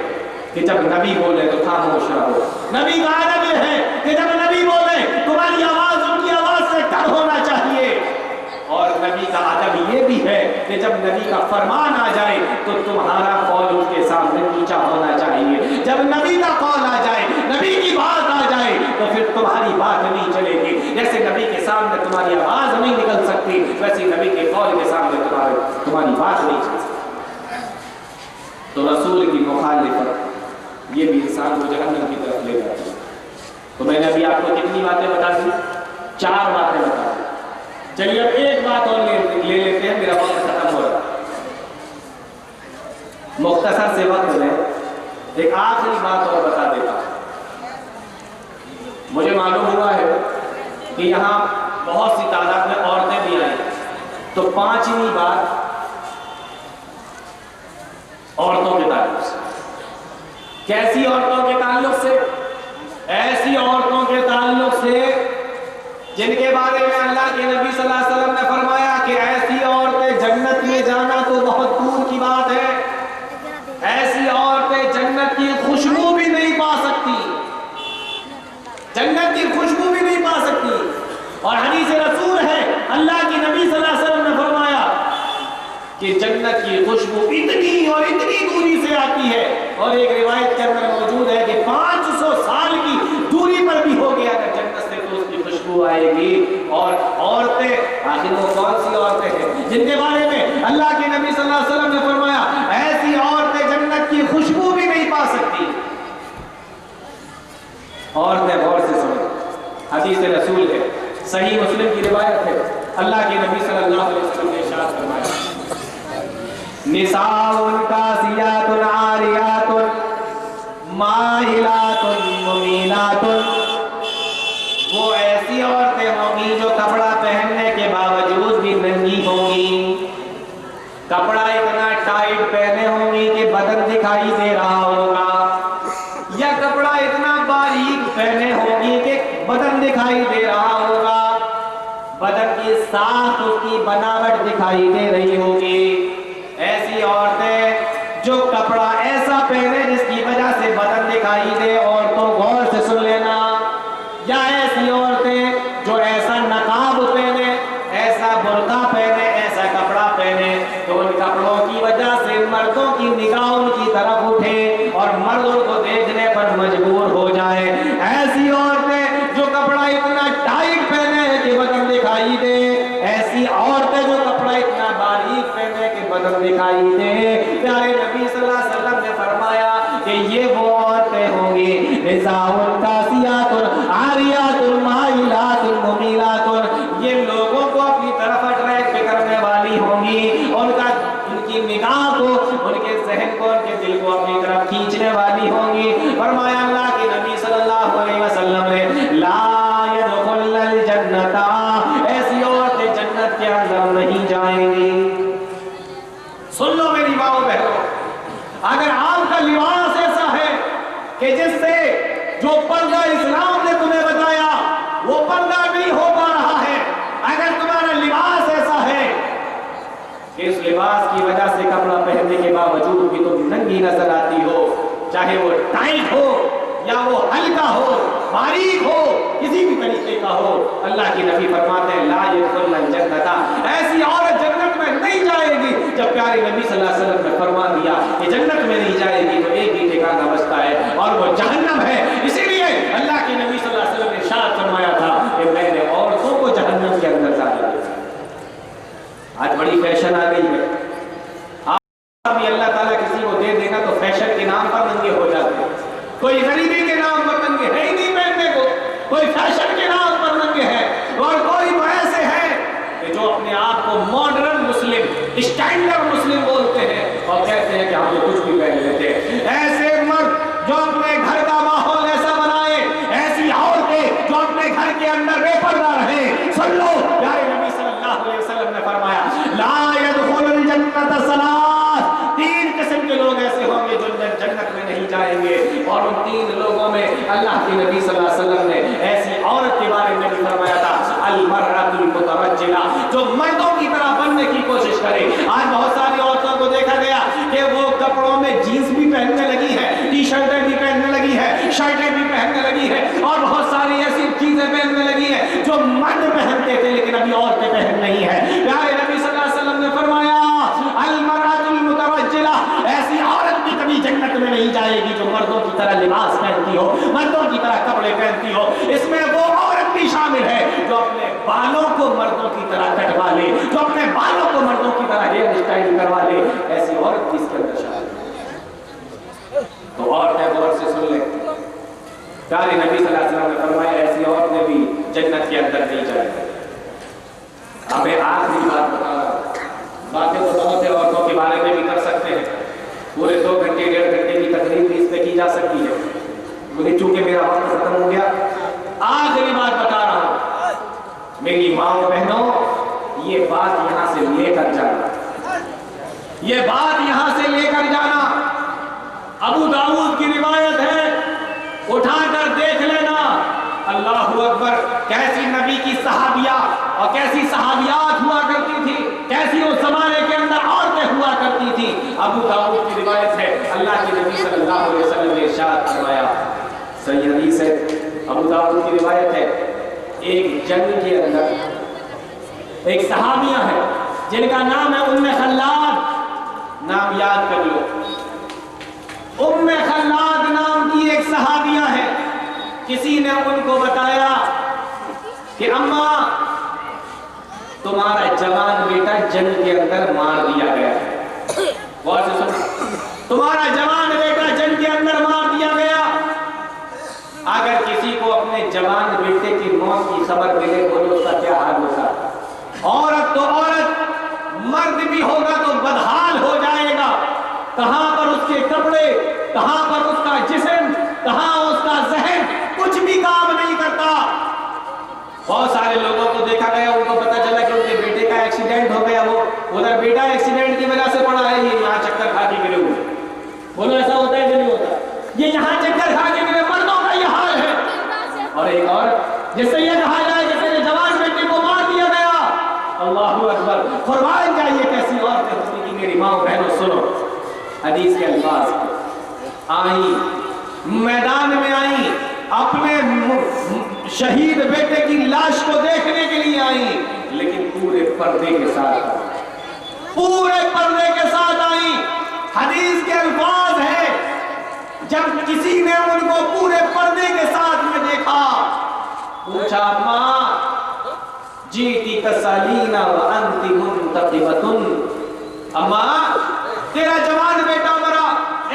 کہ جب نبی بولے تو خاموش رہو، نبی کا ادب یہ ہے کہ جب نبی بولے تمہاری آواز ان کی آواز سے کم ہونا چاہیے، اور نبی کا ادب یہ بھی ہے کہ جب نبی کا فرمان آ جائے تو تمہارا قول ان کے سامنے نیچا ہونا چاہیے، جب نبی کا قول آ جائے، نبی کی بات آ جائے تو پھر تمہاری بات نہیں چلے گی، جیسے نبی کے سامنے تمہاری آواز نہیں نکل سکتی ویسے نبی کے قول کے سامنے تمہاری بات نہیں چل سکتی۔ تو رسول کی مخالفت یہ بھی انسان کو جہنم کی طرف لے جاتی ہے۔ تو میں نے ابھی آپ کو کتنی باتیں بتا دی؟ 4 باتیں بتا دی۔ چلیے اب ایک بات اور لے لیتے ہیں، میرا وقت ختم ہو رہا ہے۔ مختصر سے وقت میں ایک آخری بات اور بتا دیتا ہوں۔ مجھے معلوم ہوا ہے کہ یہاں بہت سی تعداد میں عورتیں بھی آئی، تو 5ویں بات عورتوں کے تعلق سے۔ کیسی عورتوں کے تعلق ایسی عورتوں کے تعلق سے جن کے بارے میں اللہ کے نبی صلی اللہ علیہ وسلم نے فرمایا کہ ایسی عورتیں جنت میں جانا تو بہت دور کی بات ہے، ایسی عورتیں جنت کی خوشبو بھی نہیں پا سکتی، جنت کی خوشبو بھی نہیں پا سکتی۔ اور حدیث رسول ہے، اللہ کی نبی صلی اللہ علیہ وسلم نے فرمایا کہ جنت کی خوشبو اتنی اور اتنی دوری سے آتی ہے، اور ایک روایت کے اندر موجود ہے کہ 500 سال کی دوری پر بھی ہو گیا اگر جنت سے تو اس کی خوشبو آئے گی۔ اور عورتیں، آخر وہ کون سی عورتیں ہیں جن کے بارے میں اللہ کے نبی صلی اللہ علیہ وسلم نے فرمایا ایسی عورتیں جنت کی خوشبو بھی نہیں پا سکتی۔ عورتیں غور سے سنیں، حدیث رسول ہے، صحیح مسلم کی روایت ہے، اللہ کے نبی صلی اللہ علیہ وسلم نے ارشاد فرمایا نساء کاسیات عاریات مائلات ممیلات، وہ ایسی عورتیں ہوں گی جو کپڑا پہننے کے باوجود بھی ننگی ہوں گی، کپڑا اتنا ٹائٹ پہنے ہوں گی کہ بدن دکھائی دے رہا ہوگا، یا کپڑا اتنا باریک پہنے ہوں گی کہ بدن دکھائی دے رہا ہوگا، بدن کی ساخت اس کی بناوٹ دکھائی دے رہی ہوگی۔ ایسی عورتیں جو کپڑا ایسا پہنے جس کی وجہ سے بدن دکھائی دے، عورتوں غور سے سن لینا، یا ایسی عورتیں جو ایسا نقاب پہنے، ایسا برقع پہنے، ایسا کپڑا پہنے تو ان کپڑوں کی وجہ سے مردوں کی نگاہ ان کی طرف اٹھے اور مرد ان کو دیکھنے پر مجبور ہو جائے۔ ایسی عورتیں جو کپڑا اتنا ٹائٹ پہنے کہ بدن دکھائی دے، ایسی عورتیں جو کپڑا اتنا باریک پہنے کہ بدن دکھائی دے۔ پیارے نبی صلی اللہ علیہ وسلم نے فرمایا کہ یہ وہ عورتیں ہوں گی نساء کاسیات عاریات مائلات ممیلات، یہ لوگوں کو اپنی طرف اٹریکٹ کرنے والی ہوں گی، ان کی نگاہ کو، ان کے ذہن کو، ان کے دل کو اپنی طرف کھینچنے والی ہوں گی۔ فرمایا اللہ کے نبی صلی اللہ علیہ وسلم نے لا يدخلن الجنت، ایسی عورتیں جنت کے اندر نہیں جائیں گی۔ سن لو میری ماؤں بہنوں، اگر آپ کا لباس ایسا ہے کہ جس سے جو پردہ اسلام نے تمہیں بتایا وہ پردہ نہیں ہو پا رہا ہے، اگر تمہارا لباس ایسا ہے کہ اس لباس کی وجہ سے کپڑا پہننے کے باوجود بھی تم ننگی نظر آتی ہو، چاہے وہ ٹائٹ ہو یا وہ ہلکا ہو، باریک ہو، کسی بھی طریقے کا ہو، اللہ کی نبی فرماتے ہیں لا يدخلن الجنت، ایسی عورت جنت میں نہیں جائے گی۔ جب پیارے نبی صلی اللہ علیہ وسلم نے فرما دیا کہ جنت میں نہیں جائے گی تو ایک ہی ٹھکانہ بچتا ہے اور وہ جہنم ہے۔ اسی لیے اللہ کے نبی صلی اللہ علیہ وسلم نے ارشاد فرمایا تھا کہ میں نے عورتوں کو جہنم کے اندر ڈالا۔ آج بڑی فیشن آ گئی ہے، ابھی اللہ تعالیٰ کسی کو دے دے گا تو فیشن کے نام پر ننگے ہو جاتے ہیں، کوئی غریبی کے نام پر ننگے ہے ہی نہیں پہننے کو، کوئی فیشن کے نام پر ننگے ہیں، اور کوئی تو ایسے ہیں کہ جو اپنے آپ کو ماڈرن مسلم، اسٹینڈرڈ مسلم بولتے ہیں اور کہتے ہیں کہ ہم تو کچھ بھی پہن لیتے ہیں۔ ایسے مرد جو اپنے گھر کا ماحول ایسا بنائے، ایسی عورتیں جو اپنے گھر کے اندر بے پردہ رہیں۔ سن لو پیارے نبی صلی اللہ علیہ وسلم نے فرمایا لا يدخل الجنت ثلاث، تین قسم کے لوگ ایسے ہوں گے جو جنت میں نہیں جائیں گے، اور ان تین لوگوں میں اللہ کے نبی صلی اللہ علیہ وسلم نے ایسی عورت کے بارے میں بھی فرمایا تھا المرأۃ المترجلہ، جو مردوں کی طرح بننے کی کوشش کرے۔ آج بہت ساری عورتوں کو دیکھا گیا کہ وہ کپڑوں میں جینس بھی پہننے لگی ہے، ٹی شرٹیں بھی پہننے لگی ہے، شرٹیں بھی پہننے لگی ہے، اور بہت ساری ایسی چیزیں پہننے لگی ہے جو مرد پہنتے تھے لیکن ابھی عورتیں پہن نہیں ہیں۔ پیارے نبی صلی اللہ علیہ وسلم نے فرمایا المرأۃ المترجلہ، ایسی عورت بھی کبھی جنت میں نہیں جائے گی جو مردوں کی طرح لباس پہنتی ہو، مردوں کی طرح کپڑے پہنتی ہو۔ اس میں وہ عورت بھی شامل ہے جو اپنے بالوں کو مردوں کی طرح کٹوا لے، جو اپنے بالوں کو مردوں کی طرح ہیئر اسٹائل کروا لے، ایسی عورت بھی اس کے اندر شامل ہے۔ تو عورتیں غور سے سن لیں، پیارے نبی صلی اللہ علیہ وسلم نے فرمایا ایسی عورتیں بھی جنت کے اندر نہیں جائیں گی۔ اب آخری بات بتا رہا ہوں، باتیں تو بہت سے عورتوں کے بارے میں بھی کر سکتے ہیں، پورے 2 گھنٹے 1.5 گھنٹے کی تقریر بھی اس پہ کی جا سکتی ہے، لیکن چونکہ میرا وقت ختم ہو گیا، آخری بات بتا رہا ہوں میری ماؤں بہنوں، یہ بات یہاں سے لے کر جانا، یہ بات یہاں سے لے کر جانا۔ ابو داؤد کی روایت ہے، اٹھا کر دیکھ لینا اللہ اکبر، کیسی نبی کی صحابیات اور کیسی صحابیات ہوا کرتی تھی، کیسی اس زمانے کے اندر عورتیں ہوا کرتی تھی۔ ابو داؤد کی روایت ہے، اللہ کے نبی صلی اللہ علیہ وسلم نے ارشاد فرمایا، صحیح حدیث ہے، ابو داؤد کی روایت ہے، ایک جنگ کے اندر ایک صحابیہ ہے جن کا نام ہے ام خلاد، نام یاد کر لو، ام خلاد نام کی ایک صحابیہ ہے۔ کسی نے ان کو بتایا کہ اماں تمہارا جوان بیٹا جنگ کے اندر مار دیا گیا ہے، غور سے سنو، تمہارا جوان بیٹا جنگ کے اندر مار دیا گیا۔ اگر کسی کو اپنے جوان بیٹے کی موت کی خبر ملے بولو اس کا کیا حال ہوگا؟ عورت تو عورت، مرد بھی ہوگا تو بدحال ہو جائے گا۔ کہاں پر اس کے کپڑے، کہاں پر اس کا جسم، کہاں اس کا ذہن، کچھ بھی کام نہیں کرتا۔ بہت سارے لوگوں کو دیکھا گیا، ان کو پتا چلا کہ ان کے بیٹے کا ایکسیڈنٹ ہو گیا، وہ ادھر بیٹا ایکسیڈنٹ کی وجہ سے پڑا ہے، یہ یہاں چکر کھا کے گرے ہوئے۔ بولو ایسا ہوتا ہے کہ نہیں ہوتا؟ یہ یہاں چکر کھا کے گرے، مردوں کا یہ حال ہے۔ اور ایک اور جس سے یہ کہا جائے کہ تیرے جوان بیٹے کو مار دیا گیا، اللہ اکبر، قربان جائیے کیسی عورتیں ہوتی کہ میری ماں بہنوں سنو، حدیث کے الفاظ آئیں، میدان میں آئیں، اپنے شہید بیٹے کی لاش کو دیکھنے کے لیے آئیں، لیکن پورے پردے کے ساتھ، پورے پردے کے ساتھ آئیں۔ حدیث کے الفاظ ہے، جب کسی نے ان کو پورے پردے کے ساتھ میں دیکھا، پوچھا ماں جیتی تسالینا وانت منتقبۃ، اماں تیرا جوان بیٹا مرا،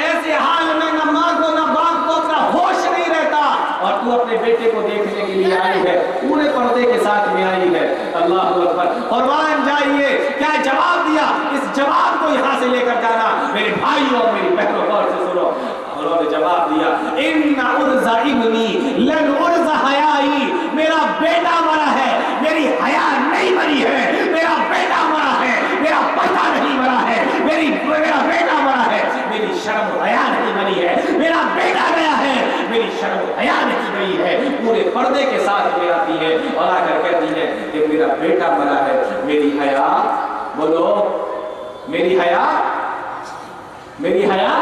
ایسے حال میں نہ ماں کو نہ باپ کو اپنا ہوش نہیں رہتا، اور تو اپنے بیٹے کو دیکھنے کے لیے آئی ہے، پورے پردے کے ساتھ میں آئی ہے۔ اللہ اکبر، قربان جائیے کیا جواب دیا، اس جواب کو یہاں سے لے کر جانا میرے بھائیوں اور میری بہنوں، غور سے سنو۔ انہوں نے جواب دیا، ان ارز ابنی لن ارز حیائی، میرا بیٹا مرا ہے، میری حیا نہیں مری ہے، میرا بیٹا مرا ہے، میرا پردہ نہیں مرا ہے، میرا بیٹا مرا ہے، میری شرم و حیا نہیں مری ہے، میرا بیٹا گیا ہے، میری شرم و حیا نہیں گئی ہے۔ پورے پردے کے ساتھ میں آتی ہے اور آ کر کہتی ہے کہ میرا بیٹا مرا ہے، میری حیا، بولو میری حیا، میری حیا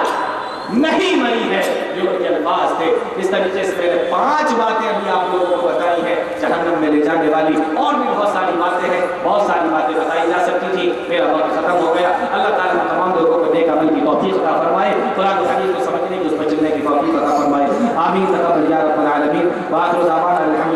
نہیں مری ہے، جو ان کے الفاظ تھے۔ اس طریقے سے میں نے 5 باتیں ابھی آپ لوگوں کو بتائی ہیں جہنم میں لے جانے والی، اور بھی بہت ساری باتیں ہیں، بہت ساری باتیں بتائی جا سکتی تھی، میرا وقت ختم ہو گیا۔ اللہ تعالیٰ ہم تمام لوگوں کو نیک عمل کی توفیق عطا فرمائے، قرآن و حدیث کو سمجھنے کی، اس پر چلنے کی توفیق عطا فرمائے، آمین تقبل یا رب العالمین، وآخر دعوانا الحمد